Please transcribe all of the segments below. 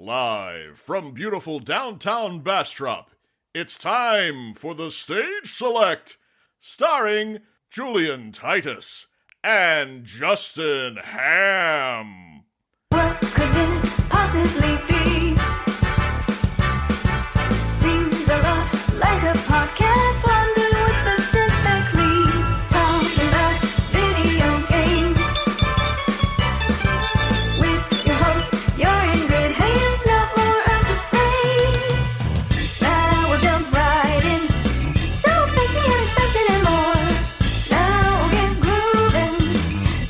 Live from beautiful downtown Bastrop, it's time for the Stage Select, starring Julian Titus and Justin Ham. What could this possibly be? Seems a lot like a podcast. Wonder what specifically. Talking about video games. With your hosts, you're in good hands. Not more of the same. Now we'll jump right in. So expect the unexpected and more. Now we'll get grooving.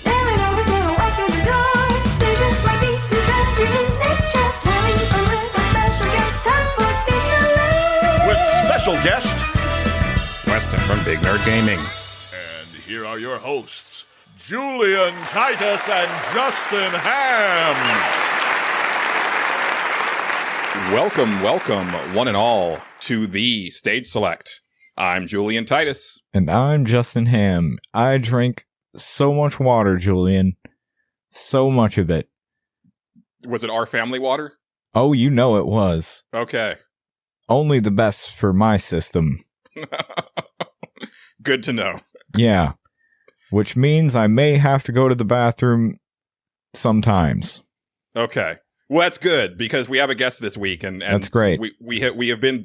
There we go, 'cause we'll walk through the door. There just might be some strategy in this. Just having fun with a special guest. Time for Stage Select. With special guest, Westen from Big Nerd Gaming. and here are your hosts, Julian Titus and Justin Ham. Welcome, one and all, to the Stage Select. I'm Julian Titus. And I'm Justin Ham. I drink so much water, Julian. So much of it. Was it our family water? Oh, you know it was. Okay. Only the best for my system. Good to know. Yeah. Which means I may have to go to the bathroom sometimes. Okay. Well, that's good because we have a guest this week, and That's great. We have been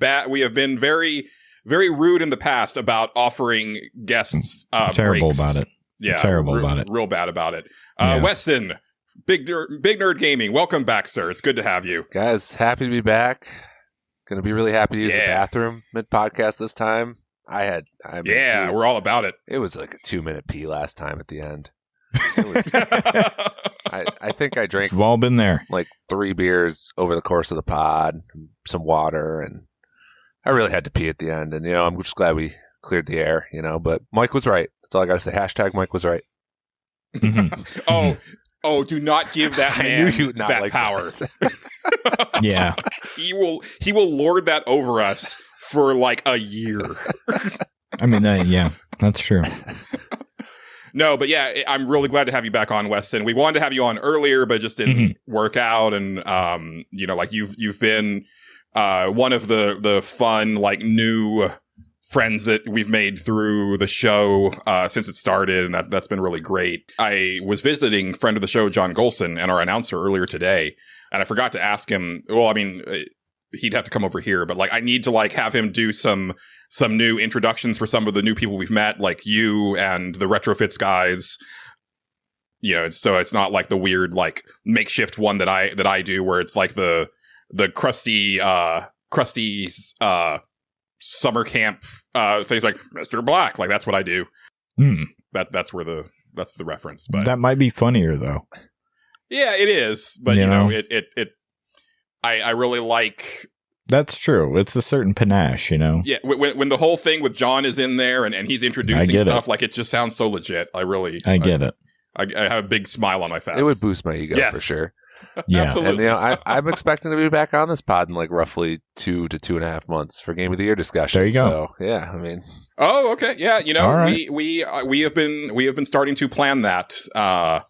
very, very rude in the past about offering guests Terrible breaks. about it. Yeah, Terrible about it. Real bad about it. Yeah. Weston, Big Nerd Gaming, welcome back, sir. It's good to have you. Guys, happy to be back. Gonna be really happy to use the Yeah. bathroom mid-podcast this time. Dude, We're all about it. it was like a 2-minute pee last time at the end. It was, I think I drank We've all been there. like 3 beers over the course of the pod, some water, and I really had to pee at the end. And, I'm just glad we cleared the air, but Mike was right. That's all I gotta say. Hashtag Mike was right. Oh, do not give that I man knew you would not that like power. that. Yeah. He will lord that over us for like a year. I mean, yeah, that's true. No, but yeah, I'm really glad to have you back on, Weston. We wanted to have you on earlier, but it just didn't work out. And like you've been one of the fun, like, new friends that we've made through the show since it started, and that's been really great. I was visiting friend of the show, John Gholson, and our announcer earlier today, and I forgot to ask him. Well, I mean, he'd have to come over here, but like I need to like have him do some new introductions for some of the new people we've met, like you and the Retrofits guys. So it's not like the weird like makeshift one that I do, where it's like the crusty summer camp things like Mr. Black. Like that's what I do. That's the reference. But That might be funnier, though. yeah, it is. But I really like. That's true. It's a certain panache, Yeah, when the whole thing with John is in there and he's introducing stuff, like it just sounds so legit. I get it. I have a big smile on my face. It would boost my ego for sure. Yeah. Absolutely. And I'm expecting to be back on this pod in like roughly 2 to 2.5 months for Game of the Year discussion. There you go. So yeah, I mean. Oh, okay. Yeah, All right. we have been starting to plan that. But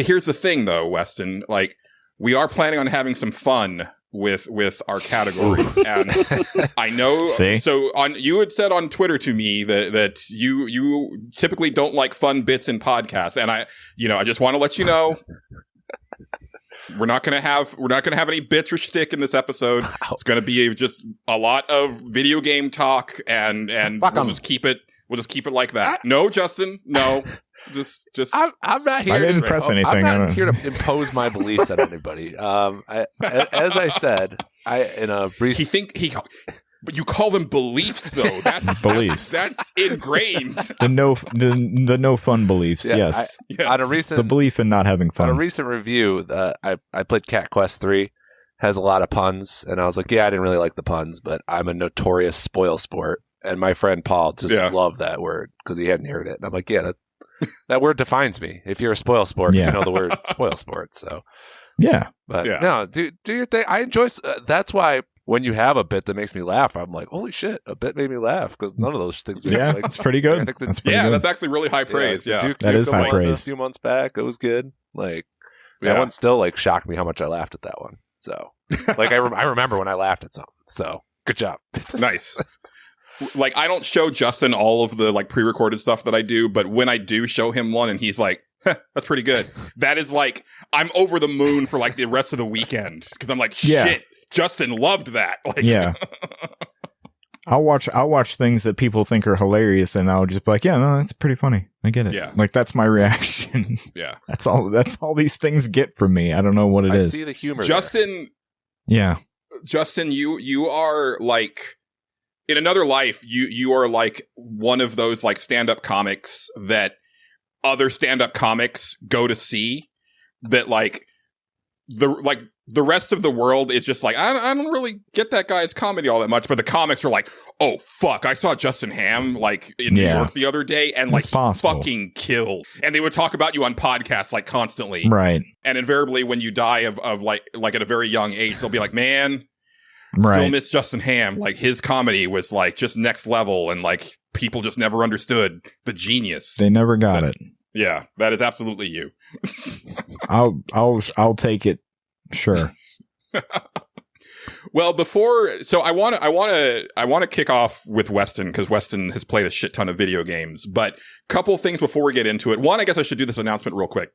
here's the thing, though, Weston. Like, we are planning on having some fun with our categories, and I know. See? So you had said on Twitter to me that you typically don't like fun bits in podcasts, and I just want to let you know we're not gonna have any bits or shtick in this episode. Wow. It's gonna be just a lot of video game talk, and we'll just keep it like that. No, Justin, no. Just I'm not here. I didn't press anything. I'm not here to impose my beliefs on anybody. As I said, but you call them beliefs, though. That's Beliefs. That's ingrained. The no fun beliefs. Yeah, Yes. on a recent The belief in not having on a fun. recent review, I played Cat Quest 3, has a lot of puns, and I was like, yeah, I didn't really like the puns, but I'm a notorious spoil sport, and my friend Paul just loved that word because he hadn't heard it, and I'm like, yeah, that word defines me. If you're a spoil sport, you know the word spoil sport. So Yeah. but no, do your thing. I enjoy. That's why when you have a bit that makes me laugh, I'm like, holy shit, a bit made me laugh, because none of those things. Yeah, like, it's pretty good. I think That's pretty good. That's actually really high praise. Yeah, Duke That is high one praise. A few months back, it was good. Like, That one still like shocked me how much I laughed at that one. So like I remember when I laughed at something. So good job. Nice. Like I don't show Justin all of the like pre-recorded stuff that I do, but when I do show him one and he's like, that's pretty good. That is like, I'm over the moon for like the rest of the weekend because I'm like, shit, Justin loved that. Like, yeah. I'll watch things that people think are hilarious and I'll just be like, yeah, no, that's pretty funny. I get it. Yeah. Like that's my reaction. Yeah. That's all these things get from me. I don't know what it is. I see the humor. Justin. There. Yeah. Justin, you are like, in another life, you are like one of those like stand-up comics that other stand-up comics go to see, that like the rest of the world is just like, I don't really get that guy's comedy all that much, but the comics are like, oh fuck, I saw Justin Ham like in New York the other day and like he fucking killed. And they would talk about you on podcasts like constantly. Right. And invariably when you die of like at a very young age, they'll be like, man, still miss Justin Ham. Like his comedy was like just next level and like people just never understood the genius. They never got it. Yeah, that is absolutely you. I'll take it. Sure. Well, so I want to kick off with Westen because Westen has played a shit ton of video games. But couple things before we get into it. One, I guess I should do this announcement real quick.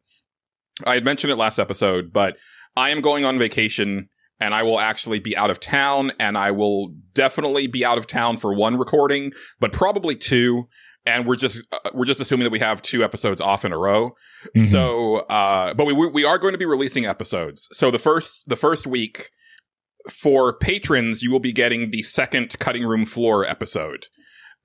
I had mentioned it last episode, but I am going on vacation and I will actually be out of town, and I will definitely be out of town for one recording, but probably two. And we're just assuming that we have 2 episodes off in a row. Mm-hmm. So, but we are going to be releasing episodes. So the first week for patrons, you will be getting the second Cutting Room Floor episode.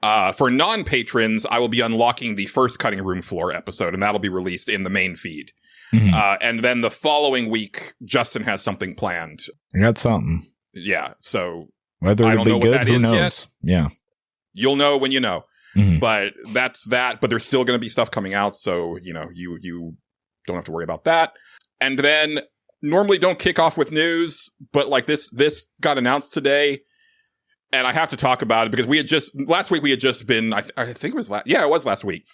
For non-patrons, I will be unlocking the first Cutting Room Floor episode, and that'll be released in the main feed. Mm-hmm. And then the following week, Justin has something planned. I got something. Yeah. So whether I don't know good, what that is knows? Yet. Yeah. You'll know when you know. Mm-hmm. But that's that. But there's still going to be stuff coming out. So, you know, you don't have to worry about that. And then normally don't kick off with news, but like this got announced today. And I have to talk about it because last week we had just been, I think it was it was last week.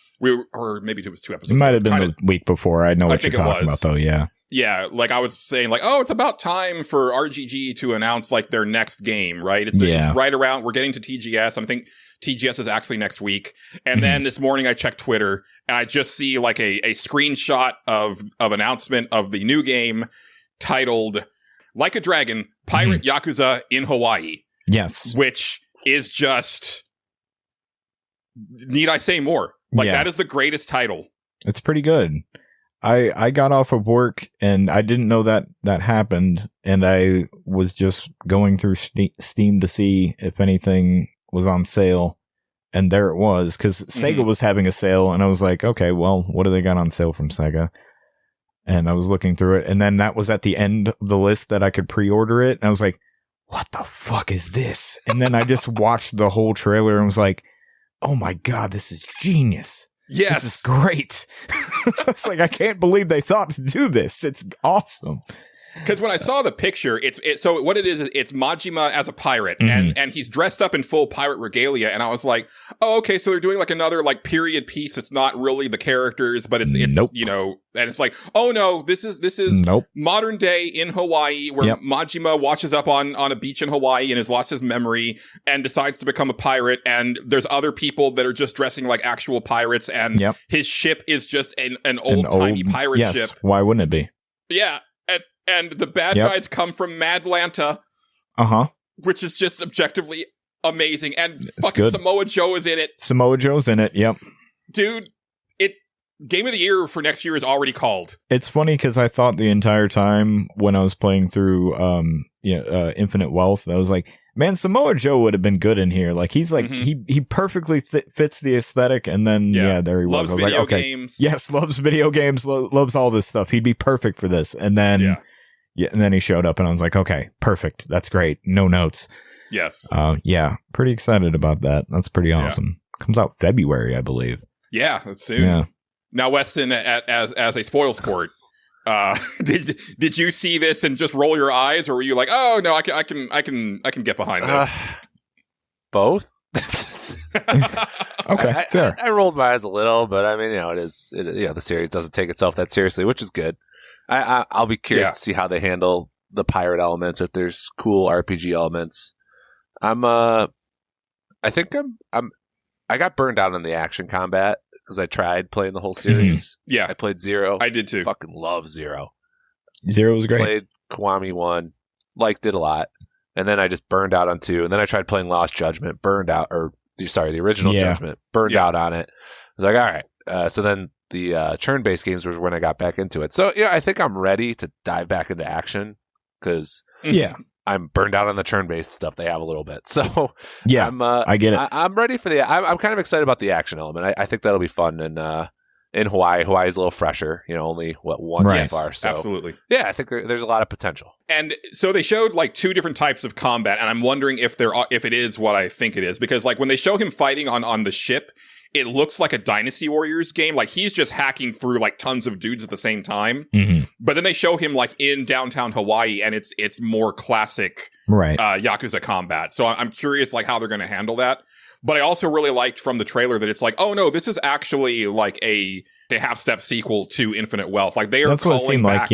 Or maybe it was 2 episodes. It might have been the week before. I know what you're talking about though. Yeah. Yeah. Like I was saying like, oh, it's about time for RGG to announce like their next game, right? It's right around, we're getting to TGS. I think TGS is actually next week. And then this morning I checked Twitter and I just see like a screenshot of announcement of the new game titled Like a Dragon, Pirate Yakuza in Hawaii. Yes. Which is just, need I say more? Like that is the greatest title. It's pretty good. I got off of work and I didn't know that happened. And I was just going through Steam to see if anything was on sale, and there it was, because Sega was having a sale, and I was like, okay, well, what do they got on sale from Sega? And I was looking through it, and then that was at the end of the list that I could pre-order it, and I was like, what the fuck is this? And then I just watched the whole trailer and was like, oh my god, this is genius. Yes. This is great. It's like, I can't believe they thought to do this. It's awesome. Because when I saw the picture, so what it is it's Majima as a pirate, and he's dressed up in full pirate regalia, and I was like, oh, okay, so they're doing like another like period piece. It's not really the characters, but it's you know, and it's like, oh no, this is modern day in Hawaii, where Majima washes up on a beach in Hawaii and has lost his memory and decides to become a pirate, and there's other people that are just dressing like actual pirates, and his ship is just an old-timey pirate ship. Why wouldn't it be? Yeah. And the bad guys come from Madlanta, which is just objectively amazing. And fucking Samoa Joe is in it. Samoa Joe's in it, yep. Dude, Game of the Year for next year is already called. It's funny because I thought the entire time when I was playing through Infinite Wealth, I was like, man, Samoa Joe would have been good in here. Like, he's like, he perfectly fits the aesthetic, and then, there he was. Loves video games. Yes, loves video games, loves all this stuff. He'd be perfect for this. And then, and then he showed up, and I was like, okay, perfect. That's great. No notes. Yes. Pretty excited about that. That's pretty awesome. Comes out February, I believe. Yeah, that's soon. Yeah. Now, Westen, as a spoil sport, did you see this and just roll your eyes, or were you like, oh no, I can get behind this? Both. Okay, fair. I rolled my eyes a little, but I mean, you know, the series doesn't take itself that seriously, which is good. I'll be curious to see how they handle the pirate elements, if there's cool RPG elements. I got burned out on the action combat because I tried playing the whole series. Yeah. I played Zero. I did too. Fucking love Zero. Zero was great. Played Kiwami 1, liked it a lot. And then I just burned out on 2. And then I tried playing Lost Judgment, the original Judgment, burned out on it. I was like, all right. So then the turn-based games was when I got back into it. So, I think I'm ready to dive back into action because I'm burned out on the turn-based stuff they have a little bit. So, I get it. I'm ready for I'm kind of excited about the action element. I think that'll be fun. And in Hawaii, Hawaii's a little fresher, only one so far. So, absolutely. Yeah, I think there's a lot of potential. And so they showed like 2 different types of combat, and I'm wondering if it is what I think it is, because like when they show him fighting on the ship, it looks like a Dynasty Warriors game. Like he's just hacking through like tons of dudes at the same time. Mm-hmm. But then they show him like in downtown Hawaii, and it's more classic Yakuza combat. So I'm curious like how they're going to handle that. But I also really liked from the trailer that it's like, oh no, this is actually like a half-step sequel to Infinite Wealth. Like they are calling back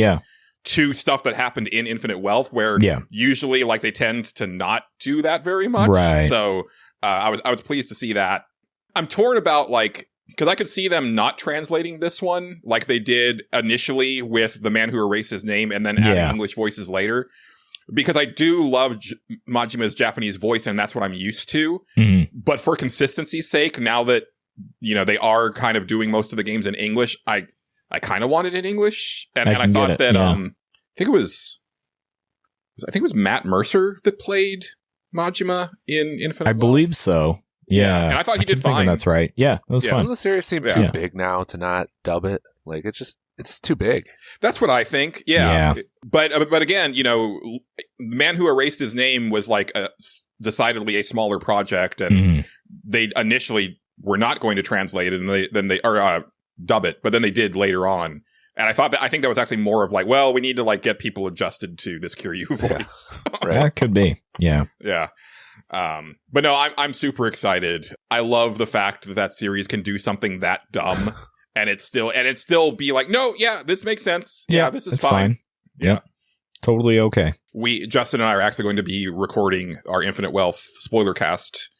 to stuff that happened in Infinite Wealth, where usually like they tend to not do that very much. Right. So I was pleased to see that. I'm torn about like, because I could see them not translating this one like they did initially with The Man Who Erased His Name and then adding English voices later. Because I do love Majima's Japanese voice, and that's what I'm used to. Mm-hmm. But for consistency's sake, now that they are kind of doing most of the games in English, I kind of want it in English. And I thought that I think it was Matt Mercer that played Majima in Infinite Wealth. Believe so. Yeah. And I thought he did fine. That's right. Yeah, it was fun. The series seems too big now to not dub it. Like it's too big. That's what I think. Yeah. But again, The Man Who Erased His Name was like decidedly a smaller project, and they initially were not going to translate it, and then dub it, but then they did later on. And I think that was actually more of like, well, we need to like get people adjusted to this Kiryu voice. Right. That could be. Yeah. Yeah. But no, I'm super excited. I love the fact that series can do something that dumb and it's still be like, no, this makes sense. Yeah, this is fine. Yeah. Totally okay. Justin and I are actually going to be recording our Infinite Wealth spoiler cast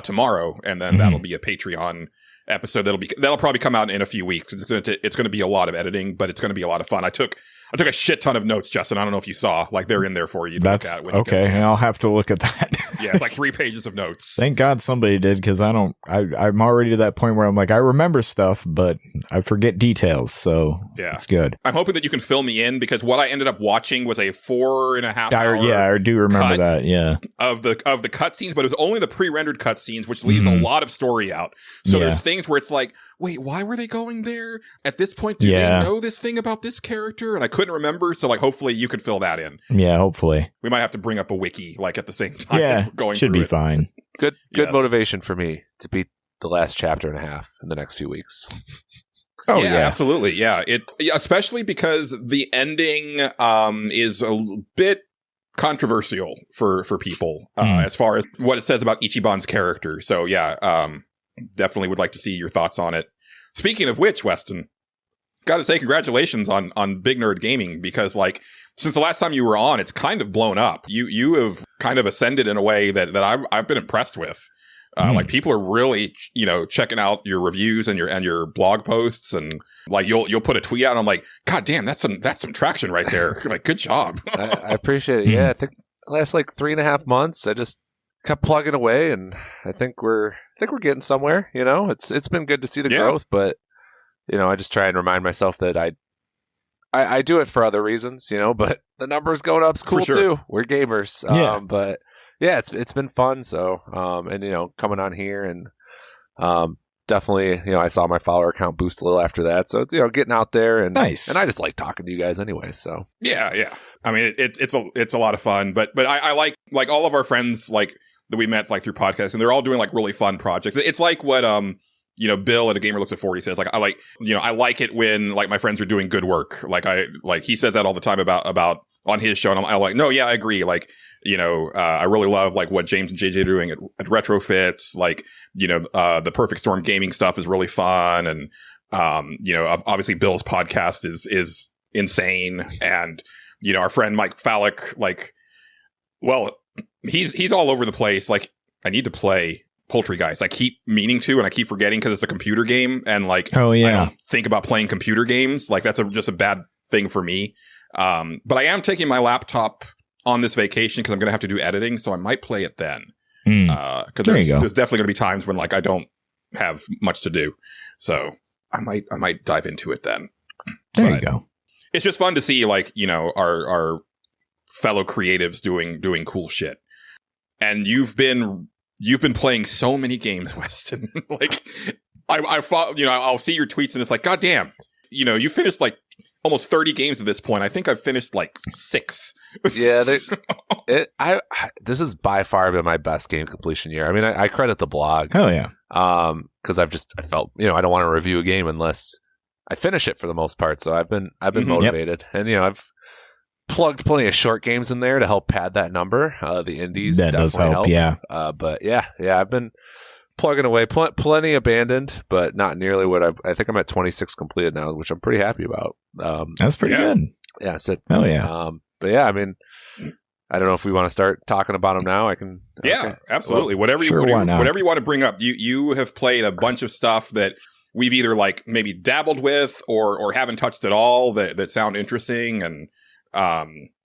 tomorrow, and then that'll be a Patreon episode that'll probably come out in a few weeks. It's going to be a lot of editing, but it's going to be a lot of fun. I took a shit ton of notes, Justin. I don't know if you saw. Like, they're in there for you to look at. When okay, and I'll have to look at that. Yeah, it's like 3 pages of notes. Thank God somebody did, because I'm already to that point where I'm like, I remember stuff, but I forget details, so it's good. I'm hoping that you can fill me in, because what I ended up watching was a 4.5 hour I do remember that, of the cutscenes, but it was only the pre-rendered cutscenes, which leaves a lot of story out. So there's things where it's like, wait, why were they going there? At this point, do they know this thing about this character? And I couldn't remember, so like hopefully you could fill that in. Yeah, hopefully. We might have to bring up a wiki like at the same time going should through be fine. Good motivation for me to beat the last chapter and a half in the next few weeks. Oh yeah, absolutely. Yeah, especially because the ending is a bit controversial for people as far as what it says about Ichiban's character. So definitely would like to see your thoughts on it. Speaking of which, Westen, got to say congratulations on Big Nerd Gaming, because like since the last time you were on, it's kind of blown up. You have kind of ascended in a way that I've been impressed with. Like people are really, checking out your reviews and your blog posts, and like you'll put a tweet out and I'm like, God damn, that's some traction right there. Like, good job. I appreciate it. Yeah, I think the last like 3.5 months, I just kept plugging away, and I think we're getting somewhere. It's been good to see the growth, but I just try and remind myself that I do it for other reasons, but the numbers going up's cool too. We're gamers. But yeah, it's been fun. So, and coming on here and, definitely, I saw my follower count boost a little after that. So, getting out there and nice. And I just like talking to you guys anyway. So yeah. I mean, it's a lot of fun, but I like all of our friends, like that we met like through podcasts, and they're all doing like really fun projects. It's like what, Bill at A Gamer Looks at 40 says, like, I like it when like my friends are doing good work. Like he says that all the time about on his show. And I'm like, no, yeah, I agree. Like, I really love like what James and JJ are doing at Retrofits. Like, the Perfect Storm gaming stuff is really fun. And, obviously Bill's podcast is insane. And, you know, our friend Mike Fallick, like, well, he's all over the place. Like, I need to play Poultry Guys. I keep meaning to, and I keep forgetting because it's a computer game. And like, Oh, yeah. I don't think about playing computer games. Like, that's just a bad thing for me. But I am taking my laptop on this vacation because I'm going to have to do editing. So I might play it then. Because there's definitely going to be times when like I don't have much to do. So I might dive into it then. There you go. It's just fun to see, like, you know, our fellow creatives doing cool shit. And you've been playing so many games, Weston. Like, I thought, you know, I'll see your tweets and it's like, God damn, you know, you finished like almost 30 games at this point. I think I've finished like 6. Yeah, this has by far been my best game completion year. I mean, I credit the blog. Hell yeah. Because I felt, you know, I don't want to review a game unless I finish it for the most part. So I've been motivated, and you know, I've plugged plenty of short games in there to help pad that number. The indies that definitely does help. Yeah. But yeah, I've been plugging away. Plenty abandoned, but not nearly what I think I'm at 26 completed now, which I'm pretty happy about. That's pretty good. Yeah. So, hell yeah. But yeah, I mean, I don't know if we want to start talking about them now. I can. Yeah, okay. absolutely. Whatever you want to bring up. You have played a bunch of stuff that we've either like maybe dabbled with or haven't touched at all that sound interesting. And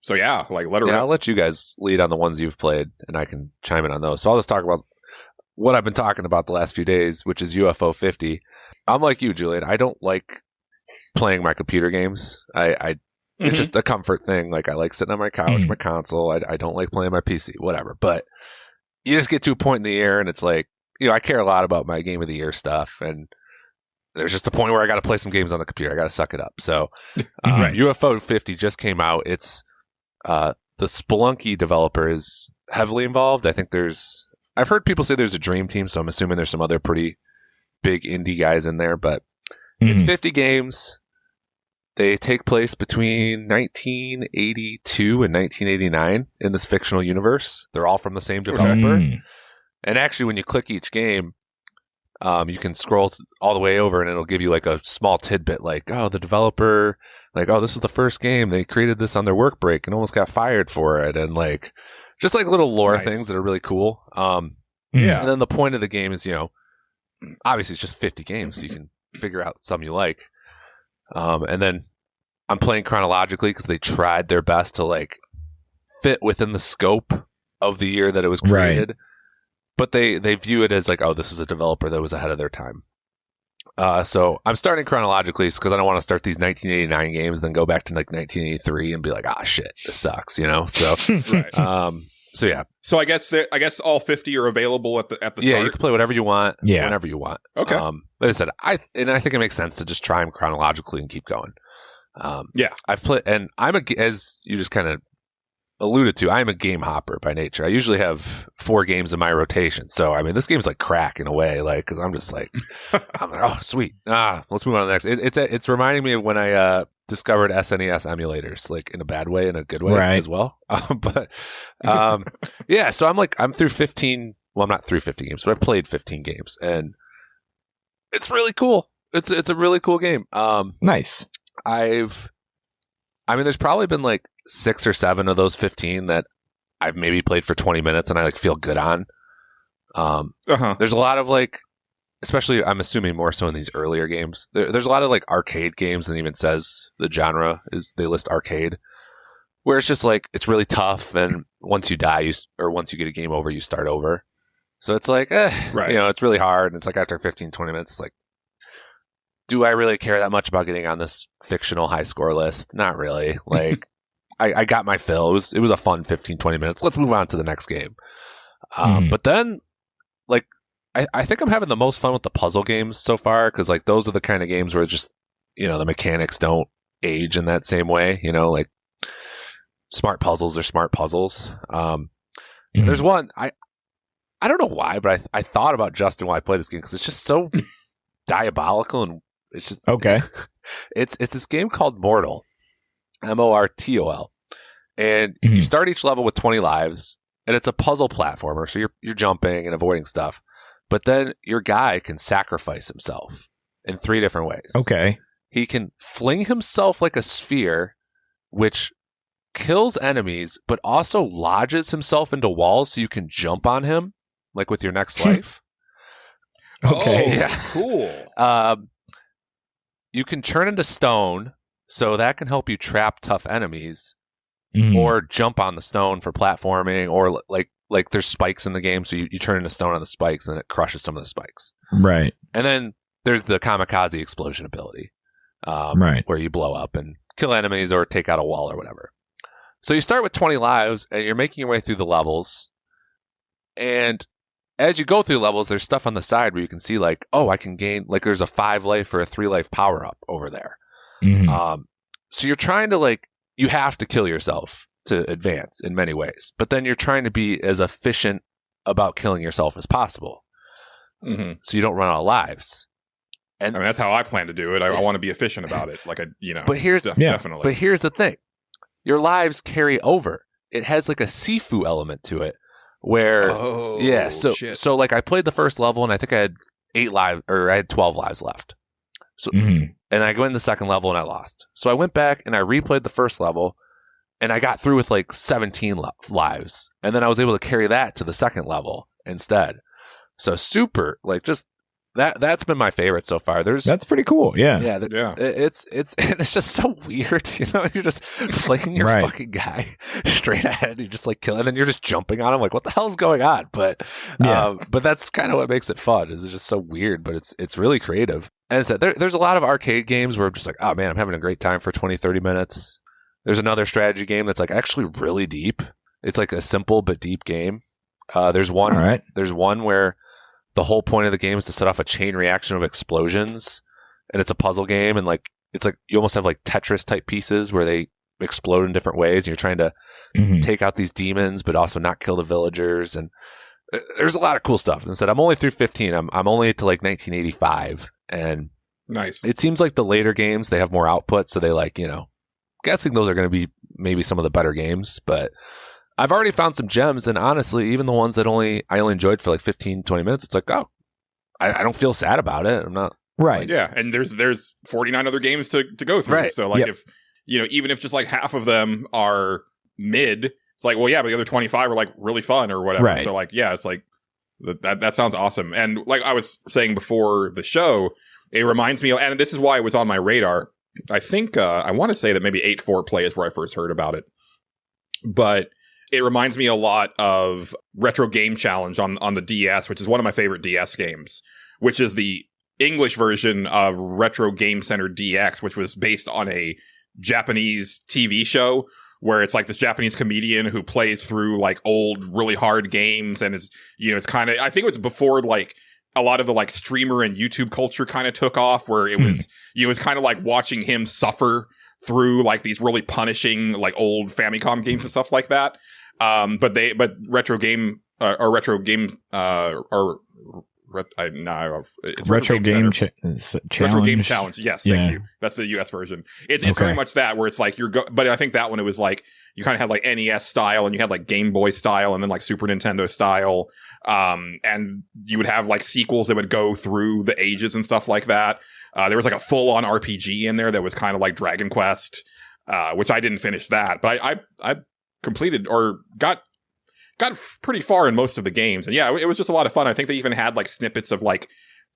so yeah, like let her. Yeah, I'll let you guys lead on the ones you've played, and I can chime in on those. So I'll just talk about what I've been talking about the last few days, which is UFO 50. I'm like you, Julian. I don't like playing my computer games. It's just a comfort thing. Like, I like sitting on my couch, my console. I don't like playing my PC, whatever. But you just get to a point in the year, and it's like, you know, I care a lot about my game of the year stuff, and there's just a point where I got to play some games on the computer. I got to suck it up. So, UFO 50 just came out. It's the Spelunky developer is heavily involved. I think I've heard people say there's a dream team, so I'm assuming there's some other pretty big indie guys in there. But it's 50 games. They take place between 1982 and 1989 in this fictional universe. They're all from the same developer. And actually, when you click each game, you can scroll all the way over and it'll give you like a small tidbit like, oh, the developer, like, oh, this is the first game. They created this on their work break and almost got fired for it. And like, just like little lore things that are really cool. And then the point of the game is, you know, obviously it's just 50 games. So you can figure out some you like. And then I'm playing chronologically because they tried their best to like fit within the scope of the year that it was created. Right. But they view it as like, oh, this is a developer that was ahead of their time. So I'm starting chronologically because I don't want to start these 1989 games, then go back to like 1983 and be like, ah, shit, this sucks, you know? So, so yeah. So I guess all 50 are available at the start. Yeah, you can play whatever you want, whenever you want. Okay. Like I said, I think it makes sense to just try them chronologically and keep going. I've played, and as you just kind of alluded to, I'm a game hopper by nature. I usually have 4 games in my rotation. So, I mean, this game's like crack in a way, like, because I'm just like, I'm like, oh, sweet. Let's move on to the next. It's reminding me of when I discovered SNES emulators, like in a bad way, in a good way as well. Yeah, so I'm through 15. Well, I'm not through 50 games, but I've played 15 games, and it's really cool. It's a really cool game. Nice. There's probably been like 6 or 7 of those 15 that I've maybe played for 20 minutes and I like feel good on. There's a lot of like, especially I'm assuming more so in these earlier games, there's a lot of like arcade games, and it even says the genre is, they list arcade, where it's just like, it's really tough. And once you die, once you get a game over, you start over. So it's like, you know, it's really hard. And it's like after 15, 20 minutes, it's like, do I really care that much about getting on this fictional high score list? Not really. Like, I got my fill. It was a fun 15, 20 minutes. Let's move on to the next game. But then, like, I think I'm having the most fun with the puzzle games so far, because, like, those are the kind of games where just, you know, the mechanics don't age in that same way. You know, like, smart puzzles are smart puzzles. There's one, I don't know why, but I thought about Justin while I played this game, because it's just so diabolical, and it's just okay. It's this game called Mortal, Mortol, and you start each level with 20 lives, and it's a puzzle platformer. So you're jumping and avoiding stuff, but then your guy can sacrifice himself in 3 different ways. Okay, he can fling himself like a sphere, which kills enemies, but also lodges himself into walls so you can jump on him, like with your next life. Okay. Oh, cool. You can turn into stone, so that can help you trap tough enemies, Mhm. or jump on the stone for platforming, or like there's spikes in the game, so you turn into stone on the spikes, and then it crushes some of the spikes. Right. And then there's the kamikaze explosion ability, Right. where you blow up and kill enemies or take out a wall or whatever. So you start with 20 lives, and you're making your way through the levels. And as you go through levels, there's stuff on the side where you can see, like, oh, I can gain, like, there's a 5 life or a 3 life power up over there. Mhm. So you're trying to, like, you have to kill yourself to advance in many ways, but then you're trying to be as efficient about killing yourself as possible, Mm-hmm. so you don't run out of lives. I mean, that's how I plan to do it. I want to be efficient about it. Like, But here's definitely. But here's the thing: your lives carry over. It has like a Sifu element to it, where So like I played the first level, and I think I had 8 lives, or I had 12 lives left. So, Mhm. and I go in the second level, and I lost. So I went back and I replayed the first level, and I got through with like 17 lives, and then I was able to carry that to the second level instead. So super, like, just that's been my favorite so far. That's pretty cool. Yeah. It's and it's just so weird, you know. You're just flinging your Right. fucking guy straight ahead. You just like kill, and then you're just jumping on him. Like, what the hell's going on? But but that's kind of what makes it fun. Is it's just so weird, but it's really creative. And as I said, there's a lot of arcade games where I'm just like, oh man, I'm having a great time for 20-30 minutes. There's another strategy game that's like actually really deep. It's like a simple but deep game. There's one. All right. There's one where the whole point of the game is to set off a chain reaction of explosions, and it's a puzzle game, and like it's like you almost have like Tetris type pieces where they explode in different ways, and you're trying to Mhm. take out these demons, but also not kill the villagers. And there's a lot of cool stuff. And I said, I'm only through 15. I'm only to like 1985, and Nice. it seems like the later games they have more output, so they like, you know, guessing those are going to be maybe some of the better games, but I've already found some gems, and honestly, even the ones that I only enjoyed for like 15-20 minutes, it's like, oh, I don't feel sad about it. I'm not Right. Yeah, and there's 49 other games to go through. Right. So like Yep. if even if just like half of them are mid, it's like, well, yeah, but the other 25 are like really fun or whatever. Right. So like, yeah, it's like that sounds awesome. And like I was saying before the show, it reminds me, and this is why it was on my radar. I think I want to say that maybe 8-4 Play is where I first heard about it, but it reminds me a lot of Retro Game Challenge on the DS, which is one of my favorite DS games, which is the English version of Retro Game Center DX, which was based on a Japanese TV show where it's like this Japanese comedian who plays through like old, really hard games. And it's kind of, I think it was before like a lot of the like streamer and YouTube culture kind of took off, where it was, it was kind of like watching him suffer through like these really punishing like old Famicom games and stuff like that. But Retro Game it's Retro Game Center. Challenge. Retro Game Challenge. Yes, Yeah. thank you. That's the US version. It's Okay. very much that, where it's like but I think that one, it was like you kind of had like NES style, and you had like Game Boy style, and then like Super Nintendo style. And you would have like sequels that would go through the ages and stuff like that. There was like a full on RPG in there that was kind of like Dragon Quest, which I didn't finish that, but I completed or got pretty far in most of the games. And yeah, it was just a lot of fun. I think they even had like snippets of like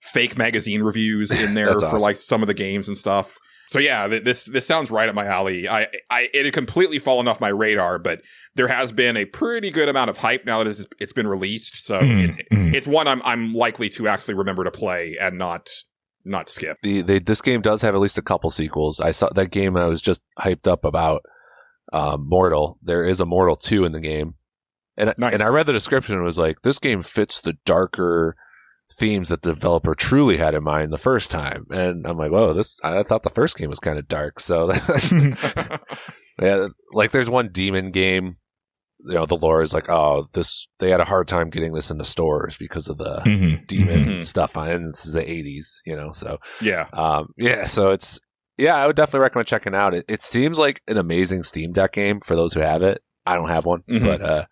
fake magazine reviews in there for awesome. like some of the games and stuff. So yeah, this sounds right up my alley. It had completely fallen off my radar, but there has been a pretty good amount of hype now that it's been released. So it's one I'm likely to actually remember to play and not skip. This game does have at least a couple sequels. I saw that game I was just hyped up about, Mortal. There is a Mortal 2 in the game. And Nice. and I read the description, and it was like, this game fits the darker themes that the developer truly had in mind the first time. And I'm like, whoa, I thought the first game was kind of dark. So yeah, like there's one demon game, you know, the lore is like, oh, they had a hard time getting this into stores because of the demon stuff on it. And this is the 80s, you know, so Yeah. so I would definitely recommend checking out. It seems like an amazing Steam Deck game for those who have it. I don't have one, but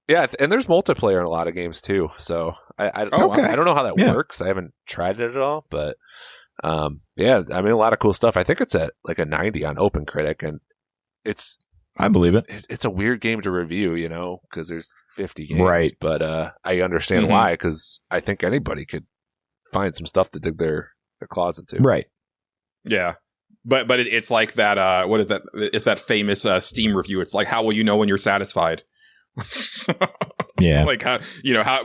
yeah, and there's multiplayer in a lot of games too. So I don't know how that works. I haven't tried it at all, but Yeah, I mean, a lot of cool stuff. I think it's at like a 90 on OpenCritic, and I believe it. it's a weird game to review, you know, because there's 50 games. Right. But I understand why, because I think anybody could find some stuff to dig their claws into. Right. Yeah. But it's like that, what is that? It's that famous Steam review. It's like, how will you know when you're satisfied? Yeah. Like,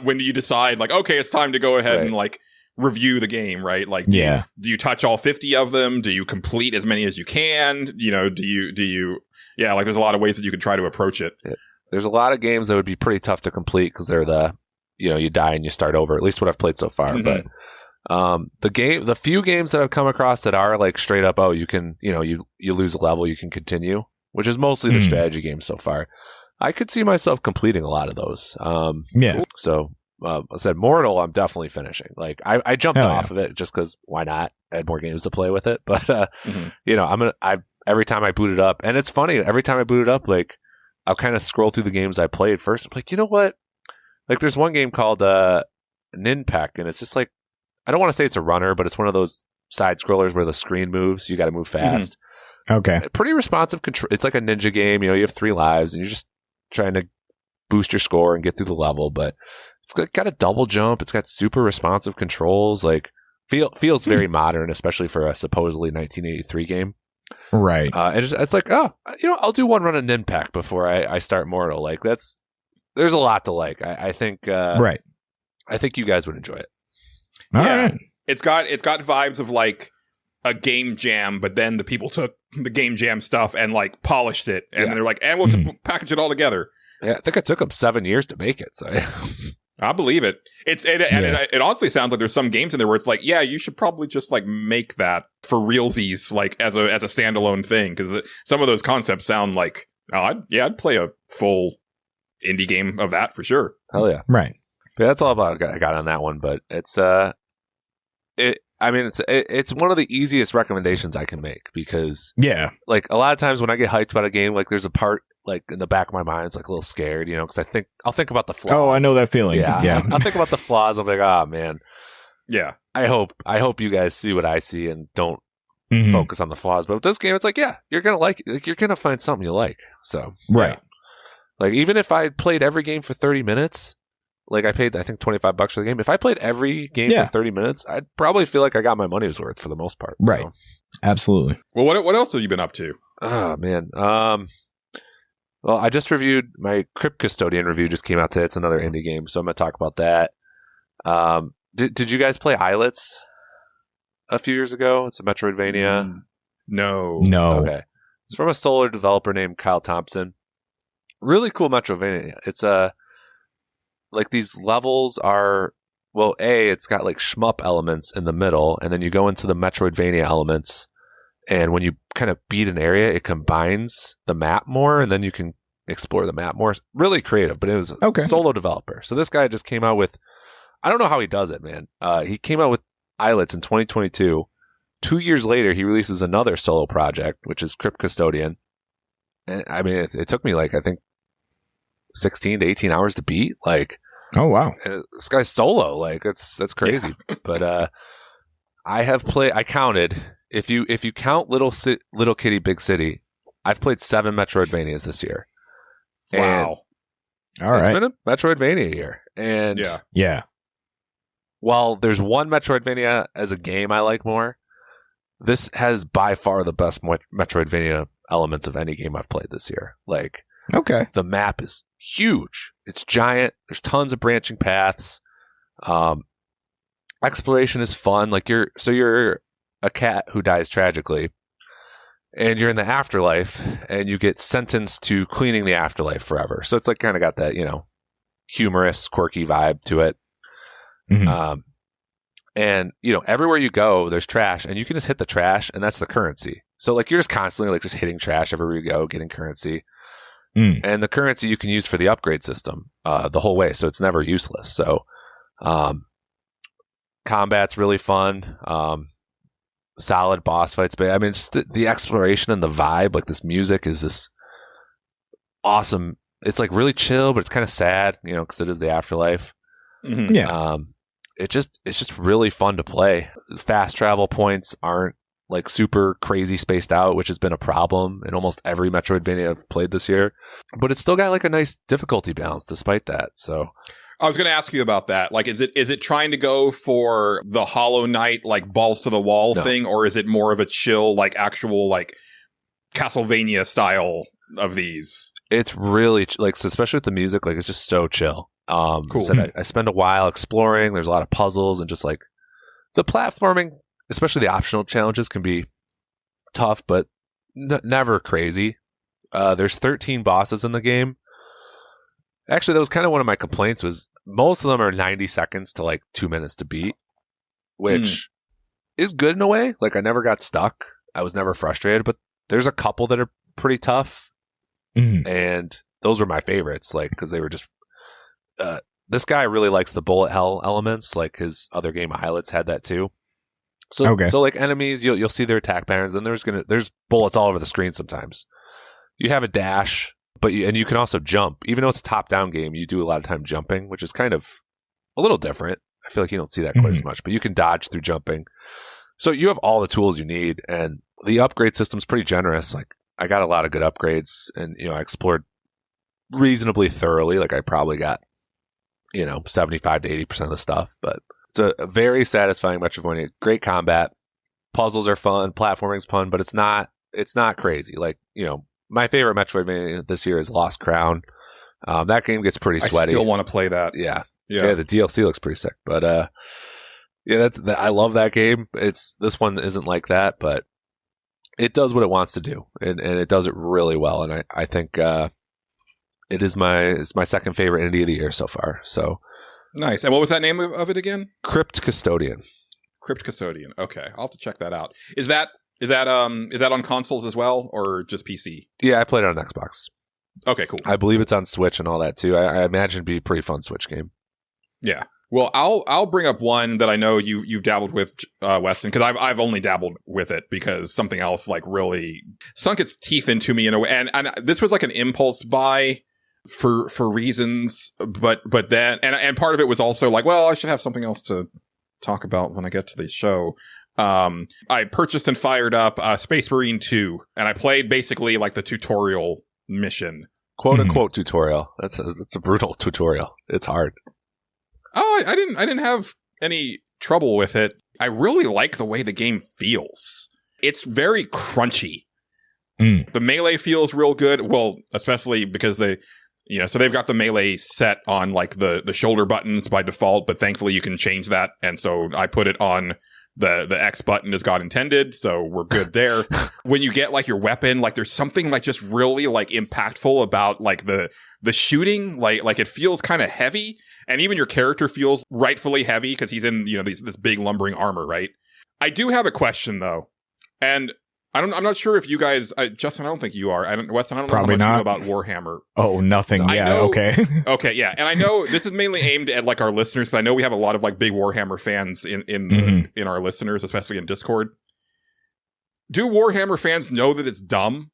when do you decide, like, okay, it's time to go ahead and, like, review the game, right? Like, do you touch all 50 of them? Do you complete as many as you can? You know, do you like, there's a lot of ways that you can try to approach it. Yeah. There's a lot of games that would be pretty tough to complete because they're you die and you start over, at least what I've played so far. But the few games that I've come across that are like straight up, you can, you lose a level, you can continue, which is mostly the strategy games so far. I could see myself completing a lot of those. So I said Mortal, I'm definitely finishing. Like I jumped off of it just because why not? I had more games to play with it. But every time I boot it up, and it's funny, every time I boot it up, like I'll kind of scroll through the games I played first. I'm like, you know what? Like there's one game called Ninpak, and it's just like, I don't want to say it's a runner, but it's one of those side scrollers where the screen moves. You got to move fast. Okay. Pretty responsive control. It's like a ninja game. You have 3 lives, and you're just trying to boost your score and get through the level. But it's got a double jump. It's got super responsive controls. Like feels very modern, especially for a supposedly 1983 game. Right. And it's like, I'll do one run of Ninpak before I start Mortal. Like there's a lot to like. I think. Right. I think you guys would enjoy it. All right. It's got vibes of like a game jam, but then the people took the game jam stuff and like polished it, and they're like, and we'll just package it all together. Yeah, I think it took them 7 years to make it. So I believe it. It honestly sounds like there's some games in there where it's like, yeah, you should probably just like make that for realsies, like as a standalone thing, because some of those concepts sound like, I'd play a full indie game of that for sure. Hell yeah, right. Yeah, that's all I got on that one. But it's it's one of the easiest recommendations I can make because like a lot of times when I get hyped about a game, like there's a part like in the back of my mind, it's like a little scared, because I'll think about the flaws. Oh, I know that feeling. Yeah. I'll think about the flaws. I'm like, oh man. Yeah. I hope you guys see what I see and don't focus on the flaws. But with this game, it's like, yeah, you're gonna like it. Like, you're gonna find something you like. So right. Like even if I played every game for 30 minutes. Like I paid, I think, $25 for the game. If I played every game for 30 minutes, I'd probably feel like I got my money's worth for the most part. Right. So. Absolutely. Well, what else have you been up to? Oh, man. Well, I just reviewed my Crypt Custodian review just came out today. It's another indie game, so I'm going to talk about that. Did you guys play Islets a few years ago? It's a Metroidvania. No. Okay. It's from a solo developer named Kyle Thompson. Really cool Metroidvania. It's like these levels are, well, it's got like shmup elements in the middle, and then you go into the Metroidvania elements, and when you kind of beat an area, it combines the map more, and then you can explore the map more. Really creative, but it was a solo developer. So this guy just came out with, I don't know how he does it, man. He came out with Islets in 2022. 2 years later, he releases another solo project, which is Crypt Custodian. And I mean, it took me like, I think, 16 to 18 hours to beat. Like, oh wow, this guy's solo. Like that's crazy. But I counted, if you count Little Kitty Big City, I've played 7 Metroidvanias this year. Wow. All right. It's been a Metroidvania year. And yeah. While there's one Metroidvania as a game I like more, this has by far the best Metroidvania elements of any game I've played this year. Like, the map is huge. It's giant. There's tons of branching paths. Exploration is fun. Like you're a cat who dies tragically, and you're in the afterlife, and you get sentenced to cleaning the afterlife forever. So it's like kind of got that, humorous, quirky vibe to it. Mm-hmm. And everywhere you go, there's trash, and you can just hit the trash, and that's the currency. So like you're just constantly like just hitting trash everywhere you go, getting currency. And the currency you can use for the upgrade system the whole way, so it's never useless. So combat's really fun. Solid boss fights, but I mean, just the exploration and the vibe, like this music is this awesome. It's like really chill, but it's kind of sad, because it is the afterlife. Mm-hmm. Yeah. it's just really fun to play. Fast travel points aren't like super crazy spaced out, which has been a problem in almost every Metroidvania I've played this year. But it's still got like a nice difficulty balance despite that. So I was going to ask you about that. Like, is it trying to go for the Hollow Knight, like balls to the wall thing, or is it more of a chill, like actual, like Castlevania style of these? It's really like, especially with the music, like it's just so chill. Cool. So I spend a while exploring. There's a lot of puzzles and just like the platforming, especially the optional challenges, can be tough, but never crazy. There's 13 bosses in the game. Actually, that was kind of one of my complaints, was most of them are 90 seconds to like 2 minutes to beat, which is good in a way. Like I never got stuck. I was never frustrated, but there's a couple that are pretty tough. And those were my favorites, like, because they were just, this guy really likes the bullet hell elements. Like his other game, Islets, had that too. So like enemies, you'll see their attack patterns. Then there's bullets all over the screen. Sometimes you have a dash, but you can also jump. Even though it's a top-down game, you do a lot of time jumping, which is kind of a little different. I feel like you don't see that quite as much, but you can dodge through jumping. So you have all the tools you need, and the upgrade system's pretty generous. Like I got a lot of good upgrades, and I explored reasonably thoroughly. Like I probably got 75 to 80% of the stuff, but it's a very satisfying Metroidvania. Great combat, puzzles are fun, platforming's fun, but it's not crazy. Like my favorite Metroidvania this year is Lost Crown. That game gets pretty sweaty. I still want to play that. Yeah. The DLC looks pretty sick, but I love that game. This one isn't like that, but it does what it wants to do, and it does it really well. And I think it's my second favorite indie of the year so far. So nice. And what was that name of it again? Crypt Custodian. Crypt Custodian. Okay, I'll have to check that out. Is that on consoles as well, or just PC? Yeah, I played it on Xbox. Okay, cool. I believe it's on Switch and all that too. I imagine it'd be a pretty fun Switch game. Yeah. Well, I'll bring up one that I know you've dabbled with, Westen, because I've only dabbled with it because something else like really sunk its teeth into me in a way, and this was like an impulse buy for reasons, but then and part of it was also like, well, I should have something else to talk about when I get to the show. I purchased and fired up Space Marine 2, and I played basically like the tutorial mission, quote unquote tutorial. That's a brutal tutorial. It's hard. Oh, I didn't have any trouble with it. I really like the way the game feels. It's very crunchy. The melee feels real good. Well, especially because so they've got the melee set on like the shoulder buttons by default, but thankfully you can change that. And so I put it on the X button as God intended. So we're good there. When you get like your weapon, like there's something like just really like impactful about like the shooting, like it feels kind of heavy. And even your character feels rightfully heavy because he's in, this big lumbering armor, right? I do have a question though. And I'm not sure if you guys, Justin, I don't think you are. Weston, I don't know how much you know about Warhammer. Oh, nothing. Okay. Okay, yeah. And I know this is mainly aimed at like our listeners, because I know we have a lot of like big Warhammer fans in our listeners, especially in Discord. Do Warhammer fans know that it's dumb?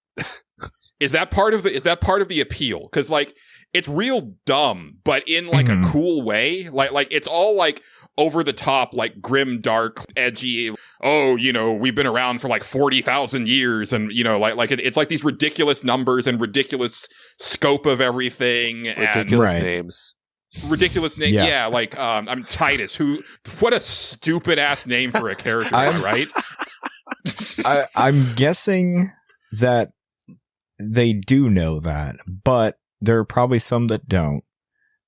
Is that part of the appeal? Because like it's real dumb, but in like a cool way. Like it's all like over the top, like grim, dark, edgy. Oh, we've been around for like 40,000 years, and it's like these ridiculous numbers and ridiculous scope of everything, ridiculous names. Ridiculous name, yeah. Like I'm Titus. What a stupid ass name for a character, right? I'm guessing that they do know that, but there are probably some that don't.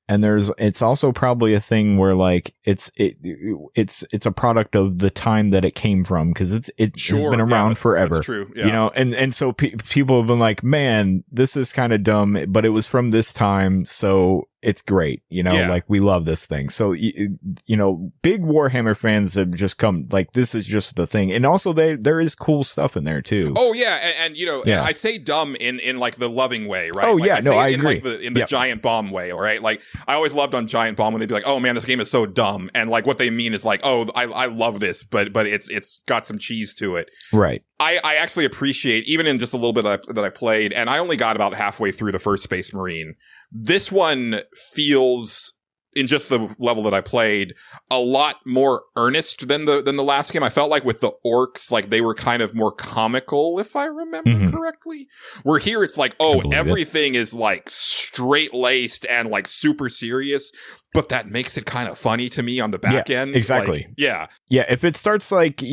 And it's also probably a thing where like it's a product of the time that it came from, because it's been around forever. That's true. Yeah. And so people have been like, man, this is kind of dumb, but it was from this time, so it's great. Like we love this thing. So big Warhammer fans have just come like, this is just the thing. And also there is cool stuff in there too. Oh yeah, and I say dumb in like the loving way, right? Oh like, yeah, I agree. Like in the Giant Bomb way, right? Like I always loved on Giant Bomb when they'd be like, "Oh man, this game is so dumb," and like what they mean is like, "Oh, I love this, but it's got some cheese to it." Right. I actually appreciate, even in just a little bit that I played, and I only got about halfway through the first Space Marine. This one feels in just the level that I played, a lot more earnest than the last game. I felt like with the orcs, like they were kind of more comical, if I remember correctly. Where here it's like, oh, everything is like straight laced and like super serious, but that makes it kind of funny to me on the back end. Exactly. Like, yeah. If it starts like,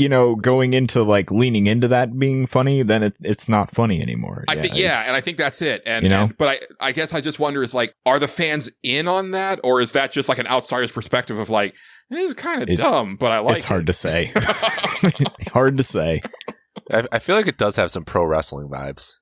going into like leaning into that being funny, then it's not funny anymore. I think, and I think that's it. And, but I guess I just wonder is like, are the fans in on that? Or is that just like an outsider's perspective of like, this is kind of dumb, but I like it? It's hard to say. Hard to say. I feel like it does have some pro wrestling vibes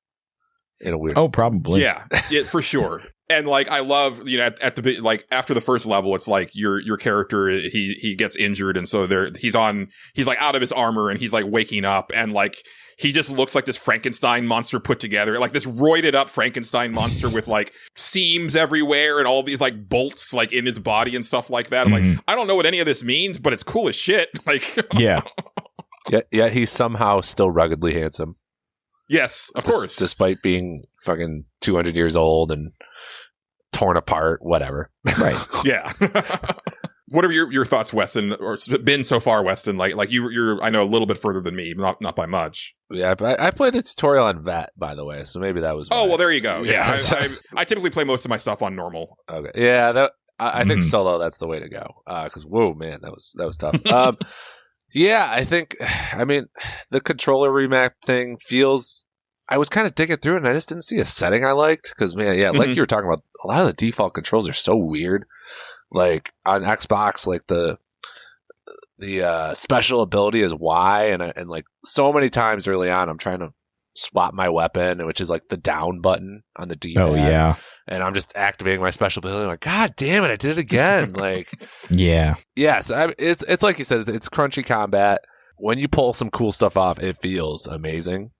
in a weird. Oh, probably. Yeah, for sure. And like I love, at the like after the first level, it's like your character he gets injured, and so he's like out of his armor, and he's like waking up, and like he just looks like this Frankenstein monster put together, like this roided up Frankenstein monster with like seams everywhere and all these like bolts like in his body and stuff like that. I'm like, I don't know what any of this means, but it's cool as shit. Like, yeah. Yet he's somehow still ruggedly handsome. Yes, of course. Despite being fucking 200 years old and torn apart, whatever. Right. Yeah. What are your thoughts, Westen, or been so far, Westen? Like you're I know a little bit further than me, not by much. Yeah, but I played the tutorial on Vet, by the way, so maybe that was. Oh well, there you go. Yeah, I typically play most of my stuff on normal. Okay. Yeah, I think solo. That's the way to go. Because whoa, man, that was tough. Yeah, I think. I mean, the controller remap thing feels. I was kind of digging through it, and I just didn't see a setting I liked. Because man, yeah, like you were talking about, a lot of the default controls are so weird. Like on Xbox, like the special ability is Y, and like so many times early on, I'm trying to swap my weapon, which is like the down button on the D-pad. Oh yeah, and I'm just activating my special ability. I'm like, God damn it, I did it again! Like, yeah. So it's like you said, it's crunchy combat. When you pull some cool stuff off, it feels amazing.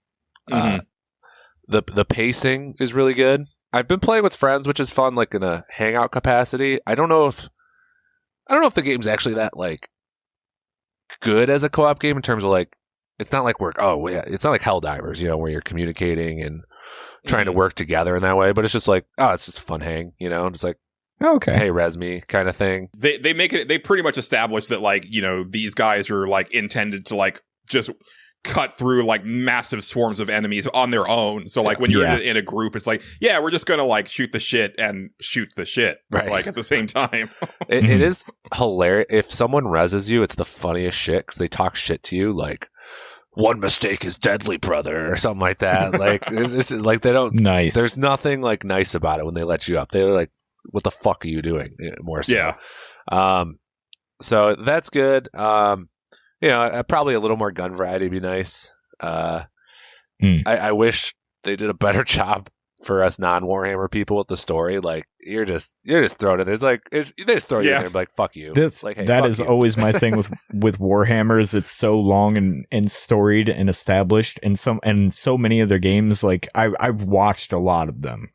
The pacing is really good. I've been playing with friends, which is fun, like in a hangout capacity. I don't know if the game's actually that like good as a co-op game in terms of like, it's not like it's not like Helldivers, where you're communicating and trying to work together in that way. But it's just like, it's just a fun hang, just like, okay, hey, res me kind of thing. They make it. They pretty much establish that like these guys are like intended to like just cut through like massive swarms of enemies on their own. So like when you're in a group, it's like, yeah, we're just gonna like shoot the shit, right? Like at the same time. It is hilarious. If someone reses you, it's the funniest shit because they talk shit to you like, one mistake is deadly, brother, or something like that. Like it's like they don't. Nice. There's nothing like nice about it when they let you up. They're like, what the fuck are you doing? More so. Yeah. So that's good. Probably a little more gun variety would be nice. I wish they did a better job for us non-Warhammer people with the story. Like you're just throwing it. It's like they just throw you in there and be like, fuck you. Like, hey, that is always my thing with Warhammers. It's so long and storied and established, and so many of their games. Like I've watched a lot of them.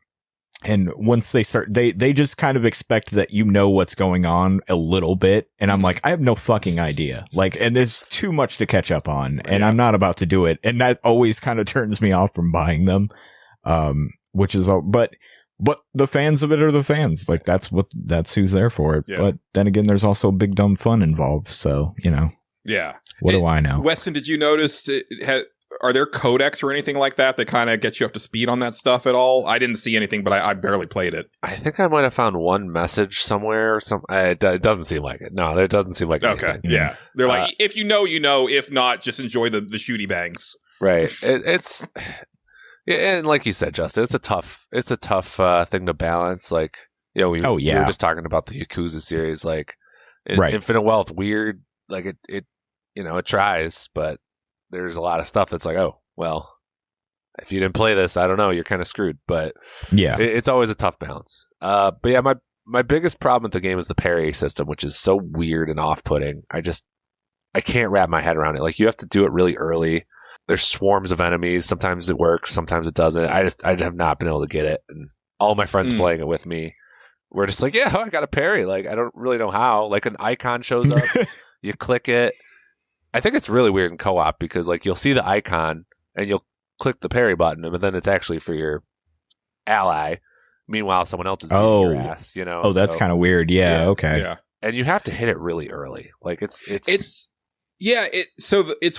And once they start, they just kind of expect that what's going on a little bit. And I'm like, I have no fucking idea. Like, and there's too much to catch up on, and I'm not about to do it. And that always kind of turns me off from buying them. Which is all, but the fans of it are the fans. Like that's who's there for it. Yeah. But then again, there's also big dumb fun involved. So, yeah. What do I know? Weston, did you notice are there codecs or anything like that kind of get you up to speed on that stuff at all? I didn't see anything, but I barely played it. I think I might have found one message somewhere or something. It doesn't seem like it. No, it doesn't seem like okay. Anything. Yeah. They're like, if you know. If not, just enjoy the shooty bangs. Right. It's and like you said, Justin, it's a tough thing to balance. Like, we were just talking about the Yakuza series, like Infinite Wealth, weird. Like it tries, but there's a lot of stuff that's like, oh, well, if you didn't play this, I don't know, you're kind of screwed. But yeah, it's always a tough balance. But yeah, my biggest problem with the game is the parry system, which is so weird and off-putting. I can't wrap my head around it. Like, you have to do it really early. There's swarms of enemies. Sometimes it works, sometimes it doesn't. I have not been able to get it. And all my friends playing it with me, we're just like, yeah, I got a parry. Like, I don't really know how. Like, an icon shows up, you click it. I think it's really weird in co-op because, like, you'll see the icon and you'll click the parry button, but then it's actually for your ally. Meanwhile, someone else is beating your ass, you know? Oh, that's kind of weird. Yeah, okay. Yeah. And you have to hit it really early. Like it's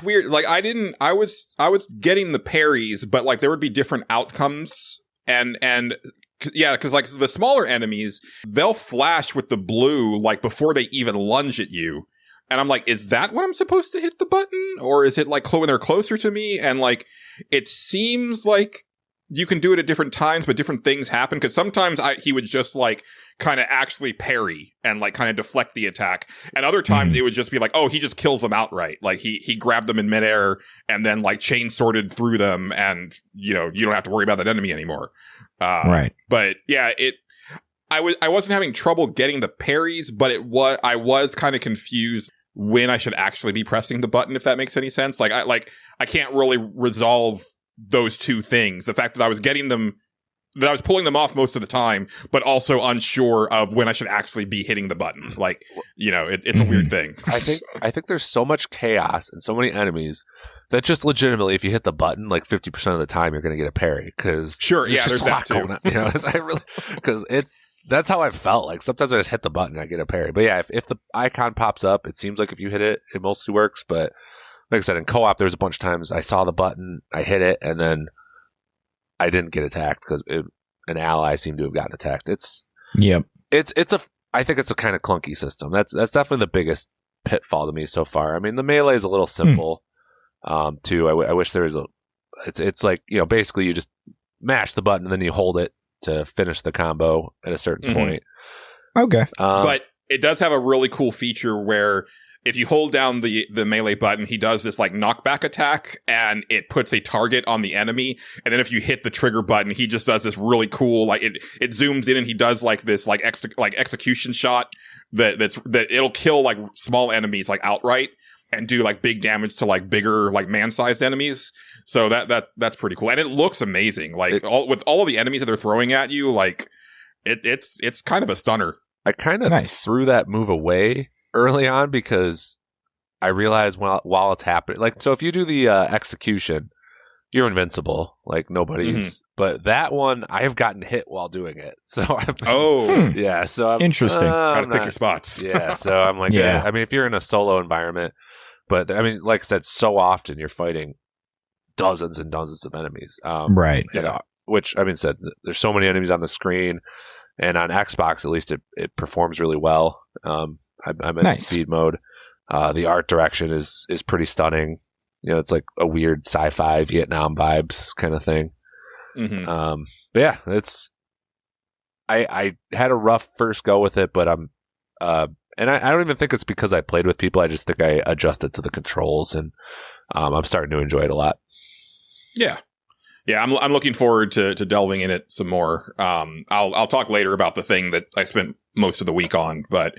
weird. Like I was getting the parries, but like there would be different outcomes and yeah, because like the smaller enemies, they'll flash with the blue like before they even lunge at you. And I'm like, is that when I'm supposed to hit the button? Or is it like when they're closer to me? And like, it seems like you can do it at different times, but different things happen. Because sometimes he would just like kind of actually parry and like kind of deflect the attack. And other times it would just be like, oh, he just kills them outright. Like he grabbed them in midair and then like chain sorted through them. And, you know, you don't have to worry about that enemy anymore. Right. But yeah, I wasn't having trouble getting the parries, but I was kind of confused when I should actually be pressing the button, if that makes any sense. Like I can't really resolve those two things. The fact that I was getting them, that I was pulling them off most of the time, but also unsure of when I should actually be hitting the button. Like, you know, it's a weird thing. I think there's so much chaos and so many enemies that just legitimately, if you hit the button, like 50% of the time, you're going to get a parry. Cause there's that too. You know, because that's how I felt. Like sometimes I just hit the button and I get a parry. But yeah, if the icon pops up, it seems like if you hit it, it mostly works. But like I said, in co-op, there's a bunch of times I saw the button, I hit it, and then I didn't get attacked because an ally seemed to have gotten attacked. I think it's a kind of clunky system. That's definitely the biggest pitfall to me so far. I mean, the melee is a little simple, too. I wish there was it's like, you know, basically you just mash the button and then you hold it to finish the combo at a certain point. Okay. But it does have a really cool feature where if you hold down the melee button, he does this like knockback attack and it puts a target on the enemy. And then if you hit the trigger button, he just does this really cool, like it zooms in and he does like this like execution shot that it'll kill like small enemies like outright and do like big damage to like bigger like man-sized enemies. So that's pretty cool. And it looks amazing. Like with all of the enemies that they're throwing at you, like it's kind of a stunner. I kind of threw that move away early on because I realized while it's happening, like, so if you do the execution, you're invincible, like nobody's. But that one, I have gotten hit while doing it, so yeah. So I'm, interesting. Gotta pick your spots. Yeah, so I'm like, yeah. I mean, if you're in a solo environment, but I mean, like I said, so often you're fighting dozens and dozens of enemies, right? You know, which I mean, there's so many enemies on the screen, and on Xbox at least it performs really well. I'm in speed mode. The art direction is pretty stunning. You know, it's like a weird sci-fi Vietnam vibes kind of thing. But yeah, I had a rough first go with it, but and I don't even think it's because I played with people. I just think I adjusted to the controls, and I'm starting to enjoy it a lot. Yeah. Yeah, I'm looking forward to delving in it some more. I'll talk later about the thing that I spent most of the week on, but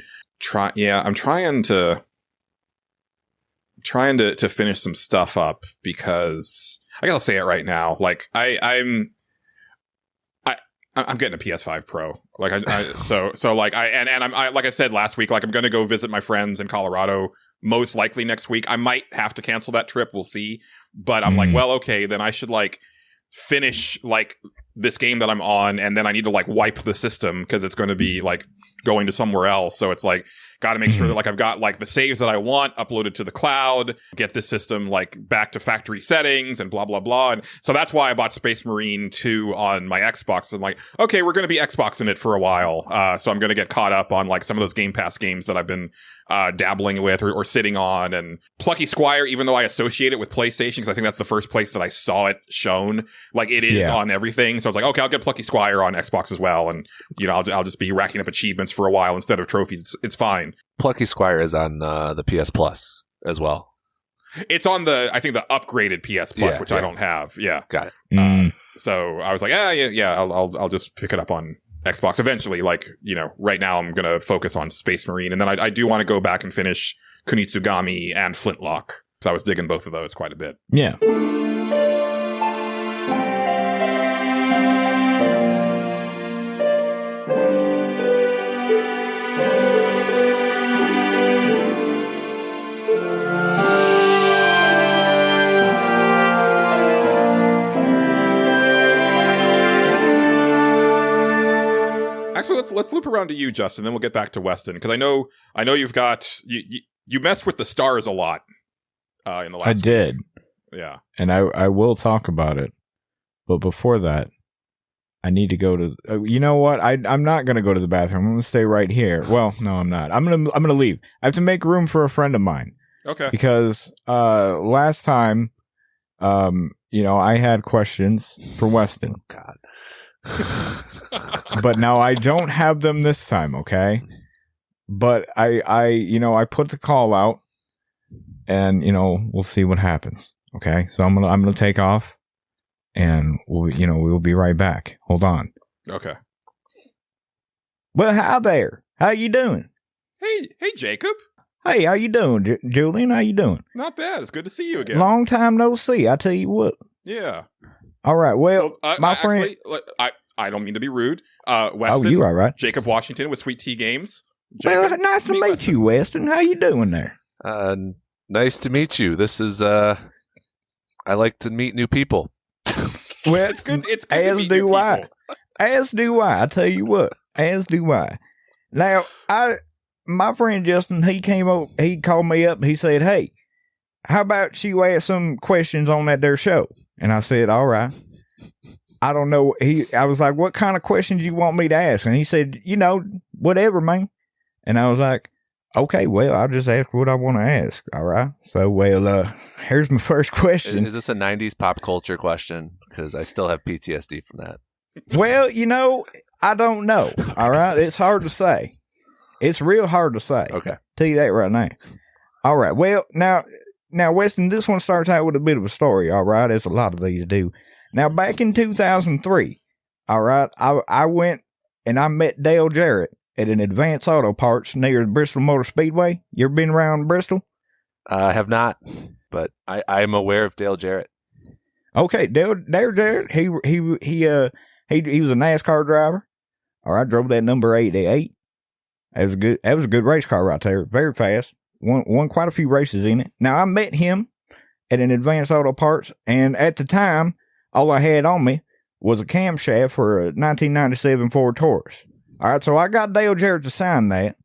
I'm trying to finish some stuff up because I gotta say it right now. Like I'm getting a PS5 Pro. Like I'm like I said last week, like I'm gonna go visit my friends in Colorado most likely next week. I might have to cancel that trip. We'll see. But I'm like, well, okay, then I should like finish like this game that I'm on, and then I need to like wipe the system because it's going to be like going to somewhere else. So it's like, got to make sure that like I've got like the saves that I want uploaded to the cloud, get this system like back to factory settings and blah, blah, blah. And so that's why I bought Space Marine 2 on my Xbox. And like, okay, we're going to be Xboxing it for a while. So I'm going to get caught up on like some of those Game Pass games that I've been dabbling with or sitting on. And Plucky Squire, even though I associate it with PlayStation, because I think that's the first place that I saw it shown, like it is on everything. So I was like, okay, I'll get Plucky Squire on Xbox as well. And, you know, I'll just be racking up achievements for a while instead of trophies. It's fine. Plucky Squire is on the PS Plus as well. It's on I think the upgraded PS Plus, which I don't have. Yeah. Got it. So I was like, I'll just pick it up on Xbox eventually. Like, you know, right now I'm going to focus on Space Marine. And then I do want to go back and finish Kunitsugami and Flintlock. So I was digging both of those quite a bit. Yeah. Actually, let's loop around to you, Justin. Then we'll get back to Westen because I know you've got you messed with the stars a lot in the last. I did. Yeah, and I will talk about it, but before that, I need to go to. You know what? I'm not gonna go to the bathroom. I'm gonna stay right here. Well, no, I'm not. I'm gonna leave. I have to make room for a friend of mine. Okay. Because last time, I had questions for Westen. Oh, God. But now I don't have them this time, okay? But I put the call out, and we'll see what happens. Okay, so I'm gonna take off, and we'll be right back. Hold on. Okay. Well, hi there. How you doing? Hey, Jacob. Hey, how you doing, Julian? How you doing? Not bad. It's good to see you again. Long time no see. I tell you what. Yeah. All right. Well, my friend. Actually, I don't mean to be rude. Westen, you all right? Jacob Washington with Sweet Tea Games. Jacob, Well, nice to meet you, Westen. How you doing there? Nice to meet you. This is I like to meet new people. Well, it's good. It's good as to meet do new I. people. As do I. I tell you what. As do I. Now, my friend Justin, he called me up. And he said, "Hey, how about you ask some questions on that there show?" And I said, "All right." I don't know. I was like, "What kind of questions you want me to ask?" And he said, "Whatever, man." And I was like, "Okay, well, I'll just ask what I want to ask." All right. So, here's my first question. Is this a 90s pop culture question? Because I still have PTSD from that. Well, I don't know. All right. It's hard to say. It's real hard to say. Okay. Tell you that right now. All right. Well, now, Weston, this one starts out with a bit of a story. All right. As a lot of these do. Now, back in 2003, all right, I went and I met Dale Jarrett at an Advanced Auto Parts near Bristol Motor Speedway. You ever been around Bristol? I have not, but I'm aware of Dale Jarrett. Okay, Dale Jarrett, he was a NASCAR driver. All right, drove that number 88. That was a good race car right there. Very fast. Won quite a few races in it. Now, I met him at an Advanced Auto Parts, and at the time, all I had on me was a camshaft for a 1997 Ford Taurus. All right, so I got Dale Jarrett to sign that.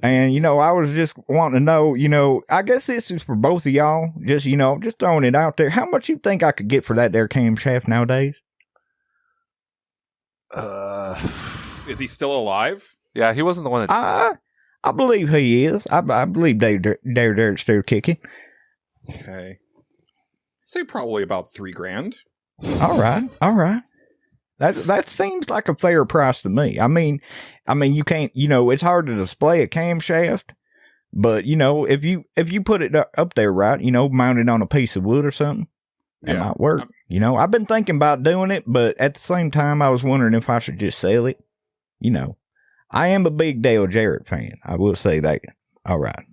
And, I was just wanting to know, I guess this is for both of y'all. Just, just throwing it out there. How much you think I could get for that there camshaft nowadays? Is he still alive? Yeah, he wasn't the one that... I believe he is. I believe Dale Jarrett's still kicking. Okay. Say probably about $3,000. All right. That seems like a fair price to me. I mean, you can't, it's hard to display a camshaft, but if you put it up there right, mounted on a piece of wood or something, it might work. I've been thinking about doing it, but at the same time, I was wondering if I should just sell it. I am a big Dale Jarrett fan. I will say that. All right.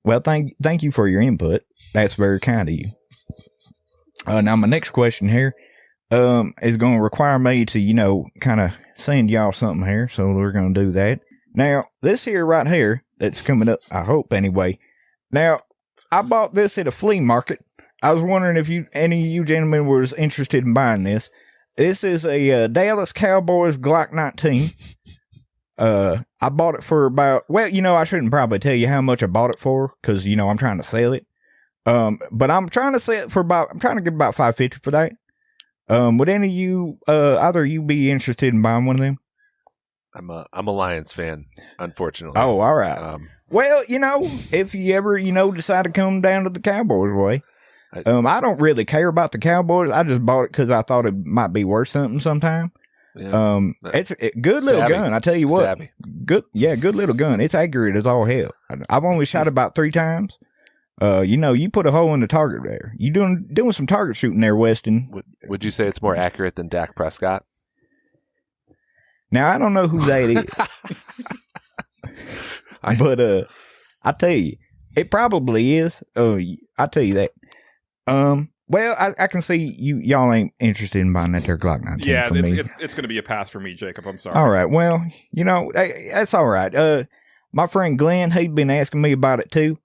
Well, thank you for your input. That's very kind of you. Now my next question here, is going to require me to, kind of send y'all something here. So we're going to do that. Now, this here right here, that's coming up, I hope anyway. Now, I bought this at a flea market. I was wondering if any of you gentlemen was interested in buying this. This is a Dallas Cowboys Glock 19. I bought it for about, I shouldn't probably tell you how much I bought it for, because, I'm trying to sell it. But I'm trying to sell it for I'm trying to get about $550 for that. Would any of you, either of you be interested in buying one of them? I'm a Lions fan, unfortunately. Oh, all right. Well, if you ever, decide to come down to the Cowboys way, I don't really care about the Cowboys. I just bought it because I thought it might be worth something sometime. Yeah. It's a good little gun. I tell you what, savvy. Good little gun. It's accurate as all hell. I've only shot about 3 times. You put a hole in the target there. You doing some target shooting there, Westen. Would you say it's more accurate than Dak Prescott? Now, I don't know who that is. But, I tell you, it probably is. I tell you that. Well, I can see y'all ain't interested in buying that there Glock 19. Yeah, for me. it's going to be a pass for me, Jacob. I'm sorry. All right. Well, that's all right. My friend Glenn, he'd been asking me about it too.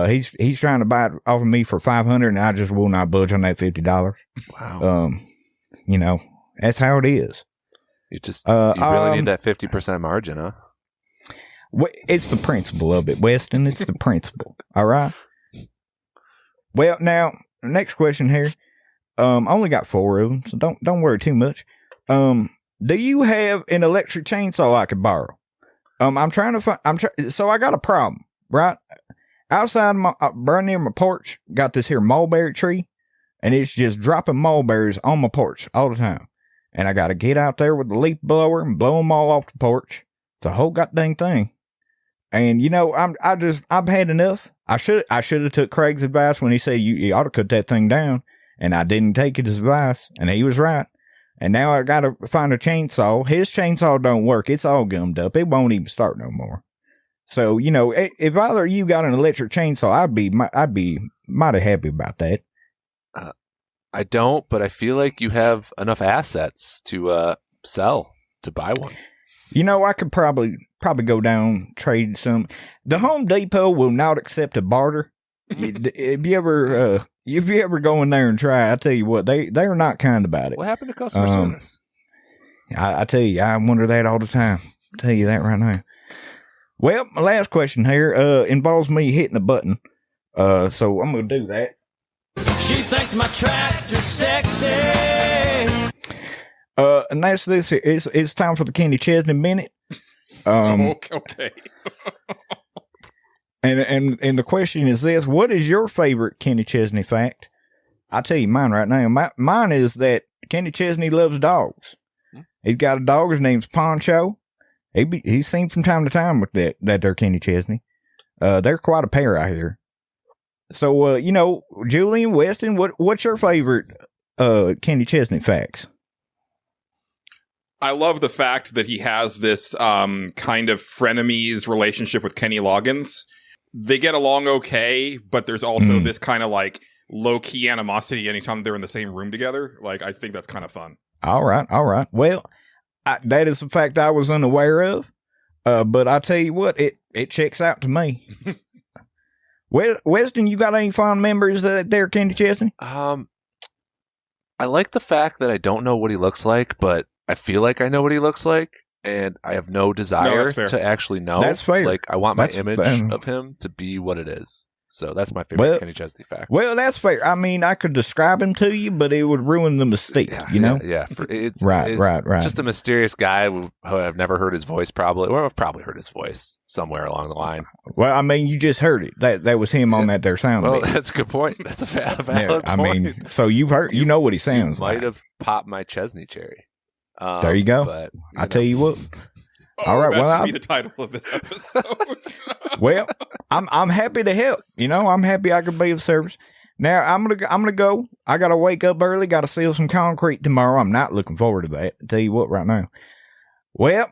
He's trying to buy it off of me for $500, and I just will not budge on that $50. Wow. That's how it is. You really need that 50% margin, huh? It's the principle of it, Weston. It's the principle. All right. Well, now next question here. I only got 4 of them, so don't worry too much. Do you have an electric chainsaw I could borrow? I'm trying to find. So I got a problem, right? Outside my burn near my porch, got this here mulberry tree, and it's just dropping mulberries on my porch all the time. And I got to get out there with the leaf blower and blow them all off the porch. It's a whole goddamn thing. And you know, I've had enough. I should have took Craig's advice when he said you ought to cut that thing down, and I didn't take his advice, and he was right. And now I got to find a chainsaw. His chainsaw don't work. It's all gummed up. It won't even start no more. So, you know, if either of you got an electric chainsaw, I'd be mighty happy about that. I don't, but I feel like you have enough assets to sell to buy one. You know, I could probably go down, trade some. The Home Depot will not accept a barter. If you ever go in there and try, I tell you what, they're not kind about it. What happened to customer service? I tell you, I wonder that all the time. I'll tell you that right now. Well, my last question here involves me hitting a button. So I'm going to do that. She thinks my tractor's sexy. And that's this. It's time for the Kenny Chesney Minute. Okay. And the question is this: what is your favorite Kenny Chesney fact? I'll tell you mine right now. Mine is that Kenny Chesney loves dogs. He's got a dog. His name's Poncho. He's seen from time to time with that there Kenny Chesney. They're quite a pair out here. So, you know, Julian, Weston, what's your favorite Kenny Chesney facts? I love the fact that he has this kind of frenemies relationship with Kenny Loggins. They get along okay, but there's also this kind of like low-key animosity anytime they're in the same room together. Like, I think that's kind of fun. All right. Well, that is a fact I was unaware of, but I tell you what, it checks out to me. Well, Weston, you got any fond memories there, Kenny Chesney? I like the fact that I don't know what he looks like, but I feel like I know what he looks like, and I have no desire to actually know. That's fair. Like, I want my image of him to be what it is. So that's my favorite Kenny Chesney fact. Well, that's fair. I mean, I could describe him to you, but it would ruin the mystique, you know? Yeah. It's right. Just a mysterious guy who I've never heard his voice probably, or I've probably heard his voice somewhere along the line. Well, I mean, you just heard it. That was him on that there sound. Well, that's a good point. That's a valid point. I mean, so you've heard, you know what he sounds like. Might have popped my Chesney cherry. There you go. But, I tell you what. All right. That should be the title of this episode. Well, I'm happy to help. You know, I'm happy I could be of service. Now I'm gonna go. I gotta wake up early. Gotta seal some concrete tomorrow. I'm not looking forward to that. I'll tell you what, right now. Well,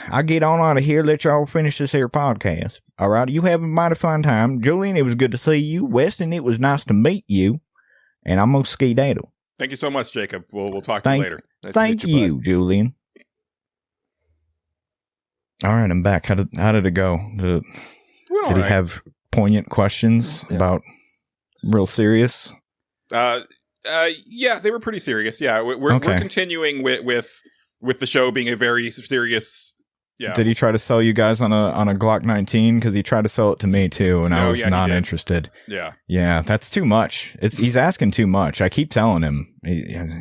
I get on out of here. Let y'all finish this here podcast. All right. You have a mighty fun time, Julian. It was good to see you, Weston. It was nice to meet you. And I'm gonna skedaddle. Thank you so much, Jacob. We'll talk to you later. Nice thank you, Julian. All right, I'm back. How did it go? Did he have poignant questions about real serious? Yeah, they were pretty serious. Yeah, we're continuing with the show being a very serious. Yeah. Did he try to sell you guys on a Glock 19? Because he tried to sell it to me too, and I was not interested. Yeah, that's too much. He's asking too much. I keep telling him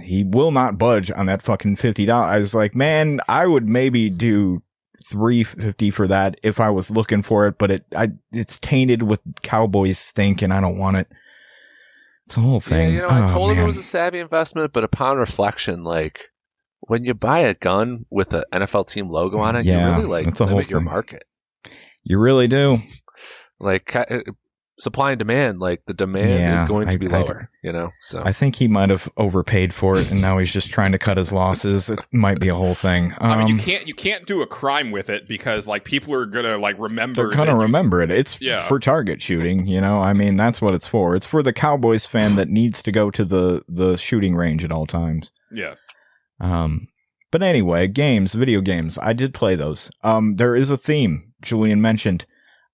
he will not budge on that fucking $50. I was like, man, I would maybe do $350 for that if I was looking for it, but it's tainted with cowboy stink, and I don't want it. It's a whole thing. Yeah, I told him it was a savvy investment, but upon reflection, like, when you buy a gun with an NFL team logo on it, you really limit your market. You really do. Like, supply and demand, like, the demand is going to be lower, So I think he might have overpaid for it, and now he's just trying to cut his losses. It might be a whole thing. I mean, you can't do a crime with it because, like, people are gonna remember. They're gonna remember it. It's for target shooting. I mean, that's what it's for. It's for the Cowboys fan that needs to go to the shooting range at all times. Yes. But anyway, video games. I did play those. There is a theme Julian mentioned.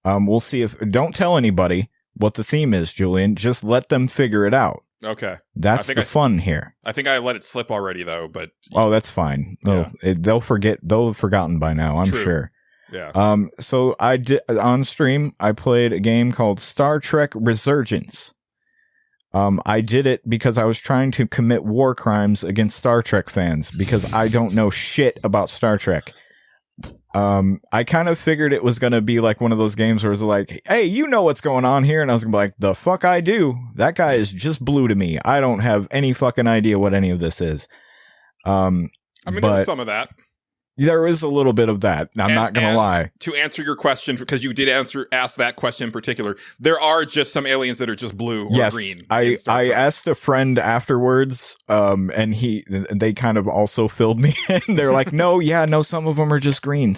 We'll see don't tell anybody what the theme is, Julian. Just let them figure it out. Okay. That's the fun here. I think I let it slip already, though. But oh, that's fine. Yeah. They'll forget. They'll have forgotten by now. I'm True. sure. Yeah. So I did on stream. I played a game called Star Trek Resurgence. I did it because I was trying to commit war crimes against Star Trek fans because I don't know shit about Star Trek. I kind of figured it was going to be like one of those games where it's like, hey, you know what's going on here. And I was going to be like, the fuck I do. That guy is just blue to me. I don't have any fucking idea what any of this is. I mean, there's some of that. There is a little bit of that. I'm not going to lie. To answer your question, because you did ask that question in particular, there are just some aliens that are just blue or green. I asked a friend afterwards, and they kind of also filled me in. They're like, no, some of them are just green.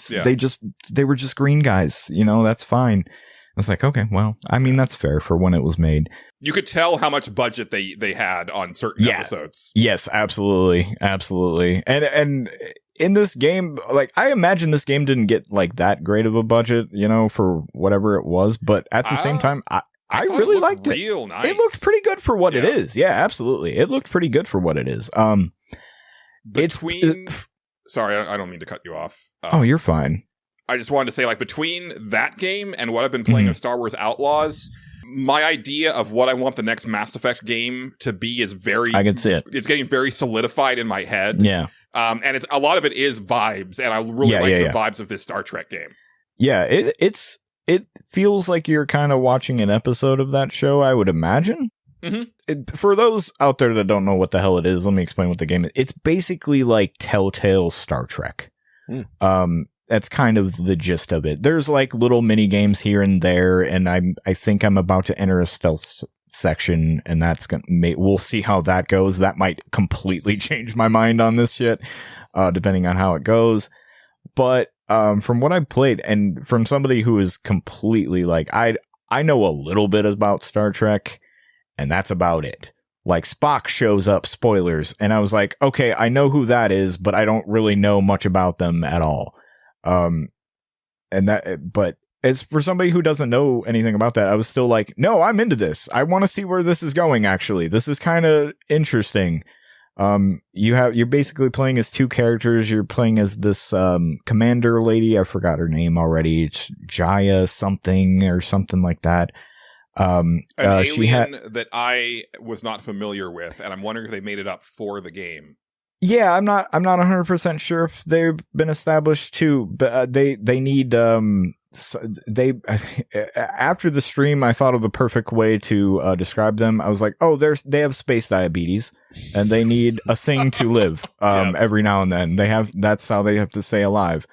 They were just green guys. That's fine. I was like, okay, well, I mean, that's fair for when it was made. You could tell how much budget they had on certain episodes. Yes, absolutely. Absolutely. And in this game, like, I imagine this game didn't get like that great of a budget, for whatever it was. But at the same time, I really liked it. Real nice. It looked pretty good for what it is. Yeah, absolutely. It looked pretty good for what it is. Sorry, I don't mean to cut you off. Oh, you're fine. I just wanted to say, like, between that game and what I've been playing of Star Wars Outlaws, my idea of what I want the next Mass Effect game to be is I can see it. It's getting very solidified in my head. Yeah. And a lot of it is vibes, and I really like the vibes of this Star Trek game. Yeah, it feels like you're kind of watching an episode of that show, I would imagine. Mm-hmm. For those out there that don't know what the hell it is, let me explain what the game is. It's basically like Telltale Star Trek. That's kind of the gist of it. There's like little mini games here and there, and I think I'm about to enter a stealth section, and we'll see how that goes. That might completely change my mind on this shit, depending on how it goes. But from what I've played, and from somebody who is completely like, I know a little bit about Star Trek, and that's about it. Like, Spock shows up, spoilers, and I was like, okay, I know who that is, but I don't really know much about them at all. But as for somebody who doesn't know anything about that, I was still like, no, I'm into this. I want to see where this is going. Actually, this is kind of interesting. You're basically playing as two characters. You're playing as this, commander lady. I forgot her name already. It's Jaya something or something like that. An alien that I was not familiar with, and I'm wondering if they made it up for the game. Yeah, I'm not 100% sure if they've been established too, but they need after the stream I thought of the perfect way to describe them. I was like, oh, they have space diabetes and they need a thing to live every now and then. That's how they have to stay alive.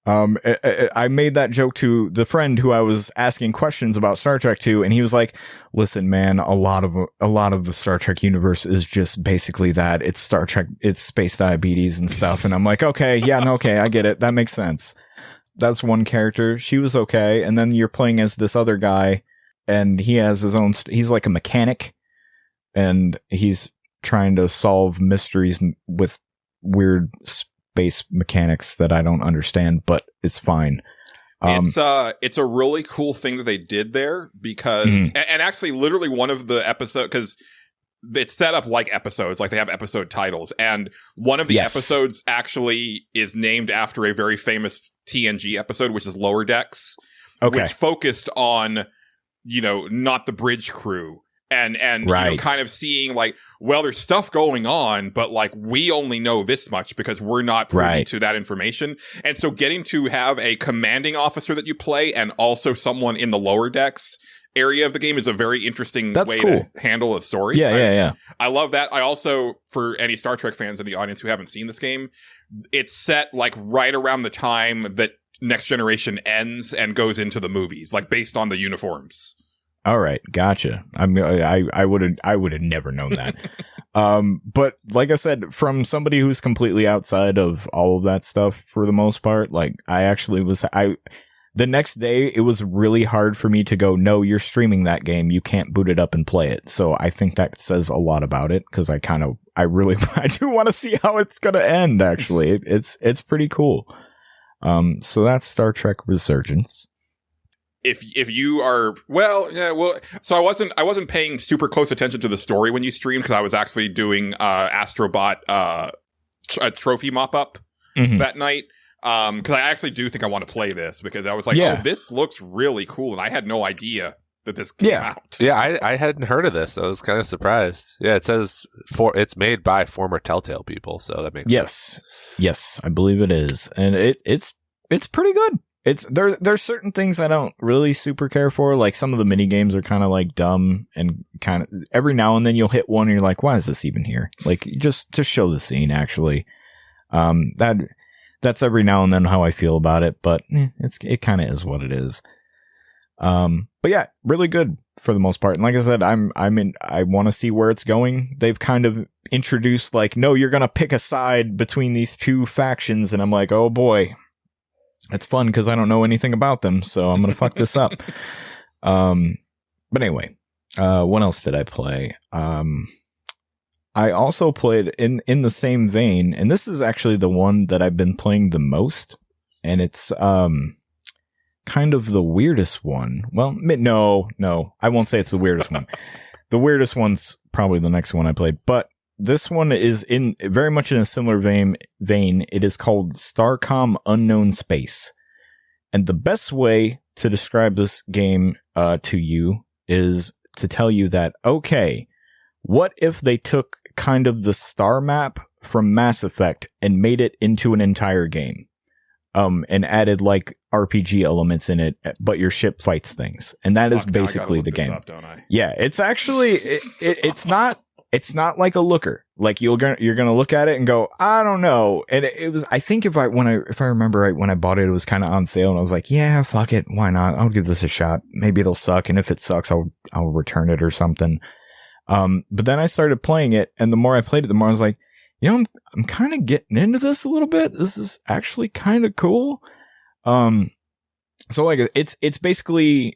I made that joke to the friend who I was asking questions about Star Trek to, and he was like, listen, man, a lot of the Star Trek universe is just basically that. It's Star Trek, it's space diabetes and stuff. And I'm like, okay, I get it. That makes sense. That's one character. She was okay. And then you're playing as this other guy, and he has his own, he's like a mechanic, and he's trying to solve mysteries with weird space mechanics that I don't understand, but it's fine. It's a really cool thing that they did there because, and actually literally one of the episodes, because it's set up like episodes, like they have episode titles, and one of the episodes actually is named after a very famous TNG episode, which is Lower Decks, which focused on, not the bridge crew. And kind of seeing like, well, there's stuff going on, but like we only know this much because we're not privy to that information. And so getting to have a commanding officer that you play and also someone in the lower decks area of the game is a very interesting way to handle a story. Yeah. I love that. I also, for any Star Trek fans in the audience who haven't seen this game, it's set like right around the time that Next Generation ends and goes into the movies, like based on the uniforms. All right, gotcha. I would have never known that. But like I said, from somebody who's completely outside of all of that stuff for the most part, like the next day it was really hard for me to go, no, you're streaming that game, you can't boot it up and play it. So I think that says a lot about it, because I do want to see how it's gonna end. Actually, it's pretty cool. So that's Star Trek Resurgence. if you are so I wasn't paying super close attention to the story when you streamed because I was actually doing Astro Bot a trophy mop up that night. Because I actually do think I want to play this because I was like, oh, this looks really cool, and I had no idea that this came out. Yeah, I hadn't heard of this. I was kind of surprised. Yeah, it says it's made by former Telltale people, so that makes sense. Yes, I believe it is, and it's pretty good. It's there's certain things I don't really super care for, like some of the mini games are kind of like dumb and kind of every now and then you'll hit one and you're like, why is this even here? Like just to show the scene, actually. That's every now and then how I feel about it, but it kind of is what it is. But yeah, really good for the most part. And like I said, I want to see where it's going. They've kind of introduced like, no, you're going to pick a side between these two factions. And I'm like, oh boy, it's fun because I don't know anything about them. So I'm going to fuck this up. But anyway, what else did I play? I also played in the same vein, and this is actually the one that I've been playing the most, and it's kind of the weirdest one. Well, no, I won't say it's the weirdest one. The weirdest one's probably the next one I played, but this one is very much in a similar vein. It is called Starcom Unknown Space, and the best way to describe this game to you is to tell you that, okay, what if they took kind of the star map from Mass Effect and made it into an entire game, and added like RPG elements in it, but your ship fights things, and that is basically the game. Don't I? Yeah, it's actually it's not like a looker. Like you're gonna look at it and go, I don't know. And it was, I think if I remember right, when I bought it, it was kind of on sale, and I was like, yeah, fuck it, why not? I'll give this a shot. Maybe it'll suck, and if it sucks, I'll return it or something. But then I started playing it, and the more I played it, the more I was like, I'm kind of getting into this a little bit. This is actually kind of cool. So like it's basically,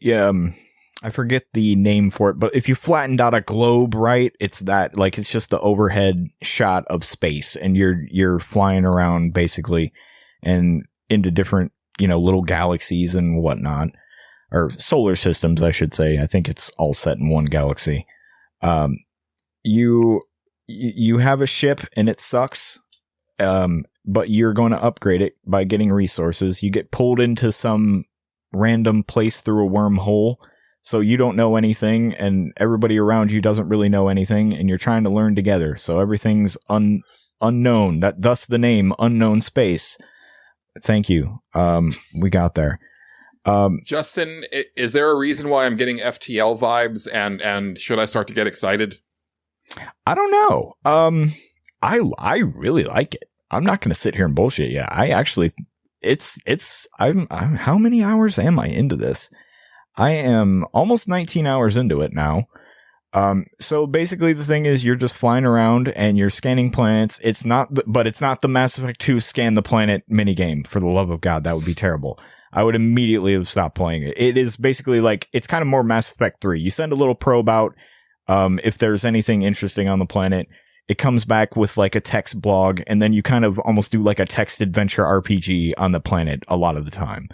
I forget the name for it, but if you flattened out a globe, right, it's that, like, it's just the overhead shot of space, and you're flying around basically, and into different, little galaxies and whatnot, or solar systems, I should say. I think it's all set in one galaxy. You have a ship and it sucks, but you're going to upgrade it by getting resources. You get pulled into some random place through a wormhole, so you don't know anything, and everybody around you doesn't really know anything, and you're trying to learn together. So everything's unknown. Thus the name Unknown Space. Thank you. We got there. Justin, is there a reason why I'm getting FTL vibes, and should I start to get excited? I don't know. I really like it. I'm not going to sit here and bullshit you. I actually, I'm how many hours am I into this? I am almost 19 hours into it now. So basically the thing is, you're just flying around and you're scanning planets. It's not the Mass Effect 2 scan the planet minigame. For the love of God, that would be terrible. I would immediately have stopped playing it. It is basically like, it's kind of more Mass Effect 3. You send a little probe out. If there's anything interesting on the planet, it comes back with like a text blog, and then you kind of almost do like a text adventure RPG on the planet a lot of the time.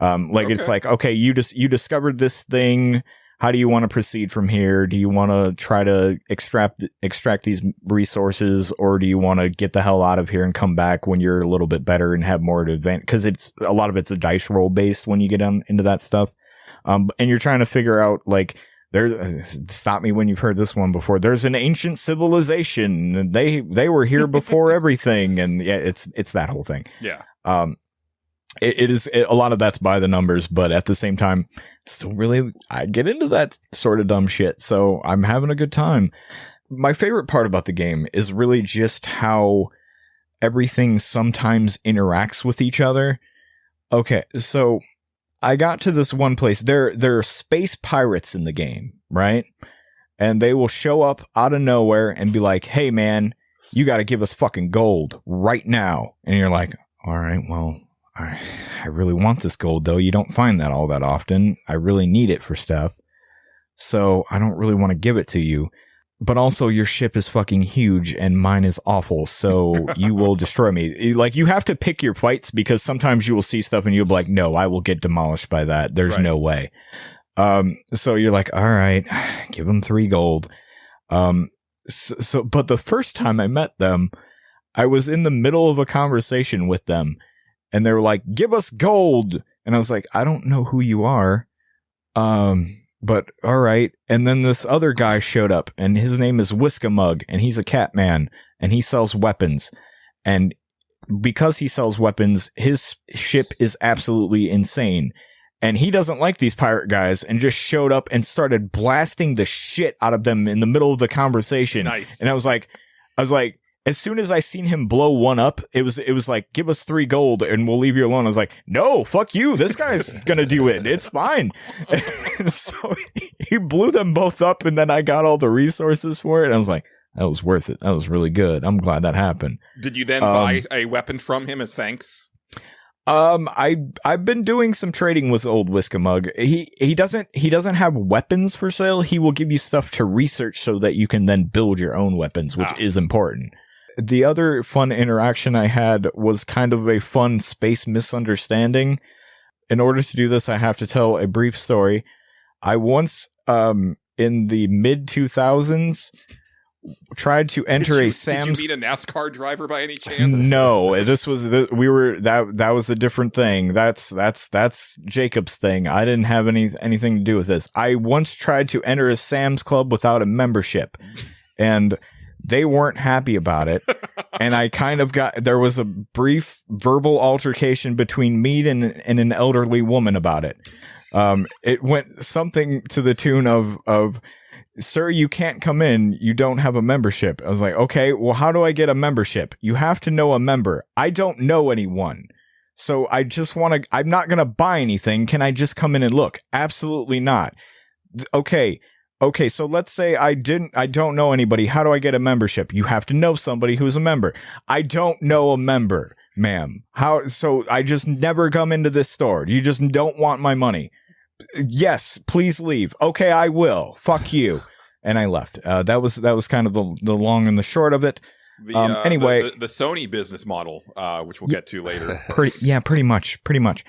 It's like, okay, you discovered this thing. How do you want to proceed from here? Do you want to try to extract these resources, or do you want to get the hell out of here and come back when you're a little bit better and have more to advance? Because a lot of it's a dice roll based when you get into that stuff. And you're trying to figure out, like, stop me when you've heard this one before. There's an ancient civilization, and they were here before everything, and yeah, it's that whole thing. Yeah. It is a lot of that's by the numbers, but at the same time, still really, I get into that sort of dumb shit, so I'm having a good time. My favorite part about the game is really just how everything sometimes interacts with each other. Okay, so I got to this one place. There are space pirates in the game, right? And they will show up out of nowhere and be like, hey man, you got to give us fucking gold right now. And you're like, all right, well, I really want this gold, though. You don't find that all that often. I really need it for stuff, so I don't really want to give it to you. but also your ship is fucking huge and mine is awful, so you will destroy me. Like, you have to pick your fights, because sometimes you will see stuff and you'll be like, no, I will get demolished by that. There's no way. So you're like, all right, give them 3 gold. But the first time I met them, I was in the middle of a conversation with them, and they were like, give us gold. And I was like, I don't know who you are. But all right. And then this other guy showed up, and his name is Whiskamug, and he's a cat man, and he sells weapons. And because he sells weapons, his ship is absolutely insane. And he doesn't like these pirate guys, and just showed up and started blasting the shit out of them in the middle of the conversation. Nice. And I was like, as soon as I seen him blow one up, it was like, give us 3 gold and we'll leave you alone. I was like, no, fuck you. This guy's gonna do it. It's fine. And so he blew them both up, and then I got all the resources for it. And I was like, that was worth it. That was really good. I'm glad that happened. Did you then buy a weapon from him as thanks? I've been doing some trading with old Whiskamug. He doesn't have weapons for sale. He will give you stuff to research so that you can then build your own weapons, which is important. The other fun interaction I had was kind of a fun space misunderstanding. In order to do this, I have to tell a brief story. I once, in the mid 2000s, tried to enter a Sam's. Did you meet a NASCAR driver by any chance? No, this was that was a different thing. That's Jacob's thing. I didn't have anything to do with this. I once tried to enter a Sam's Club without a membership, and they weren't happy about it. And I kind of there was a brief verbal altercation between me and an elderly woman about it. It went something to the tune of, sir, you can't come in. You don't have a membership. I was like, okay, well, how do I get a membership? You have to know a member. I don't know anyone. So I'm not going to buy anything. Can I just come in and look? Absolutely not. Okay. So let's say I don't know anybody. How do I get a membership? You have to know somebody who's a member. I don't know a member, ma'am. So I just never come into this store. You just don't want my money. Yes, please leave. Okay, I will. Fuck you. And I left. That was kind of the long and the short of it. Anyway, the Sony business model, which we'll get to later. Pretty much.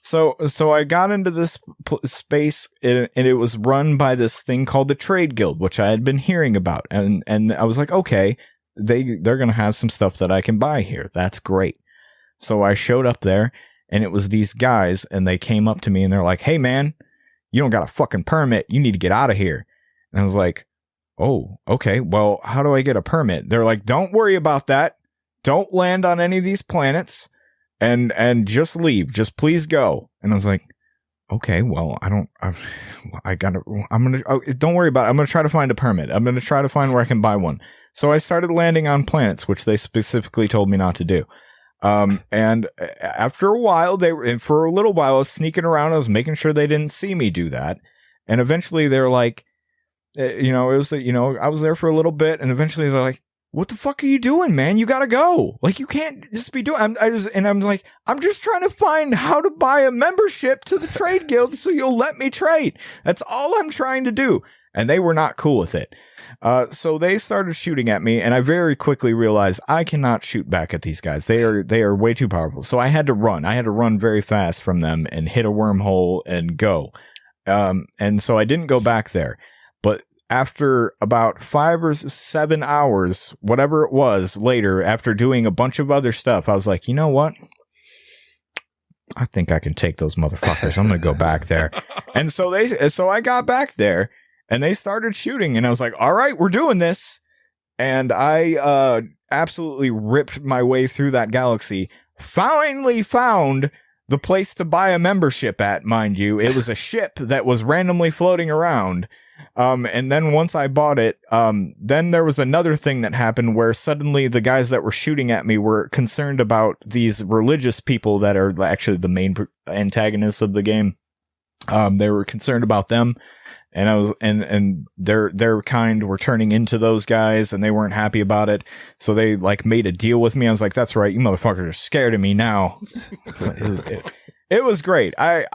So I got into this space, and it was run by this thing called the Trade Guild, which I had been hearing about, and I was like, okay, they're gonna have some stuff that I can buy here. That's great. So I showed up there, and it was these guys, and they came up to me, and they're like, hey man, you don't got a fucking permit. You need to get out of here. And I was like, oh, okay. Well, how do I get a permit? They're like, don't worry about that. Don't land on any of these planets. And just leave. Just please go. And I was like, okay, well, don't worry about it. I'm going to try to find a permit. I'm going to try to find where I can buy one. So I started landing on planets, which they specifically told me not to do. And after a while, for a little while, I was sneaking around. I was making sure they didn't see me do that. And eventually they were like, I was there for a little bit. And eventually they're like, what the fuck are you doing, man? You gotta go. Like, you can't just be doing. I'm like, I'm just trying to find how to buy a membership to the Trade Guild so you'll let me trade. That's all I'm trying to do. And they were not cool with it. So they started shooting at me, and I very quickly realized I cannot shoot back at these guys. They are way too powerful. So I had to run. I had to run very fast from them and hit a wormhole and go. And so I didn't go back there. But after about 5 or 7 hours, whatever it was later, after doing a bunch of other stuff, I was like, you know what? I think I can take those motherfuckers. I'm going to go back there. And so I got back there, and they started shooting, and I was like, all right, we're doing this. And I absolutely ripped my way through that galaxy. Finally found the place to buy a membership at, mind you. It was a ship that was randomly floating around. And then once I bought it, then there was another thing that happened where suddenly the guys that were shooting at me were concerned about these religious people that are actually the main antagonists of the game. They were concerned about them, and and their kind were turning into those guys, and they weren't happy about it. So they like made a deal with me. I was like, that's right, you motherfuckers are scared of me now. It was great. I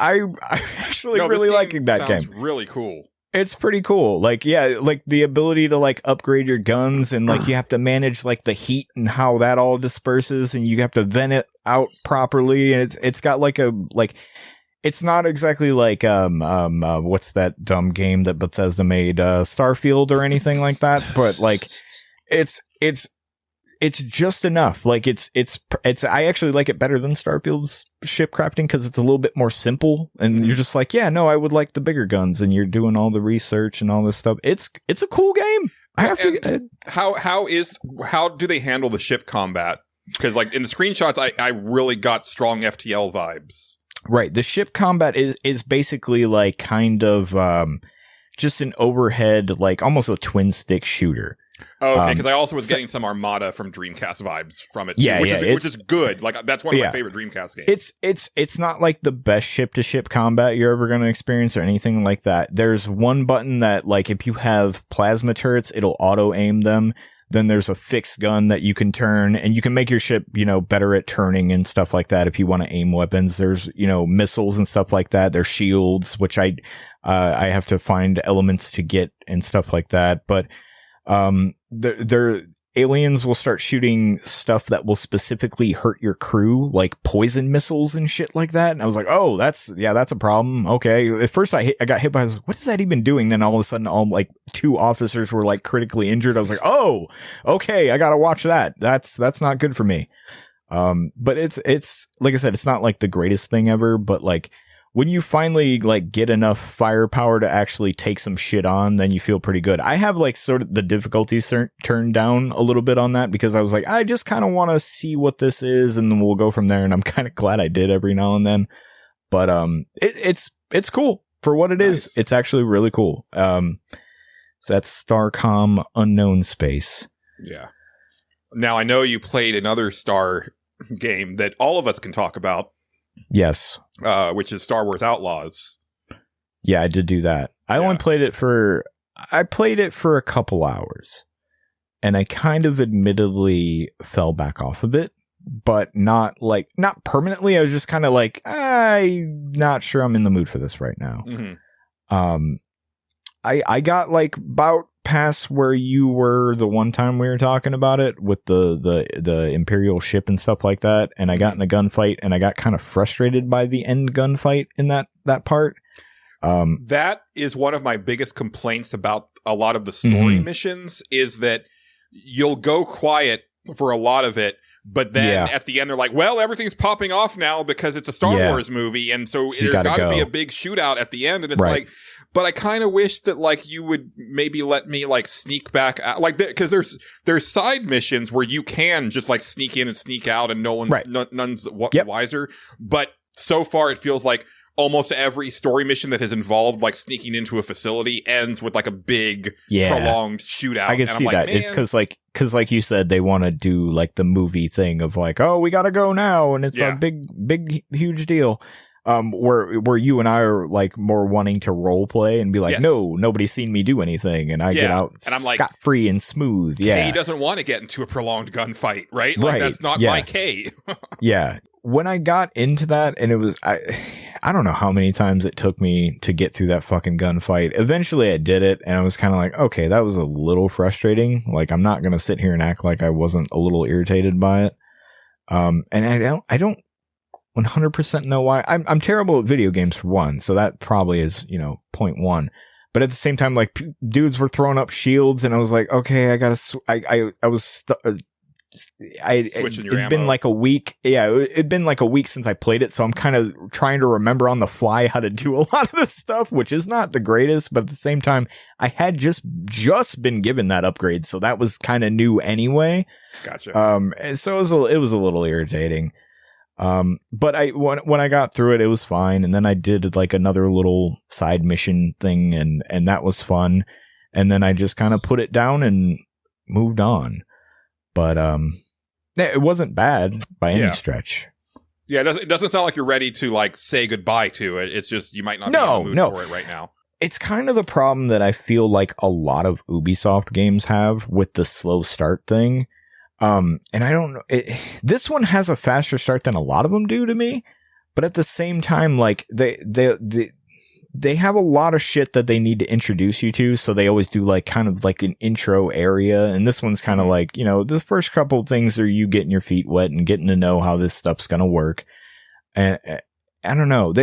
actually really liking that game. Sounds really cool. It's pretty cool. Like, yeah, like the ability to like upgrade your guns, and like you have to manage like the heat and how that all disperses, and you have to vent it out properly. And it's got like it's not exactly like what's that dumb game that Bethesda made, Starfield or anything like that, but like it's just enough. Like it's I actually like it better than Starfield's ship crafting because it's a little bit more simple, and you're just like, yeah, no, I would like the bigger guns, and you're doing all the research and all this stuff. It's a cool game. How do they handle the ship combat? Because like in the screenshots, I really got strong FTL vibes. Right, the ship combat is basically like kind of just an overhead, like almost a twin stick shooter. Oh, okay, because I also was getting some Armada from Dreamcast vibes from it too, which is good. Like that's one of my favorite Dreamcast games. It's not like the best ship to ship combat you're ever going to experience or anything like that. There's one button that like if you have plasma turrets, it'll auto aim them. Then there's a fixed gun that you can turn, and you can make your ship, better at turning and stuff like that if you want to aim weapons. There's, missiles and stuff like that. There's shields, which I have to find elements to get and stuff like that. But aliens will start shooting stuff that will specifically hurt your crew, like poison missiles and shit like that. And I was like, oh, that's a problem. Okay. At first I got hit by, I was like, what is that even doing? Then all of a sudden, all like 2 officers were like critically injured. I was like, oh, okay, I gotta watch that. That's not good for me. But it's like I said, it's not like the greatest thing ever, but like when you finally like get enough firepower to actually take some shit on, then you feel pretty good. I have like sort of the difficulties turned down a little bit on that because I was like, I just kind of want to see what this is, and then we'll go from there. And I'm kind of glad I did every now and then. But it's cool for what it is. It's actually really cool. So that's Starcom Unknown Space. Yeah. Now I know you played another Star game that all of us can talk about. Yes. Which is Star Wars Outlaws. Yeah, I did do that. I only played it for a couple hours, and I kind of admittedly fell back off a bit, but not permanently. I was just kind of like, I'm not sure I'm in the mood for this right now. Mm-hmm. I got like bout past where you were the one time we were talking about it with the Imperial ship and stuff like that, and I got in a gunfight, and I got kind of frustrated by the end gunfight in that part. That is one of my biggest complaints about a lot of the story missions, is that you'll go quiet for a lot of it, but then at the end they're like, well, everything's popping off now because it's a Star Wars movie, and so there's got to be a big shootout at the end, and it's like, but I kind of wish that like you would maybe let me like sneak back out, like because there's side missions where you can just like sneak in and sneak out, and none's wiser. But so far it feels like almost every story mission that has involved like sneaking into a facility ends with like a big prolonged shootout. I can see that. It's because like you said, they want to do like the movie thing of like, oh, we gotta go now, and it's a big huge deal. Where you and I are like more wanting to role play and be like, no, nobody's seen me do anything, and I get out and I'm like scot free and smooth. Yeah, Kay doesn't want to get into a prolonged gunfight, right? Like that's not my Kay. Yeah, when I got into that, and it was I don't know how many times it took me to get through that fucking gunfight. Eventually, I did it, and I was kind of like, okay, that was a little frustrating. Like, I'm not gonna sit here and act like I wasn't a little irritated by it. And I don't 100% know why. I'm terrible at video games for one, so that probably is, point one. But at the same time, like dudes were throwing up shields, and I was like, okay, I gotta. I was. Switching your ammo. It'd been like a week. Yeah, it'd been like a week since I played it, so I'm kind of trying to remember on the fly how to do a lot of this stuff, which is not the greatest. But at the same time, I had just been given that upgrade, so that was kind of new anyway. Gotcha. And so it was a little irritating. But when I got through it, it was fine. And then I did like another little side mission thing, and that was fun. And then I just kind of put it down and moved on. But, it wasn't bad by any stretch. Yeah. It doesn't sound like you're ready to like say goodbye to it. It's just, you might not be in the mood for it right now. It's kind of the problem that I feel like a lot of Ubisoft games have with the slow start thing. And I don't know, this one has a faster start than a lot of them do to me, but at the same time, like the they have a lot of shit that they need to introduce you to, so they always do like kind of like an intro area, and this one's kind of like, you know, the first couple of things are you getting your feet wet and getting to know how this stuff's gonna work. And I don't know,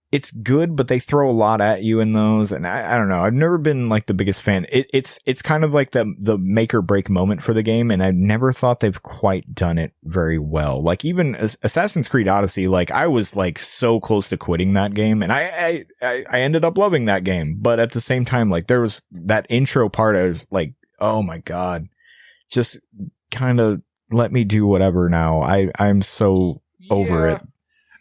it's good, but they throw a lot at you in those, and I don't know. I've never been like the biggest fan. It's kind of like the make or break moment for the game, and I've never thought they've quite done it very well. Like even Assassin's Creed Odyssey, like I was like so close to quitting that game, and I ended up loving that game. But at the same time, like there was that intro part, I was like, oh my god, just kind of let me do whatever now. I'm so over it.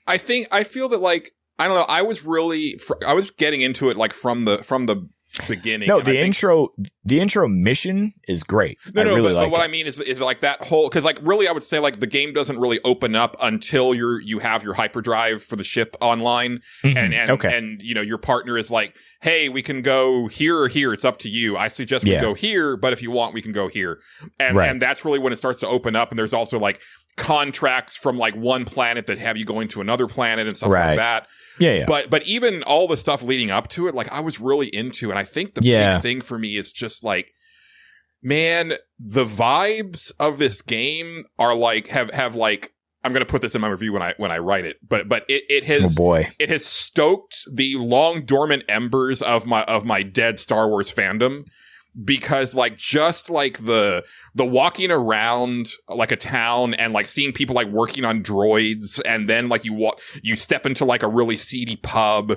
I feel that like, I don't know. I was getting into it like from the beginning. No, the intro mission is great. But what I mean is like that whole, because like really I would say like the game doesn't really open up until you have your hyperdrive for the ship online, and you know your partner is like, hey, we can go here or here. It's up to you. I suggest we go here, but if you want, we can go here, and that's really when it starts to open up. And there's also like contracts from like one planet that have you going to another planet and stuff like that. Yeah. But even all the stuff leading up to it, like I was really into, and I think the big thing for me is just like, man, the vibes of this game are like have like, I'm gonna put this in my review when I write it, but it has it has stoked the long dormant embers of my dead Star Wars fandom. Because like just like the walking around like a town and like seeing people like working on droids, and then like you step into like a really seedy pub.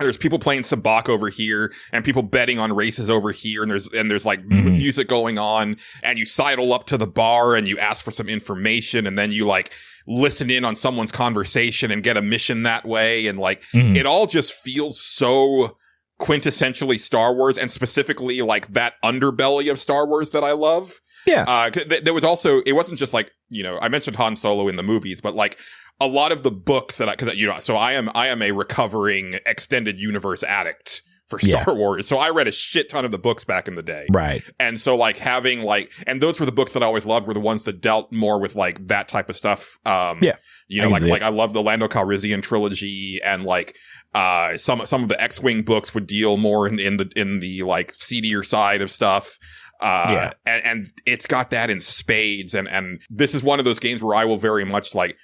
There's people playing sabacc over here and people betting on races over here, and there's like music going on, and you sidle up to the bar and you ask for some information, and then you like listen in on someone's conversation and get a mission that way, and like it all just feels so quintessentially Star Wars, and specifically like that underbelly of Star Wars that I love. Yeah. There was also, it wasn't just like, you know, I mentioned Han Solo in the movies, but like a lot of the books that because you know, so I am a recovering extended universe addict for Star Wars. So I read a shit ton of the books back in the day. Right. And so like having like, and those were the books that I always loved, were the ones that dealt more with like that type of stuff. You know, like I love the Lando Calrissian trilogy, and like some of the X-Wing books would deal more in the like seedier side of stuff. And it's got that in spades, and this is one of those games where I will very much like,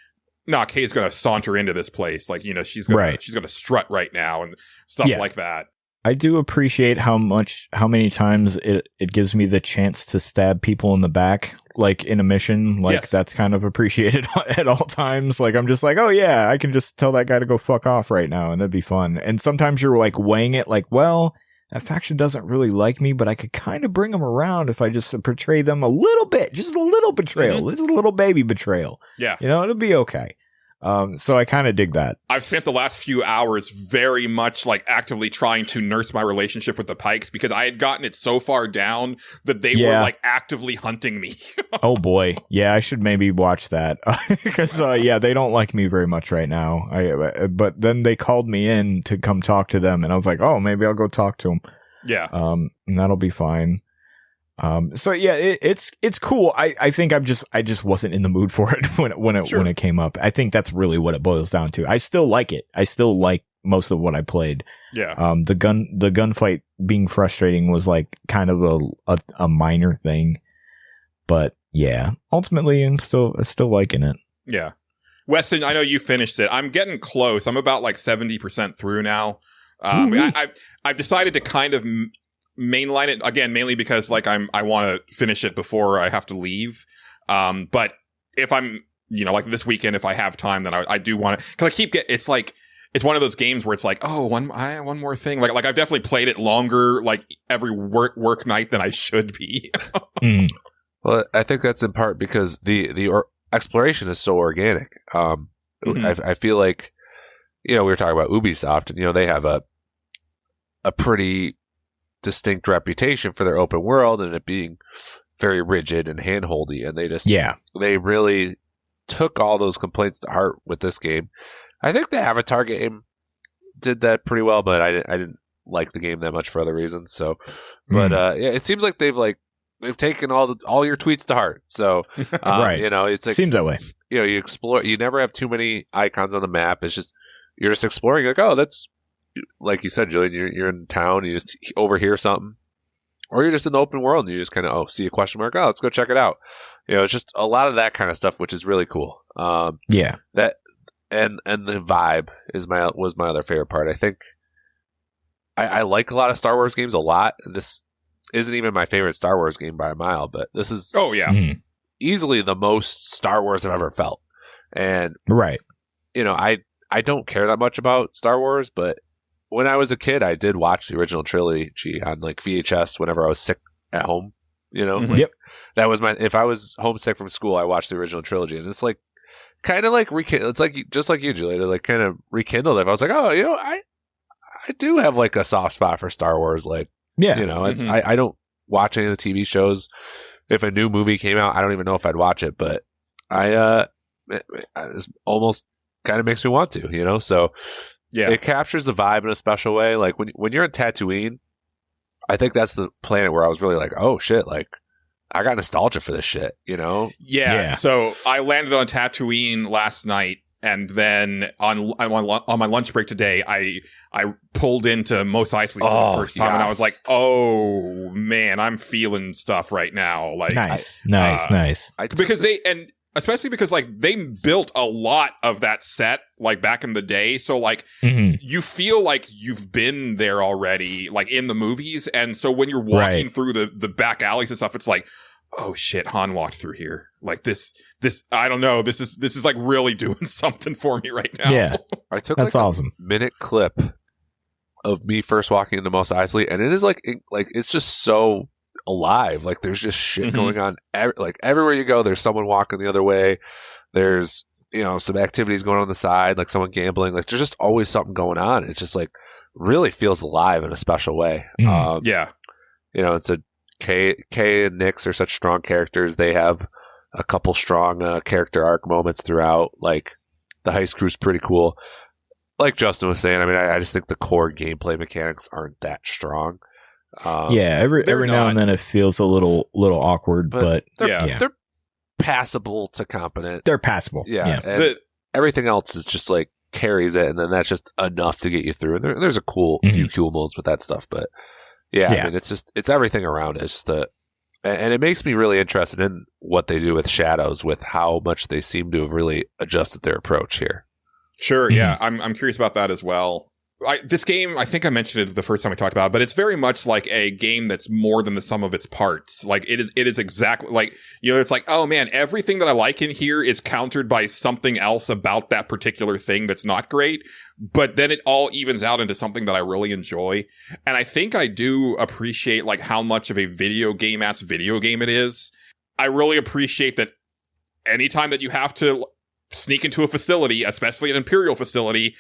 nah, Kay's gonna saunter into this place, like, you know, she's gonna strut right now and stuff like that. I do appreciate how many times it gives me the chance to stab people in the back, like in a mission. Like that's kind of appreciated at all times. Like I'm just like, oh yeah, I can just tell that guy to go fuck off right now, and that'd be fun. And sometimes you're like weighing it, like, well, that faction doesn't really like me, but I could kind of bring them around if I just portray them a little bit, just a little betrayal, just a little baby betrayal. Yeah, you know, it'll be okay. So I kind of dig that. I've spent the last few hours very much like actively trying to nurse my relationship with the Pikes, because I had gotten it so far down that they were like actively hunting me. Oh boy. Yeah, I should maybe watch that, because they don't like me very much right now. But then they called me in to come talk to them, and I was like, oh, maybe I'll go talk to them. Yeah. And that'll be fine. So yeah, it's cool. I think I just wasn't in the mood for it when it came up. I think that's really what it boils down to. I still like it. I still like most of what I played. Yeah. The gunfight being frustrating was like kind of a minor thing, but yeah, ultimately I'm still liking it. Yeah. Westen, I know you finished it. I'm getting close. I'm about like 70% through now. I've decided to kind of mainline it again, mainly because like I want to finish it before I have to leave. But if I'm, you know, like this weekend, if I have time, then I do want to, because it's like, it's one of those games where it's like, oh, one more thing. Like I've definitely played it longer, like every work night than I should be. Well, I think that's in part because the exploration is so organic. I feel like, you know, we were talking about Ubisoft, and, you know, they have a pretty distinct reputation for their open world and it being very rigid and handholdy, and they really took all those complaints to heart with this game. I think the Avatar game did that pretty well, but I didn't like the game that much for other reasons. So, but it seems like they've taken all your tweets to heart. So, right, you know, it's like, seems that way. You know, you explore. You never have too many icons on the map. It's just you're just exploring. Like, oh, that's like you said, Julian, you're in town, you just overhear something, or you're just in the open world and you just kind of see a question mark. Oh, let's go check it out. It's just a lot of that kind of stuff, which is really cool. That and the vibe was my other favorite part. I think I like a lot of Star Wars games a lot. This isn't even my favorite Star Wars game by a mile, but this is easily the most Star Wars I've ever felt. And I don't care that much about Star Wars, but when I was a kid, I did watch the original trilogy on like VHS whenever I was sick at home. That was if I was homesick from school, I watched the original trilogy, and it's like kind of like it's like just like you, Julia, like kind of rekindled it. I was like, oh, I do have like a soft spot for Star Wars. Like, it's I don't watch any of the TV shows. If a new movie came out, I don't even know if I'd watch it, but it's almost kind of makes me want to, so it captures the vibe in a special way. Like when you're in Tatooine, I think that's the planet where I was really like, oh shit, like I got nostalgia for this shit, So I landed on Tatooine last night, and then on my lunch break today, I pulled into Mos Eisley for the first time, and I was like, oh man, I'm feeling stuff right now. Like nice. Because especially because like they built a lot of that set like back in the day, so like you feel like you've been there already, like in the movies, and so when you're walking through the back alleys and stuff, it's like, oh shit, Han walked through here. Like this I don't know, this is like really doing something for me right now. Yeah, I took that's like awesome. a minute clip of me first walking into Mos Eisley, and it is like it's just so alive. Like there's just shit going on. Like everywhere you go, there's someone walking the other way. There's some activities going on the side, like someone gambling. Like there's just always something going on. It just like really feels alive in a special way. It's a Kay and Nix are such strong characters. They have a couple strong character arc moments throughout. Like the heist crew's pretty cool. Like Justin was saying, I mean, I just think the core gameplay mechanics aren't that strong. Every now and then it feels a little awkward, but they're passable to competent. They're passable. And everything else is just like carries it, and then that's just enough to get you through. And there's a few cool modes with that stuff, but I mean, it's everything around it. It's just and it makes me really interested in what they do with Shadows, with how much they seem to have really adjusted their approach here. Sure, I'm curious about that as well. This game, I think I mentioned it the first time we talked about it, but it's very much like a game that's more than the sum of its parts. Like it is exactly like, it's like, oh man, everything that I like in here is countered by something else about that particular thing that's not great. But then it all evens out into something that I really enjoy. And I think I do appreciate like how much of a video game it is. I really appreciate that anytime that you have to sneak into a facility, especially an Imperial facility,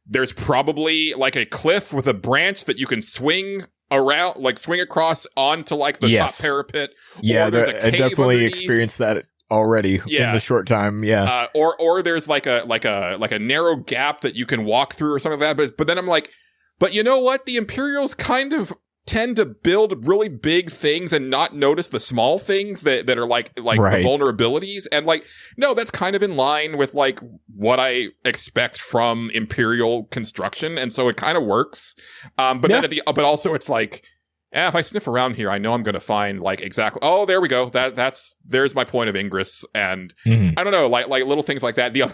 there's probably like a cliff with a branch that you can swing around, like swing across onto like the top parapet. Yeah, I definitely experienced that already in the short time. Yeah. Or there's like a narrow gap that you can walk through or something like that. But then I'm like, but you know what? The Imperials kind of tend to build really big things and not notice the small things that are like the vulnerabilities. And like, no, that's kind of in line with like what I expect from Imperial construction. And so it kind of works. But also it's like, if I sniff around here, I know I'm going to find like exactly, oh, there we go. There's my point of ingress. And I don't know, like little things like that. The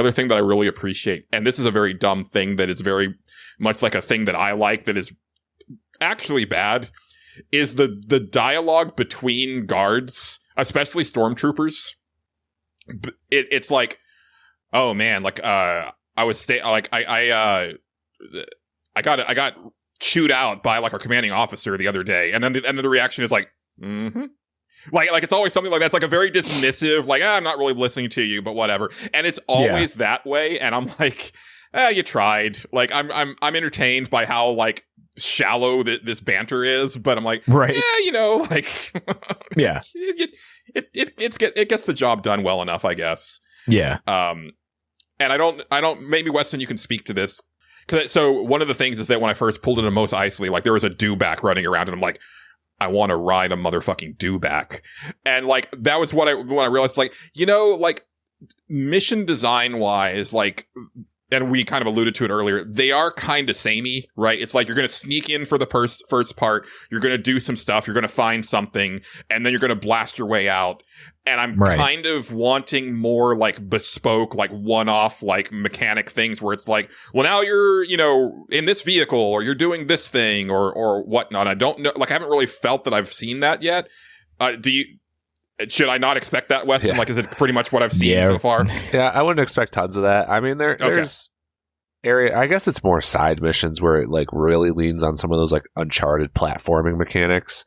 other thing that I really appreciate, and this is a very dumb thing that is very much like a thing that I like that is actually bad, is the dialogue between guards, especially stormtroopers. It's like, oh man, like I got chewed out by like our commanding officer the other day, and then the reaction is like, like it's always something like that. It's like a very dismissive, like, I'm not really listening to you, but whatever. And it's always that way, and I'm like, you tried. Like I'm entertained by how like shallow this banter is, but I'm like, like it gets the job done well enough, I guess. And I don't maybe Westen, you can speak to this. So one of the things is that when I first pulled into Mos Eisley, like there was a dewback running around, and I'm like, I want to ride a motherfucking dewback. And like that was what I realized, like, like mission design wise, like, and we kind of alluded to it earlier, they are kind of samey, right? It's like you're going to sneak in for the first part, you're going to do some stuff, you're going to find something, and then you're going to blast your way out. And I'm kind of wanting more like bespoke, like one-off, like mechanic things where it's like, well, now you're, you know, in this vehicle, or you're doing this thing, or whatnot. I don't know, like, I haven't really felt that I've seen that yet. Should I not expect that, Westen? Like, is it pretty much what I've seen so far? Yeah, I wouldn't expect tons of that. I mean, there's area. I guess it's more side missions where it like really leans on some of those like Uncharted platforming mechanics.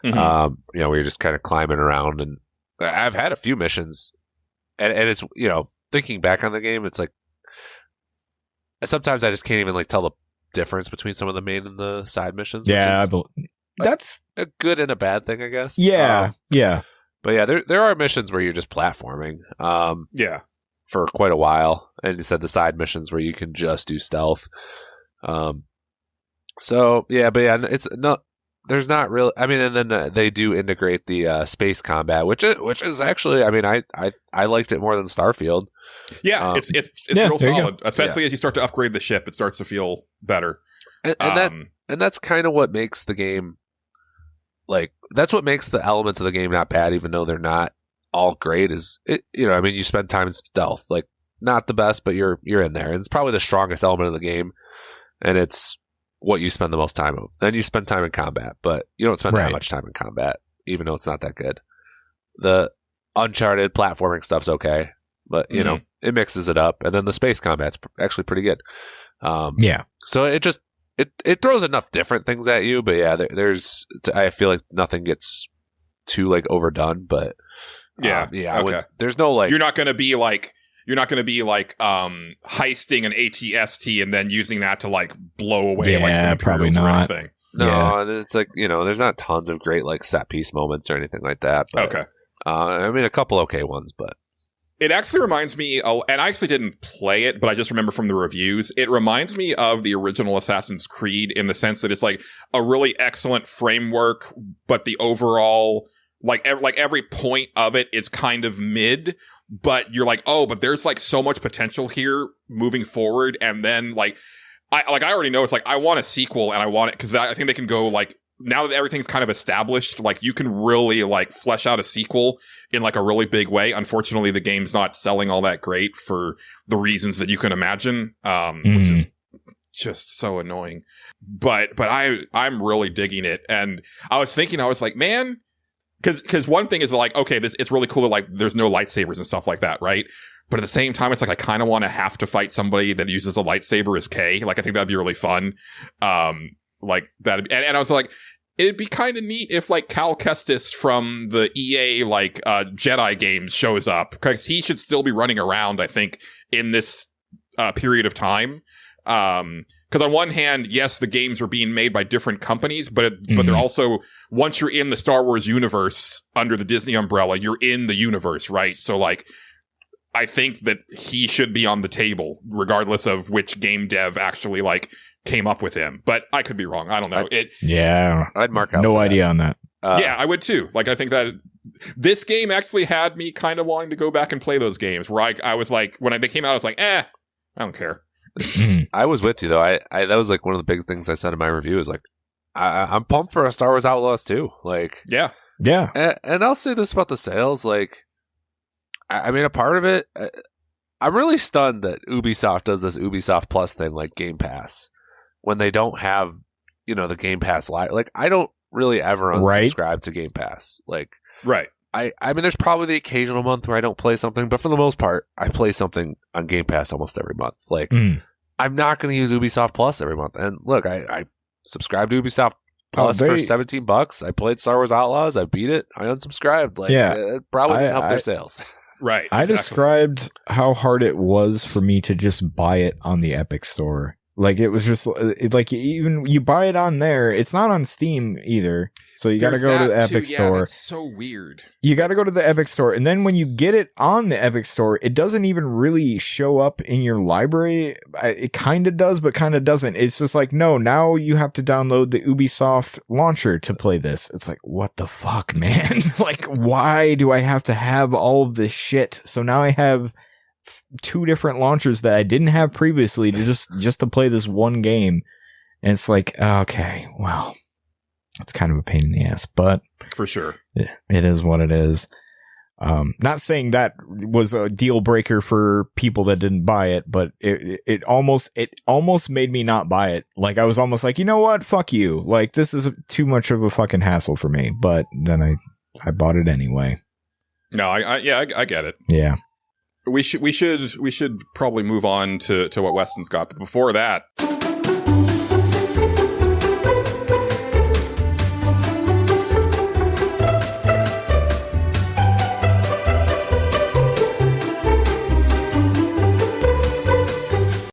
Mm-hmm. You know, where you're just kind of climbing around. And I've had a few missions, and it's, you know, thinking back on the game, it's like sometimes I just can't even like tell the difference between some of the main and the side missions. Yeah, that's a good and a bad thing, I guess. Yeah, yeah. But yeah, there are missions where you're just platforming. For quite a while, and you said the side missions where you can just do stealth. So yeah, but yeah, it's not. There's not really. I mean, and then they do integrate the space combat, which is actually. I mean, I liked it more than Starfield. Yeah, it's real solid, especially as you start to upgrade the ship. It starts to feel better, and that's kind of what makes the game. Like, that's what makes the elements of the game not bad, even though they're not all great. Is it? You know, I mean, you spend time in stealth, like not the best, but you're in there, and it's probably the strongest element of the game, and it's what you spend the most time on. Then you spend time in combat, but you don't spend that much time in combat, even though it's not that good. The Uncharted platforming stuff's okay, but you know, it mixes it up, and then the space combat's actually pretty good. So it just. It throws enough different things at you, but yeah, there's. I feel like nothing gets too like overdone, but okay. There's no like. You're not going to be like heisting an ATST and then using that to like blow away like some probably Imperials or not. anything. No, and it's like, you know, there's not tons of great like set piece moments or anything like that. But, okay, I mean, a couple okay ones, but. It actually reminds me, and I actually didn't play it, but I just remember from the reviews, it reminds me of the original Assassin's Creed in the sense that it's like a really excellent framework, but the overall, like every point of it is kind of mid, but you're like, oh, but there's like so much potential here moving forward. And then I already know it's like, I want a sequel and I want it because I think they can go like, now that everything's kind of established, like you can really like flesh out a sequel in like a really big way. Unfortunately, the game's not selling all that great for the reasons that you can imagine, which is just so annoying. But I'm really digging it. And I was like, man, because one thing is like, okay, it's really cool that like there's no lightsabers and stuff like that, right? But at the same time, it's like I kind of want to have to fight somebody that uses a lightsaber as K. Like I think that'd be really fun. Like that, and I was like, it'd be kind of neat if like Cal Kestis from the EA like Jedi games shows up, because he should still be running around, I think, in this period of time. Because on one hand, yes, the games are being made by different companies, but they're also, once you're in the Star Wars universe under the Disney umbrella, you're in the universe, right? So like, I think that he should be on the table, regardless of which game dev actually like came up with him, but I could be wrong. I don't know. I'd mark out. No idea on that. Yeah, I would too. Like, I think that this game actually had me kind of wanting to go back and play those games. Where I was like, when they came out, I was like, I don't care. I was with you though. I that was like one of the big things I said in my review. Is like, I'm pumped for a Star Wars Outlaws too. Like, yeah. And I'll say this about the sales. Like, I mean, a part of it, I'm really stunned that Ubisoft does this Ubisoft Plus thing, like Game Pass, when they don't have, you know, the Game Pass live. Like, I don't really ever unsubscribe to Game Pass. Like, right. I mean, there's probably the occasional month where I don't play something, but for the most part, I play something on Game Pass almost every month. Like, I'm not going to use Ubisoft Plus every month. And look, I subscribed to Ubisoft Plus for $17. I played Star Wars Outlaws. I beat it. I unsubscribed. Like, it probably didn't help their sales. Right. I described how hard it was for me to just buy it on the Epic Store. Like it was just like even you buy it on there, it's not on Steam either. So you got to go to the Epic Store. That's so weird. You got to go to the Epic Store, and then when you get it on the Epic Store, it doesn't even really show up in your library. It kind of does, but kind of doesn't. It's just like, no, now you have to download the Ubisoft launcher to play this. It's like, what the fuck, man? Like, why do I have to have all of this shit? So now I have 2 different launchers that I didn't have previously to just to play this one game. And it's like, okay, well, it's kind of a pain in the ass, but for sure, it is what it is. Not saying that was a deal breaker for people that didn't buy it, but it almost made me not buy it. Like I was almost like, you know what? Fuck you. Like this is too much of a fucking hassle for me. But then I bought it anyway. No, I get it. Yeah. We should probably move on to what Weston's got. But before that,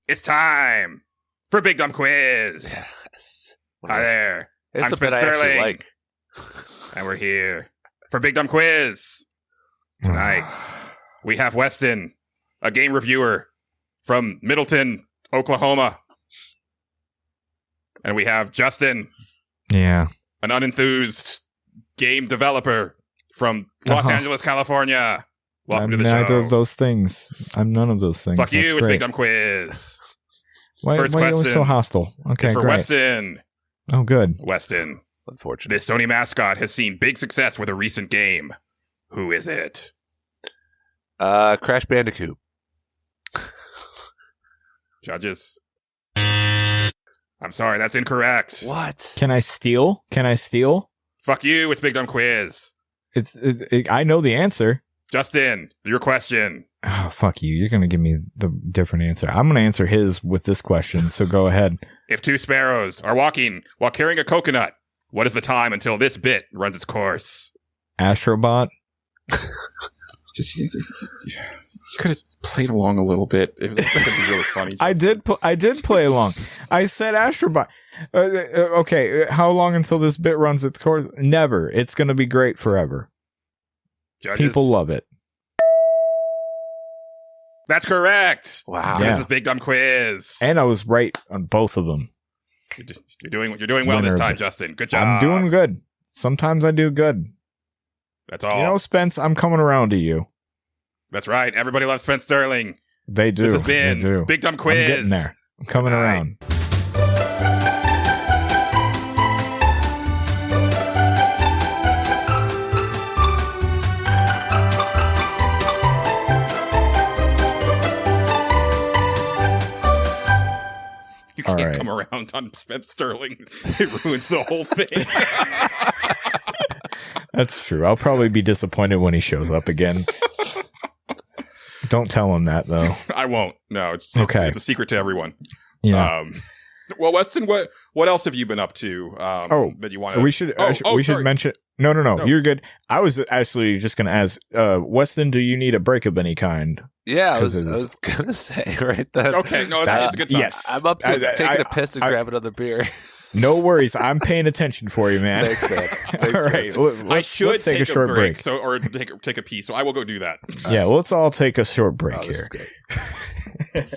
it's time for Big Dumb Quiz. Yes. Hi there. It's I'm the bit Spence I actually Sterling, like. and we're here for Big Dumb Quiz tonight. We have Westen, a game reviewer from Middleton, Oklahoma. And we have Justin, Yeah. an unenthused game developer from Los Angeles, California. Welcome to the show. Neither of those things. I'm none of those things. Fuck you, That's it's great. Big Dumb Quiz. Why First are you always question so hostile? Okay, It's for great. Weston. Oh, good. Weston, Unfortunately. this Sony mascot has seen big success with a recent game. Who is it? Crash Bandicoot. Judges. I'm sorry, that's incorrect. What? Can I steal? Fuck you, it's Big Dumb Quiz. I know the answer. Justin, your question. Oh, fuck you. You're going to give me the different answer. I'm going to answer his with this question, so go ahead. If 2 sparrows are walking while carrying a coconut, what is the time until this bit runs its course? Astro Bot? You could have played along a little bit. That would be really funny. I did play along. I said Astro Bot. Okay, how long until this bit runs its course? Never. It's going to be great forever. Judges, People love it. That's correct. Wow. Yeah. This is Big Dumb Quiz. And I was right on both of them. You're doing well Winner this of time, it. Justin. Good job. I'm doing good. Sometimes I do good. That's all. You know, Spence, I'm coming around to you. That's right. Everybody loves Spence Sterling. They do. This has They been do. Big Dumb Quiz. I'm getting there. I'm coming Good night. around. You can't All right. come around on Spence Sterling. It ruins the whole thing. That's true. I'll probably be disappointed when he shows up again. Don't tell him that, though. I won't. No, it's Okay. a secret to everyone. Yeah. Well, Weston, what else have you been up to? That you want to? We should mention. No. No. You're good. I was actually just going to ask, Weston, do you need a break of any kind? Yeah, I 'Cause was gonna say right then. Okay, no, it's a good time. yes. I'm up to taking a piss and grab another beer. No worries. I'm paying attention for you, man. Thanks, man. Thanks, All man. right. I should let's take a short break. or take a pee. So I will go do that. Yeah, let's all take a short break Oh, this is here. great.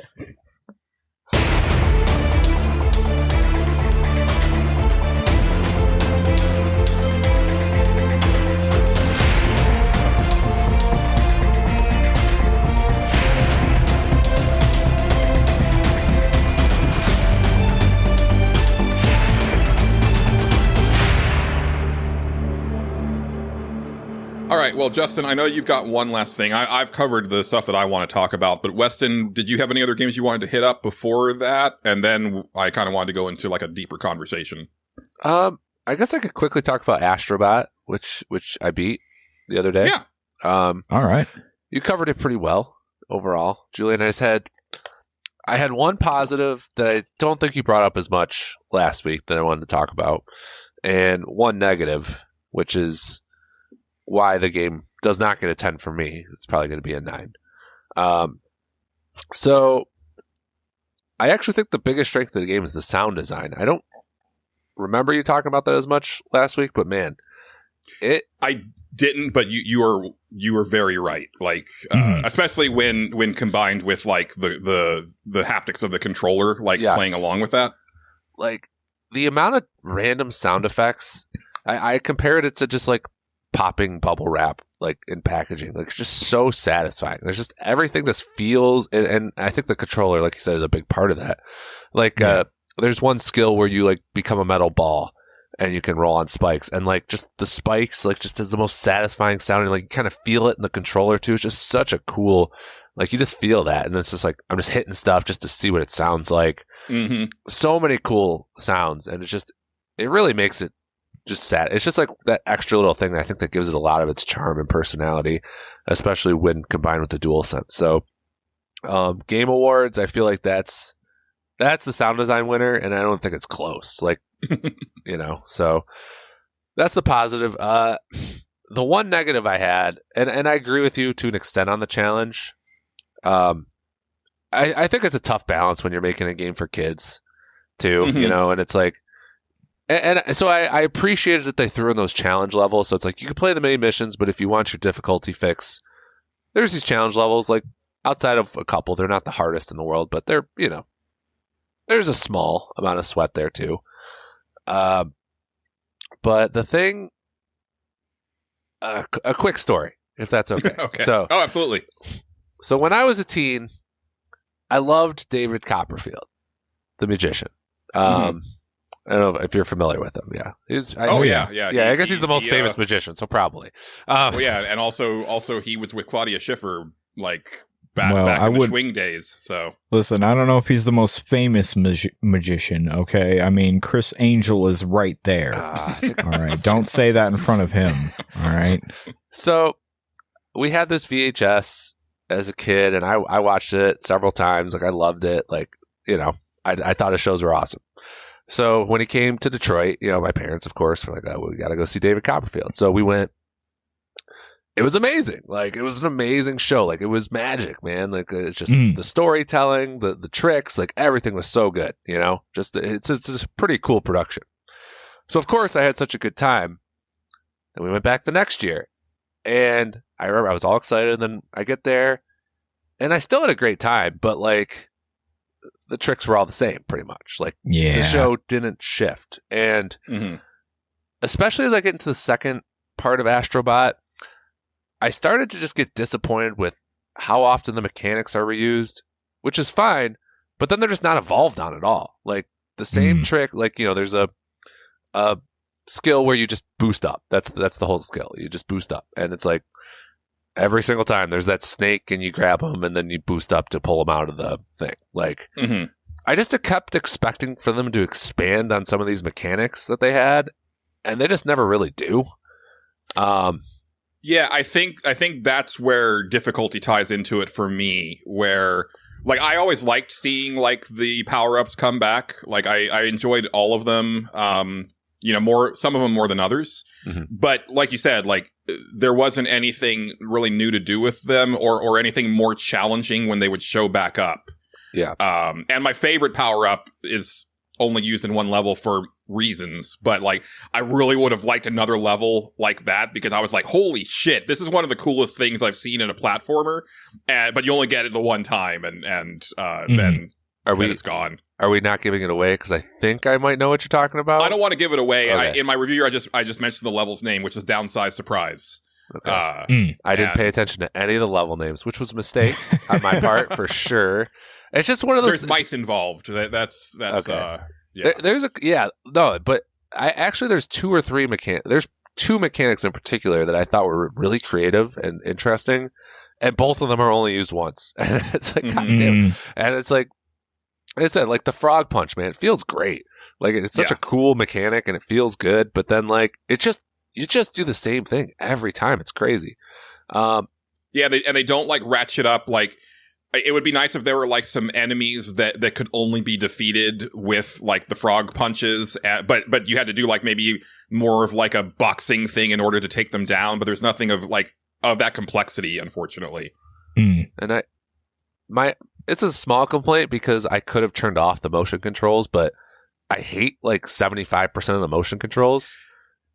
All right. Well, Justin, I know you've got one last thing. I've covered the stuff that I want to talk about, but Weston, did you have any other games you wanted to hit up before that? And then I kind of wanted to go into like a deeper conversation. I guess I could quickly talk about Astro Bot, which I beat the other day. Yeah. All right. You covered it pretty well overall, Julian. I had one positive that I don't think you brought up as much last week that I wanted to talk about, and one negative, which is why the game does not get a 10 from me. It's probably going to be a 9. So I actually think the biggest strength of the game is the sound design. I don't remember you talking about that as much last week, but man, I didn't, but you were very right. Like, especially when combined with like the haptics of the controller, like playing along with that. Like the amount of random sound effects, I compared it to just like popping bubble wrap, like in packaging. Like it's just so satisfying. There's just everything just feels, and I think the controller, like you said, is a big part of that. Like, there's one skill where you like become a metal ball and you can roll on spikes, and like just the spikes, like just is the most satisfying sounding. Like you kind of feel it in the controller too. It's just such a cool, like you just feel that, and it's just like I'm just hitting stuff just to see what it sounds like. So many cool sounds, and it really makes it just sad. It's just like that extra little thing that I think that gives it a lot of its charm and personality, especially when combined with the DualSense. So, Game Awards, I feel like that's the sound design winner, and I don't think it's close. Like, so that's the positive. The one negative I had, and I agree with you to an extent on the challenge. I think it's a tough balance when you're making a game for kids too, and it's like, and so I appreciated that they threw in those challenge levels. So it's like you can play the main missions, but if you want your difficulty fix, there's these challenge levels. Like outside of a couple, they're not the hardest in the world, but they're there's a small amount of sweat there too. But the thing, a quick story, if that's okay. Okay. So, absolutely. So when I was a teen, I loved David Copperfield, the magician. I don't know if you're familiar with him. Yeah. I guess he's the most famous magician, so probably. And also he was with Claudia Schiffer, like back in the Swing days. So listen, I don't know if he's the most famous magician. Okay, I mean Chris Angel is right there. All right, don't say that in front of him. All right. So we had this VHS as a kid, and I watched it several times. Like I loved it. Like I thought his shows were awesome. So when he came to Detroit, my parents, of course, were like, oh, we got to go see David Copperfield. So we went. It was amazing. Like, it was an amazing show. Like, it was magic, man. Like, it's just the storytelling, the tricks, like, everything was so good, Just, it's a pretty cool production. So, of course, I had such a good time. And we went back the next year. And I remember I was all excited. And then I get there. And I still had a great time. But, like, the tricks were all the same, pretty much. Like, the show didn't shift. And especially as I get into the second part of Astro Bot, I started to just get disappointed with how often the mechanics are reused, which is fine, but then they're just not evolved on at all. Like the same trick, like, there's a skill where you just boost up. That's the whole skill. You just boost up. And it's like every single time there's that snake and you grab them and then you boost up to pull them out of the thing. Like I just kept expecting for them to expand on some of these mechanics that they had, and they just never really do. Yeah, I think that's where difficulty ties into it for me, where like I always liked seeing like the power-ups come back. Like I enjoyed all of them. Some of them more than others. But like you said, like there wasn't anything really new to do with them or anything more challenging when they would show back up. Yeah. And my favorite power-up is only used in one level for reasons, but like I really would have liked another level like that, because I was like, holy shit, this is one of the coolest things I've seen in a platformer, but you only get it the one time, and then it's gone. Are we not giving it away? Because I think I might know what you're talking about. I don't want to give it away. Okay. In my review, I just mentioned the level's name, which is Downside Surprise. Okay. I didn't pay attention to any of the level names, which was a mistake on my part for sure. It's just one of those. There's mice involved. That's okay. Yeah. But there's two or three there's two mechanics in particular that I thought were really creative and interesting, and both of them are only used once. And it's like, God damn. And it's like I said, like the frog punch, man, it feels great. Like it's such a cool mechanic and it feels good, but then like you just do the same thing every time. It's crazy. They don't like ratchet up. Like it would be nice if there were like some enemies that could only be defeated with like the frog punches, but you had to do like maybe more of like a boxing thing in order to take them down. But there's nothing of that complexity, unfortunately. And it's a small complaint because I could have turned off the motion controls, but I hate like 75% of the motion controls.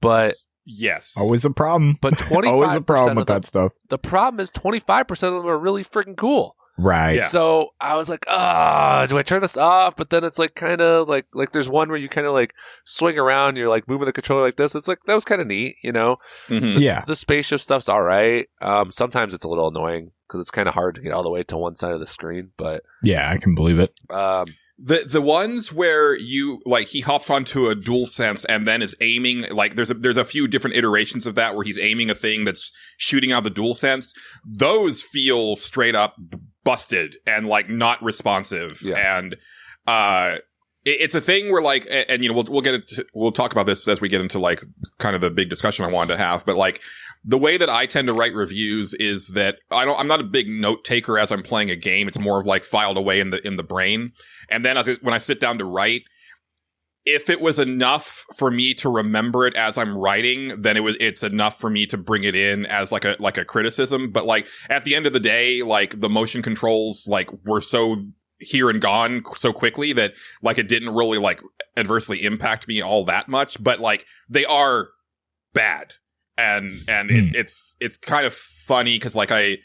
But yes, always a problem. But 25% always a problem with that stuff. The problem is 25% of them are really freaking cool. Right. Yeah. So I was like, do I turn this off? But then it's like kind of like there's one where you kind of like swing around, you're like moving the controller like this. It's like, that was kind of neat, you know? Mm-hmm. The spaceship stuff's all right. Sometimes it's a little annoying because it's kind of hard to get all the way to one side of the screen. But yeah, I can believe it. The ones where you like he hops onto a DualSense and then is aiming, like there's a few different iterations of that where he's aiming a thing that's shooting out the DualSense. Those feel straight up busted and like not responsive. Yeah. And it's a thing where like, and you know, we'll talk about this as we get into like kind of the big discussion I wanted to have, but like the way that I tend to write reviews is that I'm not a big note taker as I'm playing a game. It's more of like filed away in the brain. And then when I sit down to write, if it was enough for me to remember it as I'm writing, then it's enough for me to bring it in as like a criticism. But like at the end of the day, like the motion controls like were so here and gone so quickly that like it didn't really like adversely impact me all that much. But like they are bad. And it's kind of funny because like I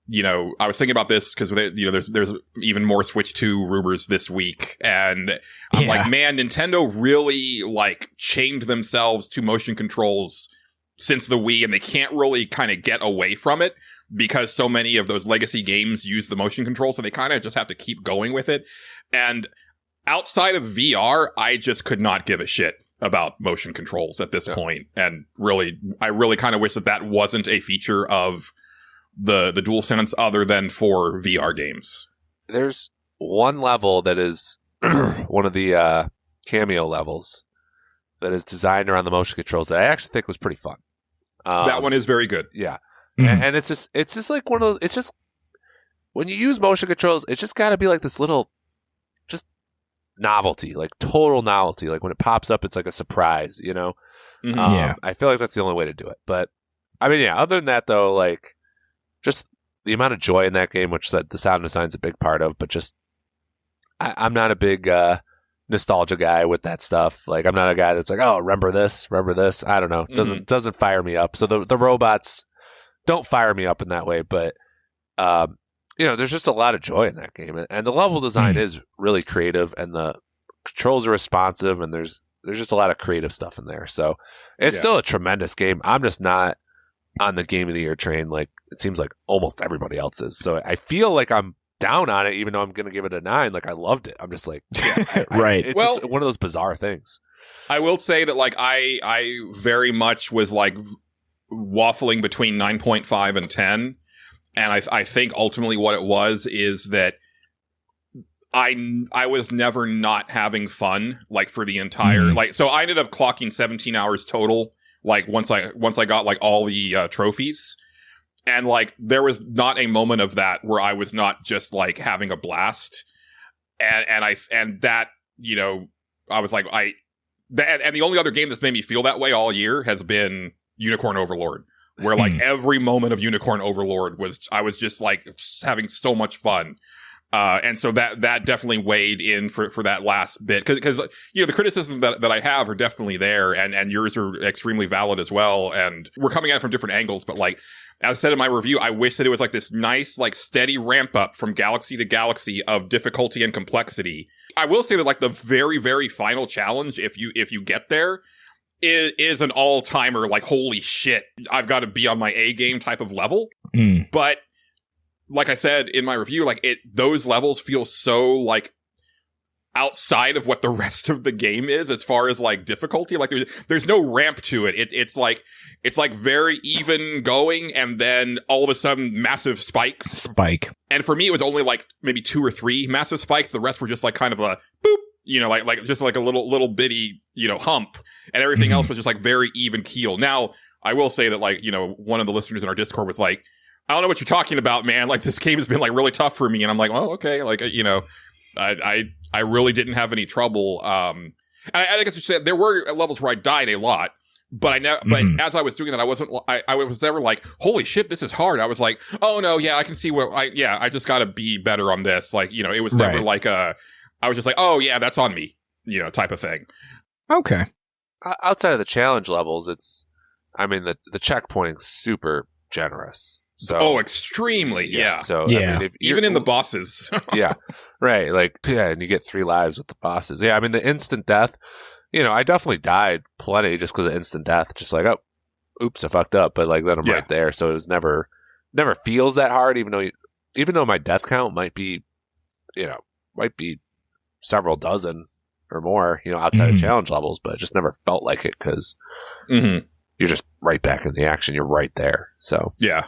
was thinking about this because there's even more Switch 2 rumors this week, and I'm like, man, Nintendo really like chained themselves to motion controls since the Wii, and they can't really kind of get away from it because so many of those legacy games use the motion control, so they kind of just have to keep going with it. And outside of VR, I just could not give a shit about motion controls at this point. And I really kind of wish that wasn't a feature of the DualSense other than for VR games. There's one level that is one of the cameo levels that is designed around the motion controls that I actually think was pretty fun. That one is very good. Yeah. Mm-hmm. And it's just like one of those, it's just, when you use motion controls, it's just got to be like this little, just novelty, like total novelty. Like when it pops up, it's like a surprise, you know? Mm-hmm. I feel like that's the only way to do it. But I mean, yeah, other than that though, like just the amount of joy in that game, which the sound design's a big part of, but just, I'm not a big, nostalgia guy with that stuff. Like I'm not a guy that's like, oh, remember this? I don't know. Doesn't fire me up. So the robots don't fire me up in that way, but, there's just a lot of joy in that game, and the level design is really creative, and the controls are responsive, and there's just a lot of creative stuff in there. So it's still a tremendous game. I'm just not on the game of the year train like it seems like almost everybody else is. So I feel like I'm down on it, even though I'm going to give it a 9. Like I loved it. I'm just like, right. It's just one of those bizarre things. I will say that like I very much was like waffling between 9.5 and 10. And I think ultimately what it was is that I was never not having fun, like for the entire, like, so I ended up clocking 17 hours total. Like once I got like all the trophies, and like there was not a moment of that where I was not just like having a blast. And that, I was like, and the only other game that's made me feel that way all year has been Unicorn Overlord, where like every moment of Unicorn Overlord I was just like having so much fun. And so that definitely weighed in for that last bit. Cause the criticisms that I have are definitely there, and yours are extremely valid as well. And we're coming at it from different angles, but like, as I said in my review, I wish that it was like this nice, like steady ramp up from galaxy to galaxy of difficulty and complexity. I will say that like the very, very final challenge, if you get there, is an all-timer, like, holy shit, I've got to be on my A game type of level. But like I said in my review, like those levels feel so like outside of what the rest of the game is as far as like difficulty. Like there's no ramp to it. It's like very even going, and then all of a sudden massive spikes. And for me, it was only like maybe 2 or 3 massive spikes. The rest were just like kind of a boop, like just like a little bitty, hump, and everything else was just like very even keel. Now, I will say that like, one of the listeners in our Discord was like, I don't know what you're talking about, man. Like this game has been like really tough for me. And I'm like, well, okay. Like, I really didn't have any trouble. I guess you said there were levels where I died a lot. But but as I was doing that, I was never like, holy shit, this is hard. I was like, oh no, yeah, I can see where I just got to be better on this. Like, you know, it was never like I was just like, oh yeah, that's on me, you know, type of thing. Okay. Outside of the challenge levels, the checkpointing's super generous. So, extremely, yeah. So, yeah. I mean, even in the bosses. yeah, right. Like, yeah, and you get 3 lives with the bosses. Yeah, I mean, the instant death, you know, I definitely died plenty just because of instant death. Just like, oh, oops, I fucked up. But like, then I'm right there. So it was never feels that hard, even though my death count might be several dozen or more, you know, outside of challenge levels, but it just never felt like it because you're just right back in the action. You're right there. So yeah.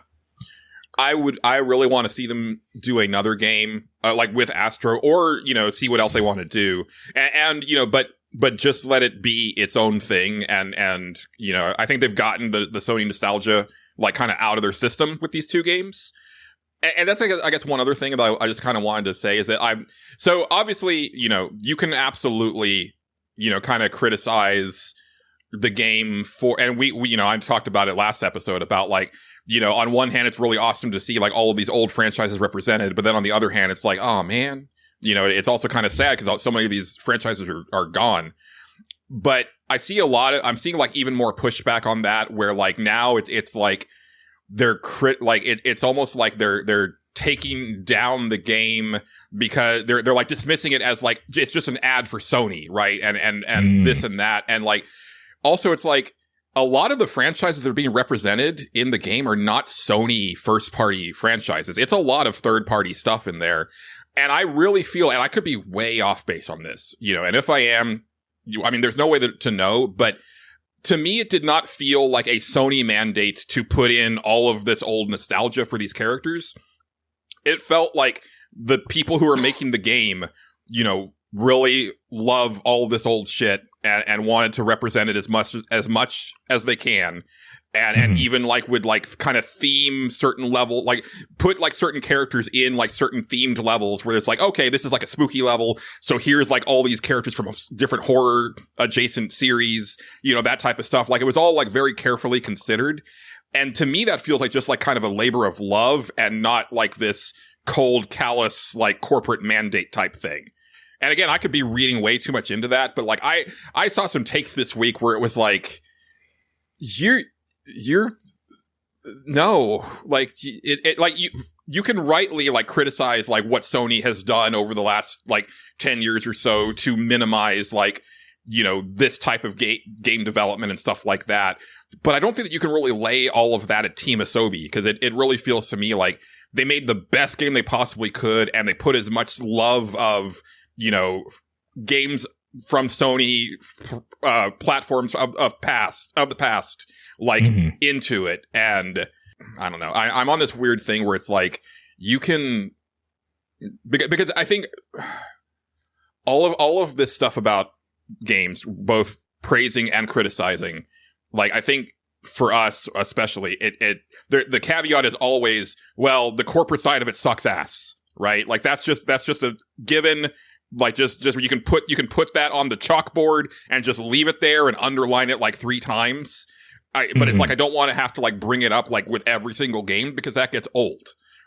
I really want to see them do another game like with Astro, or, you know, see what else they want to do, and you know, but just let it be its own thing, and you know, I think they've gotten the Sony nostalgia like kind of out of their system with these 2 games, and that's I guess one other thing that I just kind of wanted to say is that so obviously, you know, you can absolutely, you know, kind of criticize the game and we you know, I talked about it last episode about like, you know, on one hand, it's really awesome to see like all of these old franchises represented, but then on the other hand, it's like, oh man, you know, it's also kind of sad because so many of these franchises are gone. But I'm seeing like even more pushback on that, where like now it's like it's almost like they're taking down the game because they're like dismissing it as like it's just an ad for Sony, right? And this and that, and like also it's like, a lot of the franchises that are being represented in the game are not Sony first-party franchises. It's a lot of third-party stuff in there. And I really feel, and I could be way off base on this, you know, and if I am, I mean, there's no way to know, but to me, it did not feel like a Sony mandate to put in all of this old nostalgia for these characters. It felt like the people who are making the game, you know, really love all this old shit and wanted to represent it as much as they can. And even like would like kind of theme certain level, like put like certain characters in like certain themed levels where it's like, okay, this is like a spooky level. So here's like all these characters from different horror adjacent series, you know, that type of stuff. Like it was all like very carefully considered. And to me, that feels like just like kind of a labor of love and not like this cold, callous, like corporate mandate type thing. And again, I could be reading way too much into that, but like I saw some takes this week where it was like, no, like it like you can rightly like criticize like what Sony has done over the last like 10 years or so to minimize like, you know, this type of game development and stuff like that. But I don't think that you can really lay all of that at Team Asobi, because it really feels to me like they made the best game they possibly could, and they put as much love of, you know, games from Sony platforms of the past, like into it. And I don't know. I'm on this weird thing where it's like you can, because I think all of this stuff about games, both praising and criticizing, like I think for us especially, the caveat is always, well, the corporate side of it sucks ass, right? Like that's just a given. Like just you can put that on the chalkboard and just leave it there and underline it like 3 times. But it's like I don't want to have to like bring it up like with every single game, because that gets old,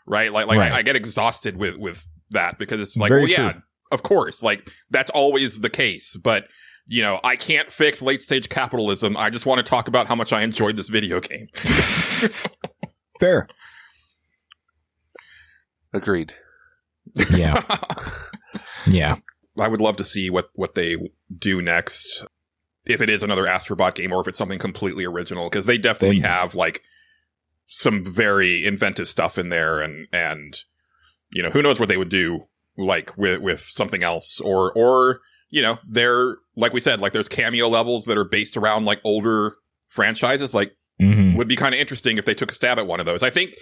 right? Like right. I get exhausted with that, because it's like, very true. Of course, like that's always the case. But you know, I can't fix late stage capitalism. I just want to talk about how much I enjoyed this video game. Fair. Agreed. Yeah. Yeah. I would love to see what they do next, if it is another Astro Bot game or if it's something completely original, because they definitely have like some very inventive stuff in there, and you know, who knows what they would do like with something else, or you know, they're, like we said, like there's cameo levels that are based around like older franchises, like would be kind of interesting if they took a stab at one of those. I think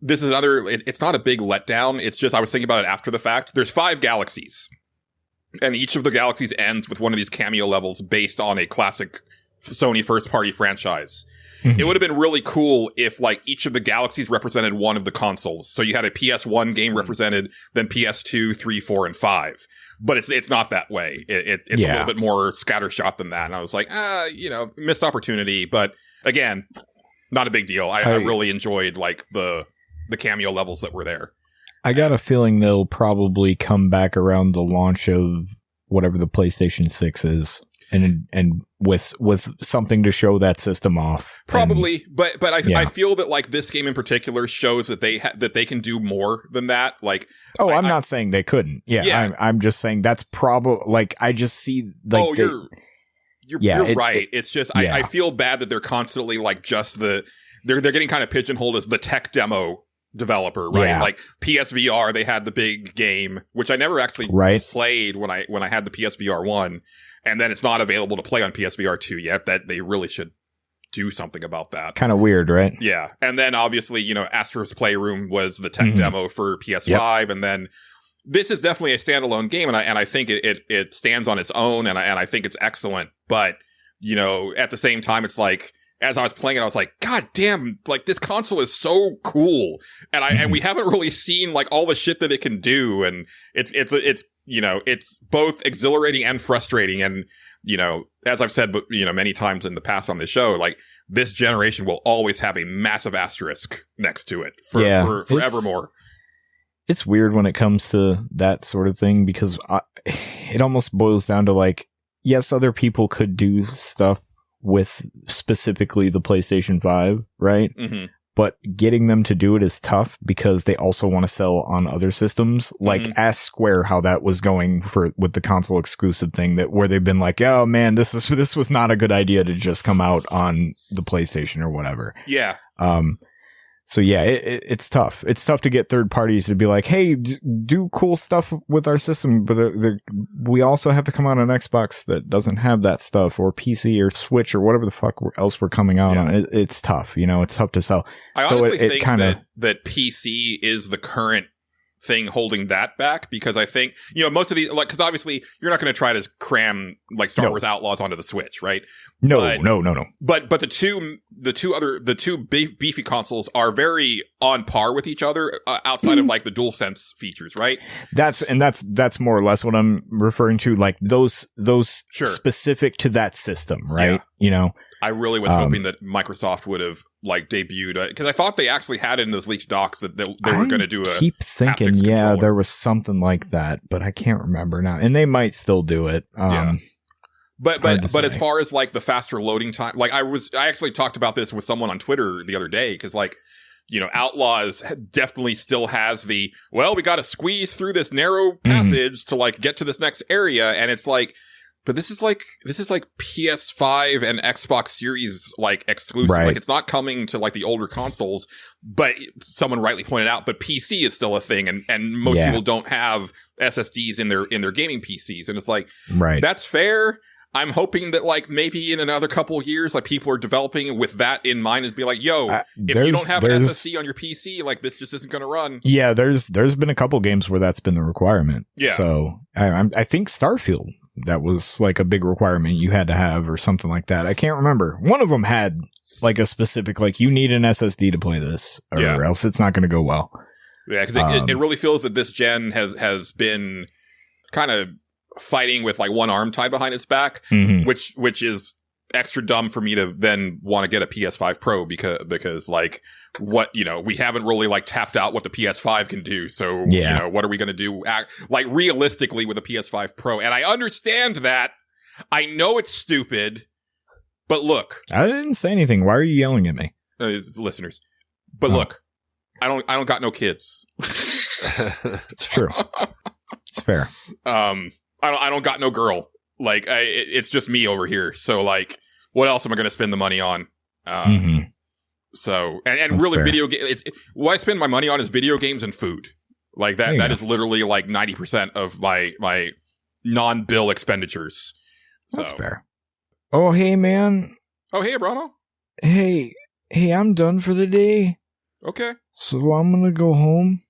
this is it's not a big letdown. It's just, I was thinking about it after the fact. There's 5 galaxies, and each of the galaxies ends with one of these cameo levels based on a classic Sony first party franchise. It would have been really cool if like each of the galaxies represented one of the consoles. So you had a PS1 game represented, then PS2, 3, 4, and 5. But it's not that way. It's a little bit more scattershot than that. And I was like, missed opportunity. But again, not a big deal. I really enjoyed like the cameo levels that were there. I got a feeling they'll probably come back around the launch of whatever the PlayStation 6 is. And with something to show that system off, probably, but I feel that like this game in particular shows that they can do more than that. Like, I'm not saying they couldn't. I'm just saying that's probably like I just see like. You're right. It's just I feel bad that they're constantly like just they're getting kind of pigeonholed as the tech demo developer, right? Yeah. Like PSVR, they had the big game, which I never actually played when I had the PSVR 1. And then it's not available to play on PSVR 2 yet. That they really should do something about that. Kind of weird, right? Yeah. And then obviously, Astro's Playroom was the tech demo for PS5. Yep. And then this is definitely a standalone game. And I think it stands on its own. And I think it's excellent. But, at the same time, it's like, as I was playing it, I was like, God damn, like this console is so cool. And and we haven't really seen like all the shit that it can do. And it's both exhilarating and frustrating. And, as I've said, many times in the past on this show, like this generation will always have a massive asterisk next to it for forevermore. It's weird when it comes to that sort of thing because it almost boils down to like, yes, other people could do stuff with specifically the PlayStation 5, right? Mm-hmm. But getting them to do it is tough because they also want to sell on other systems. Like ask Square how that was going with the console exclusive thing where they've been like, oh man, this was not a good idea to just come out on the PlayStation or whatever. Yeah. So yeah, it's tough. It's tough to get third parties to be like, hey, do cool stuff with our system, but we also have to come out on Xbox that doesn't have that stuff, or PC or Switch or whatever the fuck else we're coming out on. It's tough, it's tough to sell. I honestly think that PC is the current thing holding that back, because I think, most of these, like, because obviously you're not going to try to cram like Star Wars Outlaws onto the Switch, right? No. But the two beefy consoles are very on par with each other outside of like the DualSense features, right? That's more or less what I'm referring to, like those specific to that system, right? Yeah. I really was hoping that Microsoft would have like debuted, because I thought they actually had it in those leaked docs that they were going to do a. Keep thinking, there was something like that, but I can't remember now, and they might still do it. But as far as like the faster loading time, like I actually talked about this with someone on Twitter the other day, because like, Outlaws definitely still has we got to squeeze through this narrow passage to like get to this next area, and it's like. But this is like PS5 and Xbox Series like exclusive. Right. Like it's not coming to like the older consoles, but someone rightly pointed out, but PC is still a thing, and most people don't have SSDs in their gaming PCs. And it's like, that's fair. I'm hoping that like maybe in another couple of years, like people are developing with that in mind and be like, yo, if you don't have an SSD on your PC, like this just isn't going to run. Yeah, there's been a couple games where that's been the requirement. Yeah. So I think Starfield, that was like a big requirement you had to have or something like that. I can't remember. One of them had like a specific, like you need an SSD to play this or else it's not going to go well. Yeah, because it really feels that this gen has been kind of fighting with like one arm tied behind its back, which is extra dumb for me to then want to get a PS5 Pro because like what, we haven't really like tapped out what the PS5 can do. So, what are we going to do like realistically with a PS5 Pro? And I understand that. I know it's stupid, but look, I didn't say anything. Why are you yelling at me? Listeners. But look, I don't got no kids. It's true. It's fair. I don't got no girl. Like, it's just me over here. So, like, what else am I going to spend the money on? So, and really, video games. What I spend my money on is video games and food. Like that. That is literally like 90% of my non-bill expenditures. So. That's fair. Oh, hey, man. Oh, hey, Bruno. Hey, I'm done for the day. Okay. So I'm gonna go home.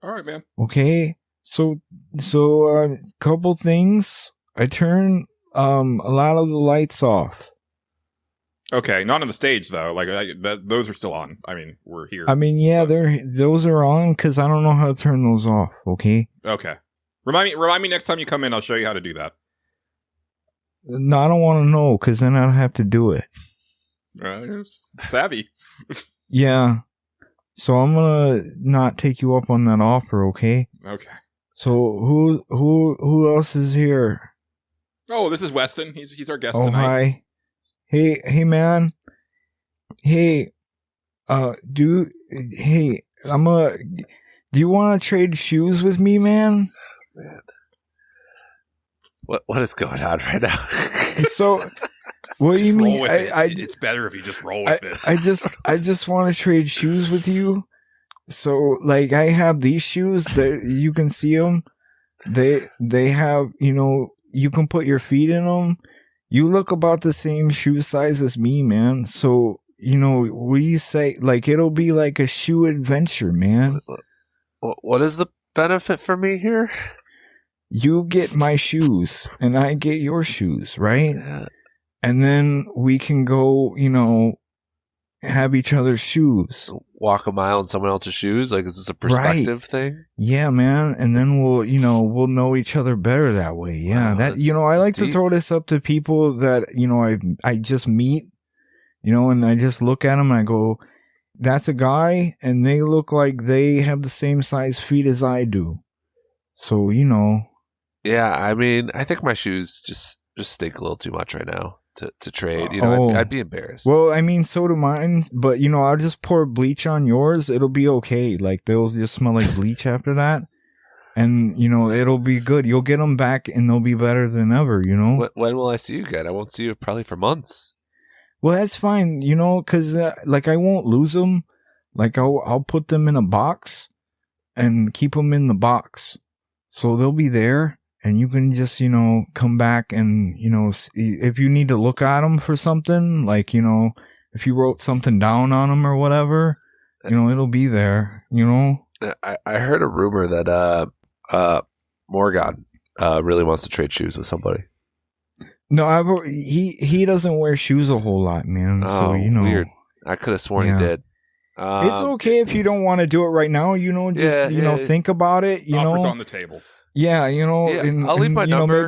All right, man. Okay. So, a couple things. I turn a lot of the lights off. Okay, not on the stage though. Like those are still on. I mean, we're here. I mean, yeah, those are on because I don't know how to turn those off. Okay. Okay. Remind me next time you come in. I'll show you how to do that. No, I don't want to know because then I'll have to do it. Savvy. Yeah. So I'm gonna not take you up on that offer. Okay. Okay. So who else is here? Oh, this is Westen. He's our guest Oh, tonight. hi. Hey, man. Hey, do you want to trade shoes with me, man? Man. What is going on right now? So, what do you roll mean? with it. It's better if you just roll with it. I just want to trade shoes with you. So, like, I have these shoes that you can see them. They have, you can put your feet in them. You look about the same shoe size as me, man. So, what do you say? Like, it'll be like a shoe adventure, man. What is the benefit for me here? You get my shoes, and I get your shoes, right? Yeah. And then we can go, have each other's shoes. Walk a mile in someone else's shoes? Like, is this a perspective thing? Yeah, man. And then we'll know each other better that way. Yeah. Wow, I like to throw this up to people that, I just meet, and I just look at them and I go, that's a guy, and they look like they have the same size feet as I do. So, Yeah, I mean, I think my shoes just stink a little too much right now to trade. I'd be embarrassed. Well, I mean, so do mine, but I'll just pour bleach on yours. It'll be okay. Like, they'll just smell like bleach after that. And, it'll be good. You'll get them back and they'll be better than ever, When will I see you again? I won't see you probably for months. Well, that's fine, because, I won't lose them. Like, I'll put them in a box and keep them in the box. So they'll be there. And you can just, come back and, if you need to look at them for something, like, if you wrote something down on them or whatever, it'll be there, I heard a rumor that Morgan really wants to trade shoes with somebody. No, he doesn't wear shoes a whole lot, man. Oh, so, weird. I could have sworn he did. It's okay if you don't want to do it right now, think about it, Offers on the table. Yeah, I'll leave my number.